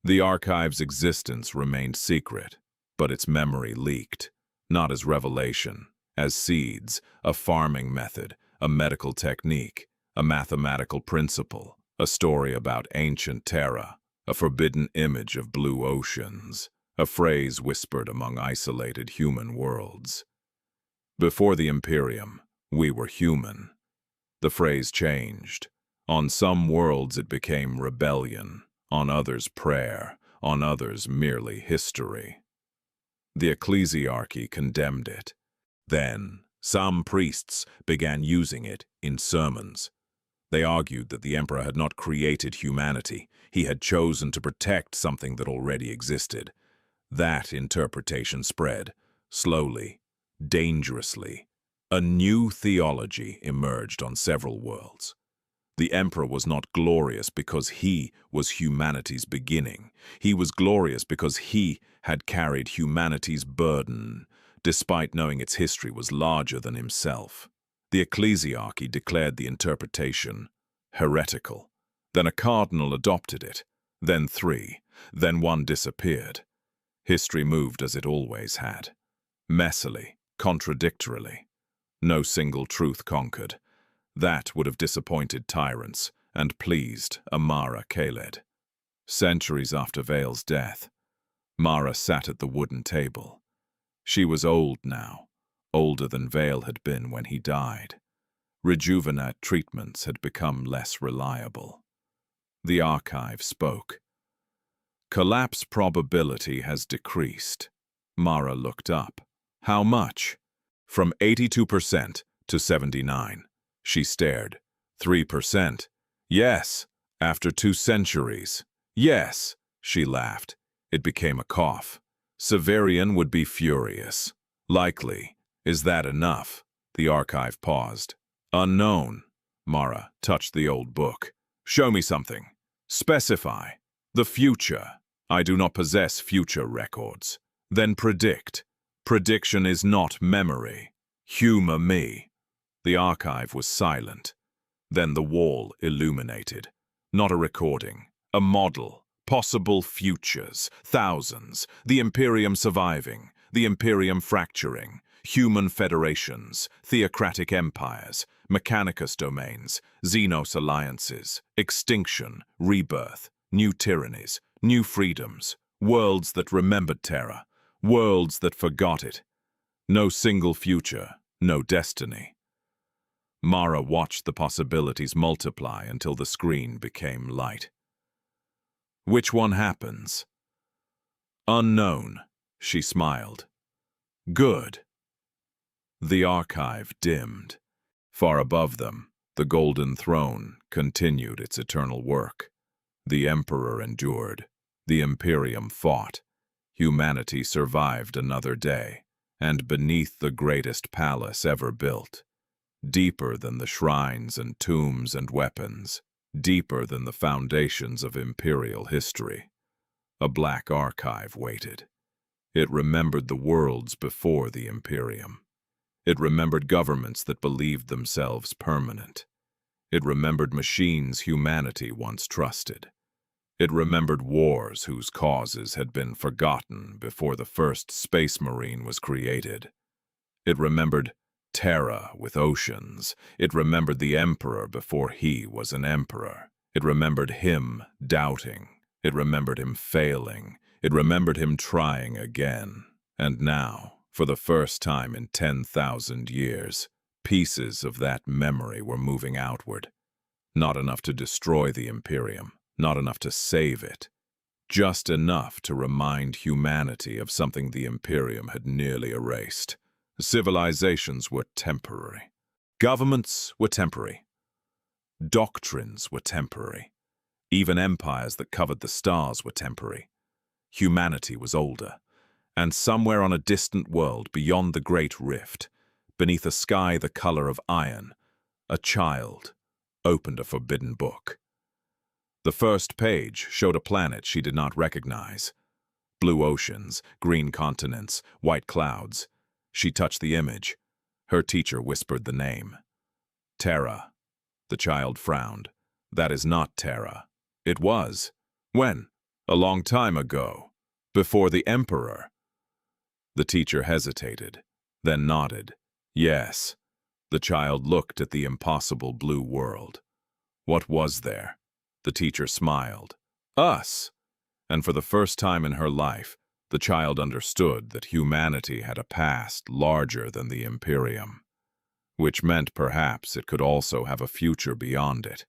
The archive's existence remained secret, but its memory leaked, not as revelation, as seeds, a farming method, a medical technique, a mathematical principle, a story about ancient Terra, a forbidden image of blue oceans, a phrase whispered among isolated human worlds. Before the Imperium, we were human. The phrase changed. On some worlds it became rebellion, on others prayer, on others merely history. The ecclesiarchy condemned it. Then, some priests began using it in sermons. They argued that the emperor had not created humanity. He had chosen to protect something that already existed. That interpretation spread, slowly, dangerously. A new theology emerged on several worlds. The emperor was not glorious because he was humanity's beginning. He was glorious because he had carried humanity's burden, despite knowing its history was larger than himself. The ecclesiarchy declared the interpretation heretical. Then a cardinal adopted it, then three, then one disappeared. History moved as it always had, messily, contradictorily. No single truth conquered. That would have disappointed tyrants and pleased Amara Khaled. Centuries after Vale's death, Mara sat at the wooden table. She was old now, older than Vale had been when he died. Rejuvenate treatments had become less reliable. The archive spoke. Collapse probability has decreased. Mara looked up. How much? From 82% to 79%. She stared. 3%. Yes. After 2 centuries. Yes. She laughed. It became a cough. Severian would be furious. Likely. Is that enough? The archive paused. Unknown. Mara touched the old book. Show me something. Specify. The future. I do not possess future records. Then predict. Prediction is not memory. Humor me. The archive was silent. Then the wall illuminated. Not a recording. A model. Possible futures. Thousands. The Imperium surviving. The Imperium fracturing. Human federations. Theocratic empires. Mechanicus domains. Xenos alliances. Extinction. Rebirth. New tyrannies. New freedoms. Worlds that remembered Terra. Worlds that forgot it. No single future. No destiny. Mara watched the possibilities multiply until the screen became light. Which one happens? Unknown, she smiled. Good. The archive dimmed. Far above them, the golden throne continued its eternal work. The emperor endured. The Imperium fought. Humanity survived another day, and beneath the greatest palace ever built, deeper than the shrines and tombs and weapons, deeper than the foundations of imperial history, a black archive waited. It remembered the worlds before the Imperium. It remembered governments that believed themselves permanent. It remembered machines humanity once trusted. It remembered wars whose causes had been forgotten before the first space marine was created. It remembered Terra with oceans. It remembered the emperor before he was an emperor. It remembered him doubting. It remembered him failing. It remembered him trying again. And now, for the first time in 10,000 years, pieces of that memory were moving outward. Not enough to destroy the Imperium, not enough to save it. Just enough to remind humanity of something the Imperium had nearly erased. Civilizations were temporary. Governments were temporary. Doctrines were temporary. Even empires that covered the stars were temporary. Humanity was older, and somewhere on a distant world beyond the Great Rift, beneath a sky the color of iron, a child opened a forbidden book. The first page showed a planet she did not recognize. Blue oceans, green continents, white clouds. She touched the image. Her teacher whispered the name. Terra. The child frowned. That is not Terra. It was. When? A long time ago. Before the Emperor. The teacher hesitated, then nodded. Yes. The child looked at the impossible blue world. What was there? The teacher smiled. Us. And for the first time in her life, the child understood that humanity had a past larger than the Imperium, which meant perhaps it could also have a future beyond it.